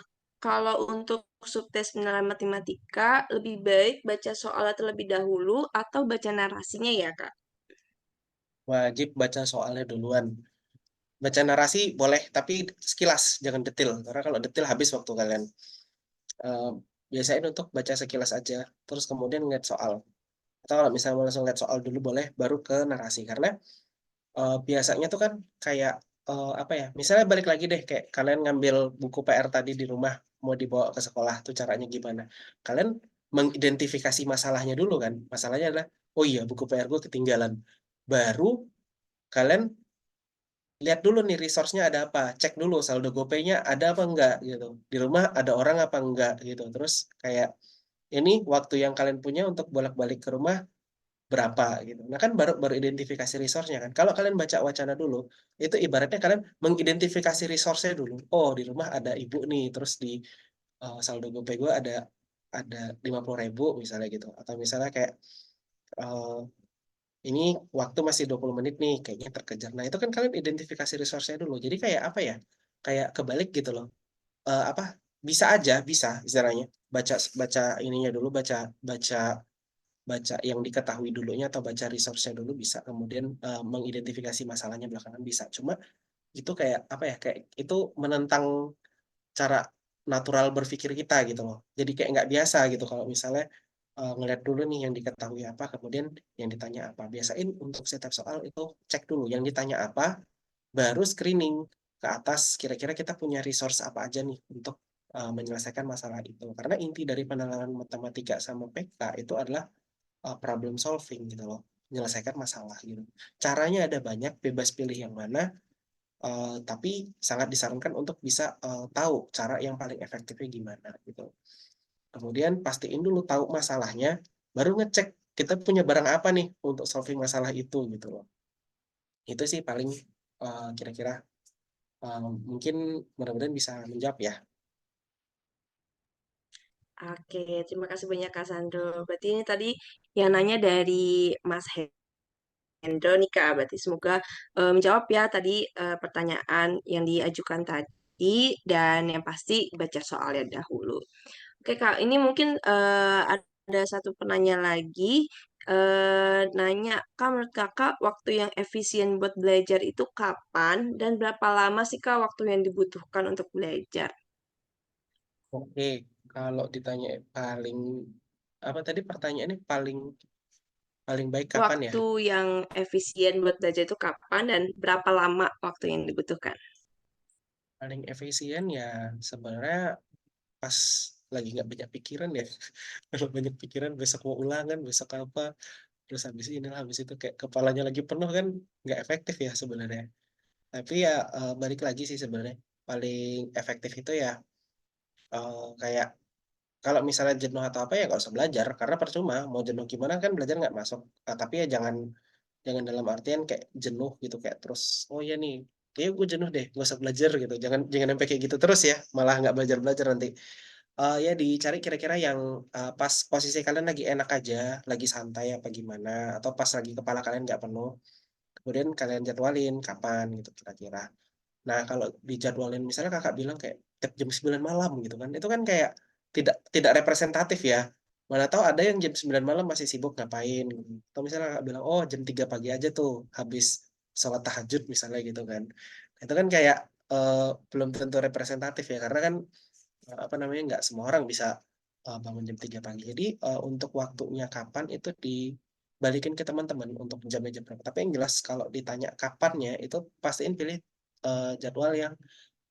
kalau untuk subtes penilaian matematika, lebih baik baca soalnya terlebih dahulu atau baca narasinya ya Kak? Wajib baca soalnya duluan. Baca narasi boleh, tapi sekilas, jangan detail. Karena kalau detail habis waktu kalian. Eh, biasain untuk baca sekilas aja, terus kemudian ngeliat soal. Atau kalau misalnya mau langsung lihat soal dulu boleh, baru ke narasi. Karena biasanya tuh kan kayak apa ya misalnya balik lagi deh kayak kalian ngambil buku PR tadi di rumah mau dibawa ke sekolah tuh caranya gimana kalian mengidentifikasi masalahnya dulu kan masalahnya adalah oh iya buku PR gue ketinggalan baru kalian lihat dulu nih resource-nya ada apa cek dulu saldo GoPay-nya ada apa enggak gitu di rumah ada orang apa enggak gitu terus kayak ini waktu yang kalian punya untuk bolak-balik ke rumah berapa gitu. Nah kan baru identifikasi resource-nya kan. Kalau kalian baca wacana dulu, itu ibaratnya kalian mengidentifikasi resource-nya dulu. Oh, di rumah ada ibu nih, terus di saldo GoPay gue ada 50.000 misalnya gitu. Atau misalnya kayak eh, ini waktu masih 20 menit nih, kayaknya terkejar. Nah, itu kan kalian identifikasi resource-nya dulu. Jadi kayak apa ya? Kayak kebalik gitu loh. Apa? Bisa istilahnya. Baca baca ininya dulu, baca baca baca yang diketahui dulunya atau baca resource-nya dulu bisa. Kemudian mengidentifikasi masalahnya belakangan bisa. Cuma itu kayak apa ya? Kayak itu menentang cara natural berpikir kita gitu loh. Jadi kayak nggak biasa gitu kalau misalnya ngeliat dulu nih yang diketahui apa, kemudian yang ditanya apa. Biasain untuk setiap soal itu cek dulu yang ditanya apa, baru screening ke atas kira-kira kita punya resource apa aja nih untuk menyelesaikan masalah itu. Karena inti dari penalaran matematika sama PK itu adalah problem solving gitu loh, menyelesaikan masalah gitu. Caranya ada banyak, bebas pilih yang mana, tapi sangat disarankan untuk bisa tahu cara yang paling efektifnya gimana gitu. Kemudian pastiin dulu tahu masalahnya, baru ngecek kita punya barang apa nih untuk solving masalah itu gitu loh. Itu sih paling kira-kira mungkin mudah-mudahan bisa menjawab ya. Oke, terima kasih banyak Kak Sandro. Berarti ini tadi yang nanya dari Mas Hendro nih Kak. Berarti semoga menjawab ya tadi pertanyaan yang diajukan tadi dan yang pasti baca soalnya dahulu. Oke Kak, ini mungkin ada satu penanya lagi. Nanya, Kak menurut Kakak waktu yang efisien buat belajar itu kapan dan berapa lama sih Kak waktu yang dibutuhkan untuk belajar? Oke, kalau ditanya paling apa tadi pertanyaannya paling paling baik kapan ya? Waktu yang efisien buat belajar itu kapan dan berapa lama waktu yang dibutuhkan? Paling efisien ya sebenarnya pas lagi nggak banyak pikiran ya. Kalau banyak pikiran besok mau ulangan, besok apa, terus habis ini habis itu kayak kepalanya lagi penuh kan nggak efektif ya sebenarnya. Tapi ya balik lagi sih sebenarnya paling efektif itu ya kayak kalau misalnya jenuh atau apa ya nggak usah belajar karena percuma mau jenuh gimana kan belajar nggak masuk. Tapi ya jangan jangan dalam artian kayak jenuh gitu kayak terus oh ya nih kayak gue jenuh deh nggak usah belajar gitu jangan jangan sampai kayak gitu terus ya malah nggak belajar belajar nanti. Ya dicari kira-kira yang pas posisi kalian lagi enak aja lagi santai apa gimana atau pas lagi kepala kalian nggak penuh kemudian kalian jadwalin kapan gitu kira-kira. Nah, kalau dijadwalin misalnya kakak bilang kayak tiap jam 9 malam gitu kan, itu kan kayak tidak representatif ya. Mana tahu ada yang jam 9 malam masih sibuk ngapain gitu. Atau misalnya kakak bilang, oh jam 3 pagi aja tuh habis sholat tahajud misalnya gitu kan. Itu kan kayak belum tentu representatif ya, karena kan apa namanya nggak semua orang bisa bangun jam 3 pagi. Jadi untuk waktunya kapan itu dibalikin ke teman-teman untuk jamnya jam berapa. Tapi yang jelas kalau ditanya kapannya itu pastiin pilih jadwal yang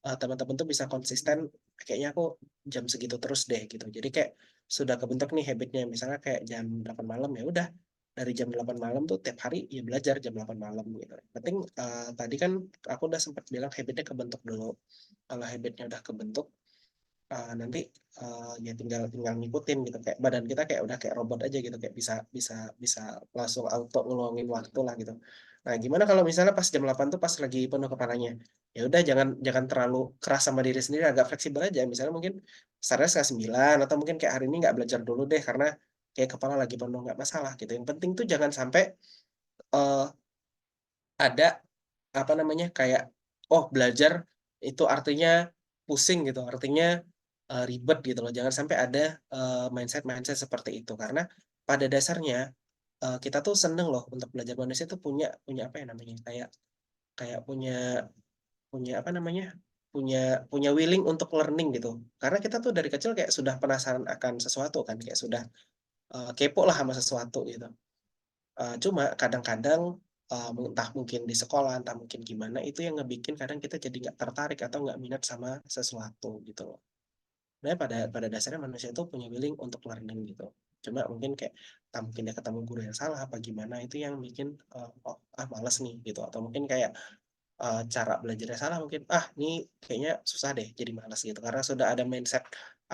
teman-teman tuh bisa konsisten kayaknya aku jam segitu terus deh gitu. Jadi kayak sudah kebentuk nih habitnya misalnya kayak jam 8 malam ya udah dari jam 8 malam tuh tiap hari ya belajar jam 8 malam gitu. Penting tadi kan aku udah sempat bilang habitnya kebentuk dulu. Kalau habitnya udah kebentuk nanti ya tinggal tinggal ngikutin gitu kayak badan kita kayak udah kayak robot aja gitu kayak bisa bisa bisa langsung auto ngeluangin waktu lah gitu. Nah, gimana kalau misalnya pas jam 8 tuh pas lagi penuh kepalanya? Ya udah jangan jangan terlalu keras sama diri sendiri, agak fleksibel aja. Misalnya mungkin startnya setengah 9 atau mungkin kayak hari ini nggak belajar dulu deh karena kayak kepala lagi penuh nggak masalah gitu. Yang penting tuh jangan sampai eh, ada apa namanya kayak oh belajar itu artinya pusing gitu artinya ribet gitu loh jangan sampai ada mindset mindset seperti itu karena pada dasarnya kita tuh seneng loh untuk belajar manusia tuh punya punya apa ya namanya kayak kayak punya punya apa namanya punya punya willing untuk learning gitu karena kita tuh dari kecil kayak sudah penasaran akan sesuatu kan kayak sudah kepo lah sama sesuatu gitu. Cuma kadang-kadang entah mungkin di sekolah, entah mungkin gimana, itu yang ngebikin kadang kita jadi nggak tertarik atau nggak minat sama sesuatu gitu loh. Nah, pada dasarnya manusia itu punya willing untuk learning gitu. Cuma mungkin kayak entah mungkin dia ketemu guru yang salah apa gimana itu yang bikin oh malas nih gitu atau mungkin kayak cara belajarnya salah mungkin ini kayaknya susah deh jadi malas gitu karena sudah ada mindset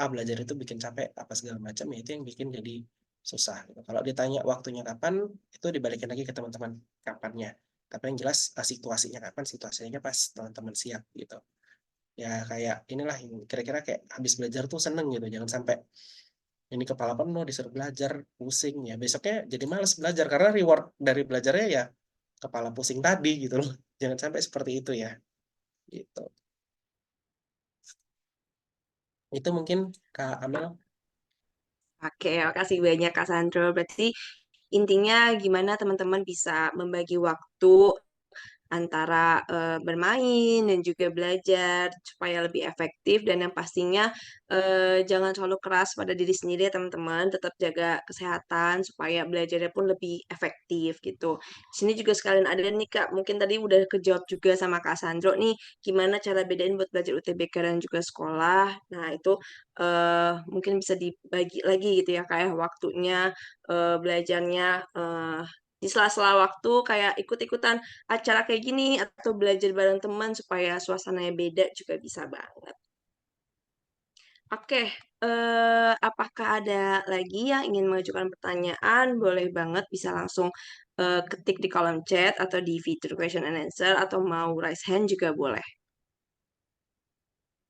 belajar itu bikin capek apa segala macam, ya itu yang bikin jadi susah gitu. Kalau ditanya waktunya kapan, itu dibalikin lagi ke teman-teman kapannya. Tapi yang jelas situasinya kapan, situasinya pas teman-teman siap gitu. Ya kayak inilah yang kira-kira kayak habis belajar tuh seneng gitu. Jangan sampai ini kepala penuh disuruh belajar pusing ya. Besoknya jadi males belajar karena reward dari belajarnya ya kepala pusing tadi gitu loh. Jangan sampai seperti itu ya. Gitu. Itu mungkin Kak Amel. Oke, makasih banyak Kak Sandro. Berarti intinya gimana teman-teman bisa membagi waktu antara bermain dan juga belajar supaya lebih efektif dan yang pastinya jangan terlalu keras pada diri sendiri ya teman-teman, tetap jaga kesehatan supaya belajarnya pun lebih efektif gitu. Di sini juga sekalian ada nih Kak, mungkin tadi udah kejawab juga sama Kak Sandro nih, gimana cara bedain buat belajar UTBK dan juga sekolah. Nah, itu mungkin bisa dibagi lagi gitu ya kayak waktunya belajarnya di sela-sela waktu kayak ikut-ikutan acara kayak gini atau belajar bareng teman supaya suasananya beda juga bisa banget. Oke, apakah ada lagi yang ingin mengajukan pertanyaan? Boleh banget bisa langsung ketik di kolom chat atau di fitur question and answer atau mau raise hand juga boleh.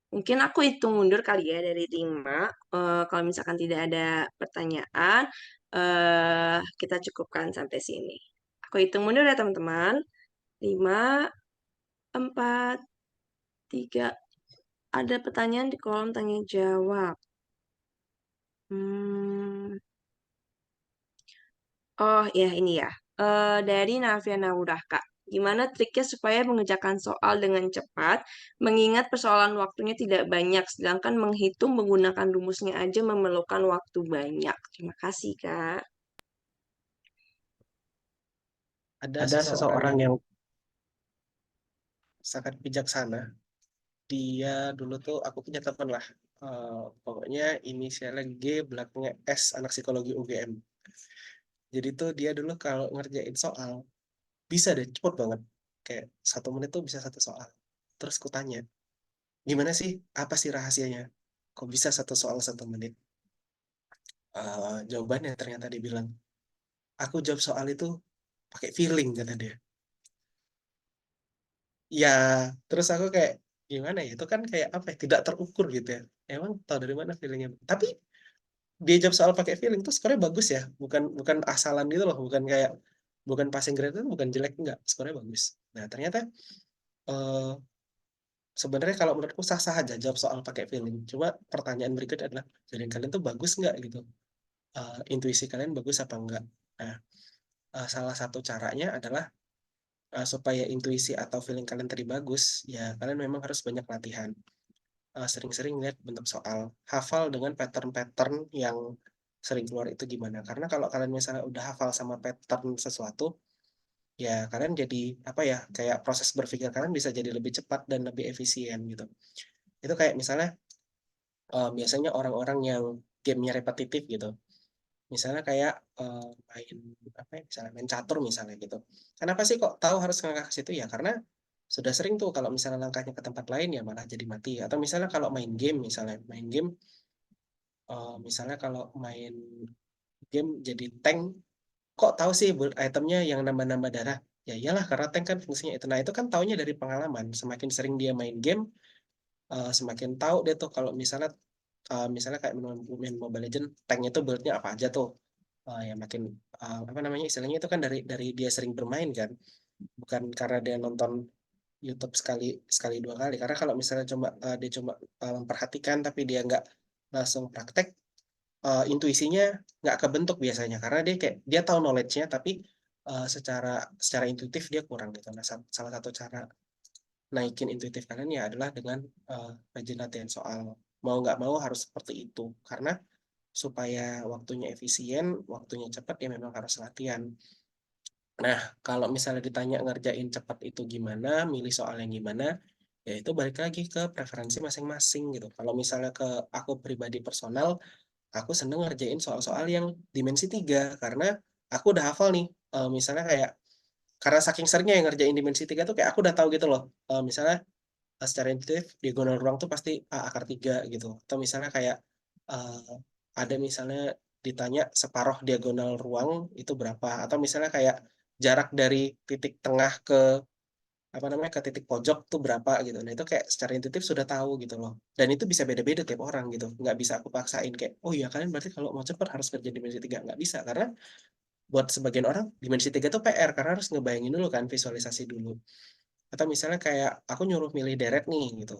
Mungkin aku hitung mundur kali ya dari 5. Kalau misalkan tidak ada pertanyaan, kita cukupkan sampai sini. Aku hitung mundur ya teman-teman. 5, 4, 3. Ada pertanyaan di kolom tanya jawab. Hmm. Oh ya ini ya. Dari Navia Naurah Kak. Gimana triknya supaya mengerjakan soal dengan cepat, mengingat persoalan waktunya tidak banyak, sedangkan menghitung menggunakan rumusnya aja memerlukan waktu banyak. Terima kasih Kak. Ada Ada seseorang yang sangat bijaksana. Dia dulu tuh aku punya teman lah. Pokoknya inisialnya G, belakangnya S, anak psikologi UGM. Jadi tuh dia dulu kalau ngerjain soal bisa deh cepet banget. Kayak 1 menit tuh bisa satu soal. Terus ku tanya, gimana sih? Apa sih rahasianya? Kok bisa satu soal 1 menit? Jawabannya ternyata dia bilang, aku jawab soal itu pakai feeling kata dia. Ya, terus aku kayak gimana ya? Itu kan kayak apa ya? Tidak terukur gitu ya. Emang tahu dari mana feelingnya? Tapi dia jawab soal pakai feeling tuh skornya bagus ya. Bukan bukan asalan gitu loh. Bukan passing grade itu bukan jelek enggak. Skornya bagus. Nah, ternyata eh, sebenarnya kalau menurutku sah-sah aja jawab soal pakai feeling. Cuma pertanyaan berikut adalah, feeling kalian tuh bagus nggak gitu? Intuisi kalian bagus apa enggak? Nah, salah satu caranya adalah supaya intuisi atau feeling kalian tadi bagus, ya kalian memang harus banyak latihan. Sering-sering lihat bentuk soal, hafal dengan pattern-pattern yang sering keluar itu gimana. Karena kalau kalian misalnya udah hafal sama pattern sesuatu, ya kalian jadi apa ya, kayak proses berpikir kalian bisa jadi lebih cepat dan lebih efisien gitu. Itu kayak misalnya biasanya orang-orang yang gamenya repetitif gitu. Misalnya kayak main apa ya, misalnya main catur misalnya gitu. Kenapa sih kok tahu harus ngelangkah ke situ ya? Karena sudah sering tuh kalau misalnya langkahnya ke tempat lain ya malah jadi mati. Atau misalnya kalau main game misalnya kalau main game jadi tank, kok tahu sih build itemnya yang nambah-nambah darah? Ya iyalah karena tank kan fungsinya itu. Nah itu kan taunya dari pengalaman. Semakin sering dia main game, semakin tahu dia tuh kalau misalnya kayak main Mobile Legends, tanknya tuh build-nya apa aja tuh. Ya makin apa namanya istilahnya itu kan dari dia sering bermain kan, bukan karena dia nonton YouTube sekali sekali 2 kali. Karena kalau misalnya dia cuma memperhatikan tapi dia nggak langsung praktek, intuisinya nggak kebentuk biasanya karena dia kayak dia tahu knowledge-nya tapi secara secara intuitif dia kurang gitu. Nah, salah satu cara naikin intuitif kalian ya adalah dengan rajin latihan soal. Mau nggak mau harus seperti itu karena supaya waktunya efisien, waktunya cepat ya memang harus latihan. Nah, kalau misalnya ditanya ngerjain cepat itu gimana, milih soal yang gimana, ya itu balik lagi ke preferensi masing-masing gitu. Kalau misalnya ke aku pribadi personal, aku seneng ngerjain soal-soal yang dimensi 3 karena aku udah hafal nih. Misalnya kayak karena saking seringnya yang ngerjain dimensi 3 tuh kayak aku udah tahu gitu loh. Misalnya secara intuitif diagonal ruang tuh pasti A akar 3 gitu. Atau misalnya kayak eh, ada misalnya ditanya separuh diagonal ruang itu berapa, atau misalnya kayak jarak dari titik tengah ke apa namanya ke titik pojok tuh berapa gitu. Nah itu kayak secara intuitif sudah tahu gitu loh. Dan itu bisa beda-beda tiap orang gitu. Nggak bisa aku paksain kayak, oh iya kalian berarti kalau mau cepet harus kerja dimensi tiga. Nggak bisa karena buat sebagian orang dimensi tiga tuh PR karena harus ngebayangin dulu kan, visualisasi dulu. Atau misalnya kayak aku nyuruh milih deret nih gitu.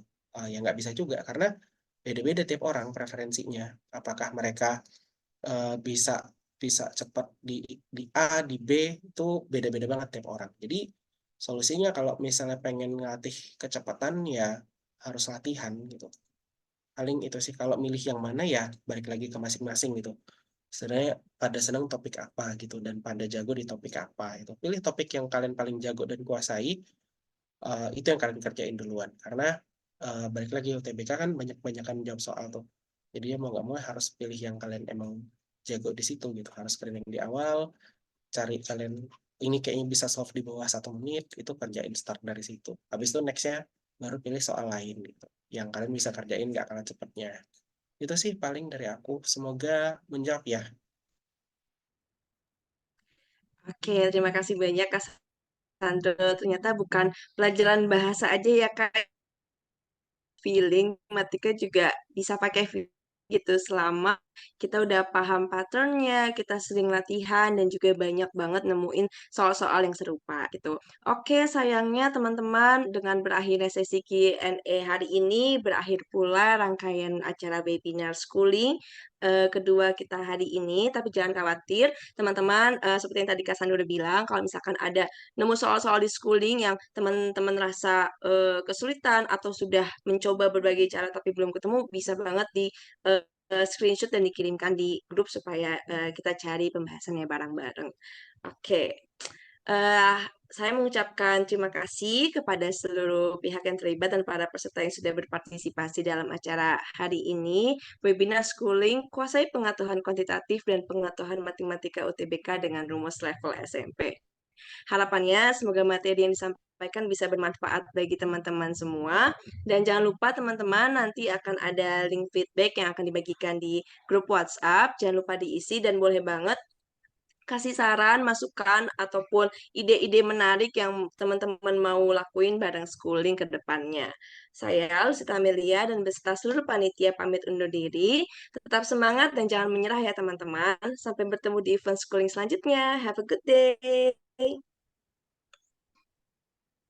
Ya nggak bisa juga karena beda-beda tiap orang preferensinya. Apakah mereka bisa bisa cepat di A, di B itu beda-beda banget tiap orang. Jadi solusinya kalau misalnya pengen ngelatih kecepatan ya harus latihan gitu. Paling itu sih kalau milih yang mana ya balik lagi ke masing-masing gitu. Sebenarnya pada senang topik apa gitu dan pada jago di topik apa itu. Pilih topik yang kalian paling jago dan kuasai, itu yang kalian kerjain duluan. Karena balik lagi UTBK kan banyak-banyakan jawab soal tuh. Jadi ya mau nggak mau harus pilih yang kalian emang jago di situ gitu. Harus screening di awal, cari kalian ini kayaknya bisa solve di bawah 1 menit, itu kerjain start dari situ. Habis itu nextnya baru pilih soal lain gitu. Yang kalian bisa kerjain nggak kalah cepatnya. Itu sih paling dari aku. Semoga menjawab ya. Oke, terima kasih banyak Kak Sandro. Ternyata bukan pelajaran bahasa aja ya Kak, feeling matematika juga bisa pakai feeling gitu selama kita udah paham patternnya, kita sering latihan dan juga banyak banget nemuin soal-soal yang serupa gitu. Oke, sayangnya teman-teman dengan berakhirnya sesi Q&A hari ini berakhir pula rangkaian acara webinar schooling kedua kita hari ini. Tapi jangan khawatir, teman-teman, seperti yang tadi Kak Sandu udah bilang, kalau misalkan ada nemu soal-soal di schooling yang teman-teman rasa kesulitan atau sudah mencoba berbagai cara tapi belum ketemu, bisa banget di screenshot dan dikirimkan di grup supaya kita cari pembahasannya bareng-bareng. Oke. Eh, saya mengucapkan terima kasih kepada seluruh pihak yang terlibat dan para peserta yang sudah berpartisipasi dalam acara hari ini. Webinar Schooling, Kuasai Pengetahuan Kuantitatif dan Pengetahuan Matematika UTBK dengan Rumus Level SMP. Harapannya semoga materi yang disampaikan bisa bermanfaat bagi teman-teman semua. Dan jangan lupa teman-teman nanti akan ada link feedback yang akan dibagikan di grup WhatsApp. Jangan lupa diisi dan boleh banget kasih saran, masukan, ataupun ide-ide menarik yang teman-teman mau lakuin bareng schooling ke depannya. Saya Lusita Amelia dan beserta seluruh panitia pamit undur diri. Tetap semangat dan jangan menyerah ya teman-teman. Sampai bertemu di event schooling selanjutnya. Have a good day.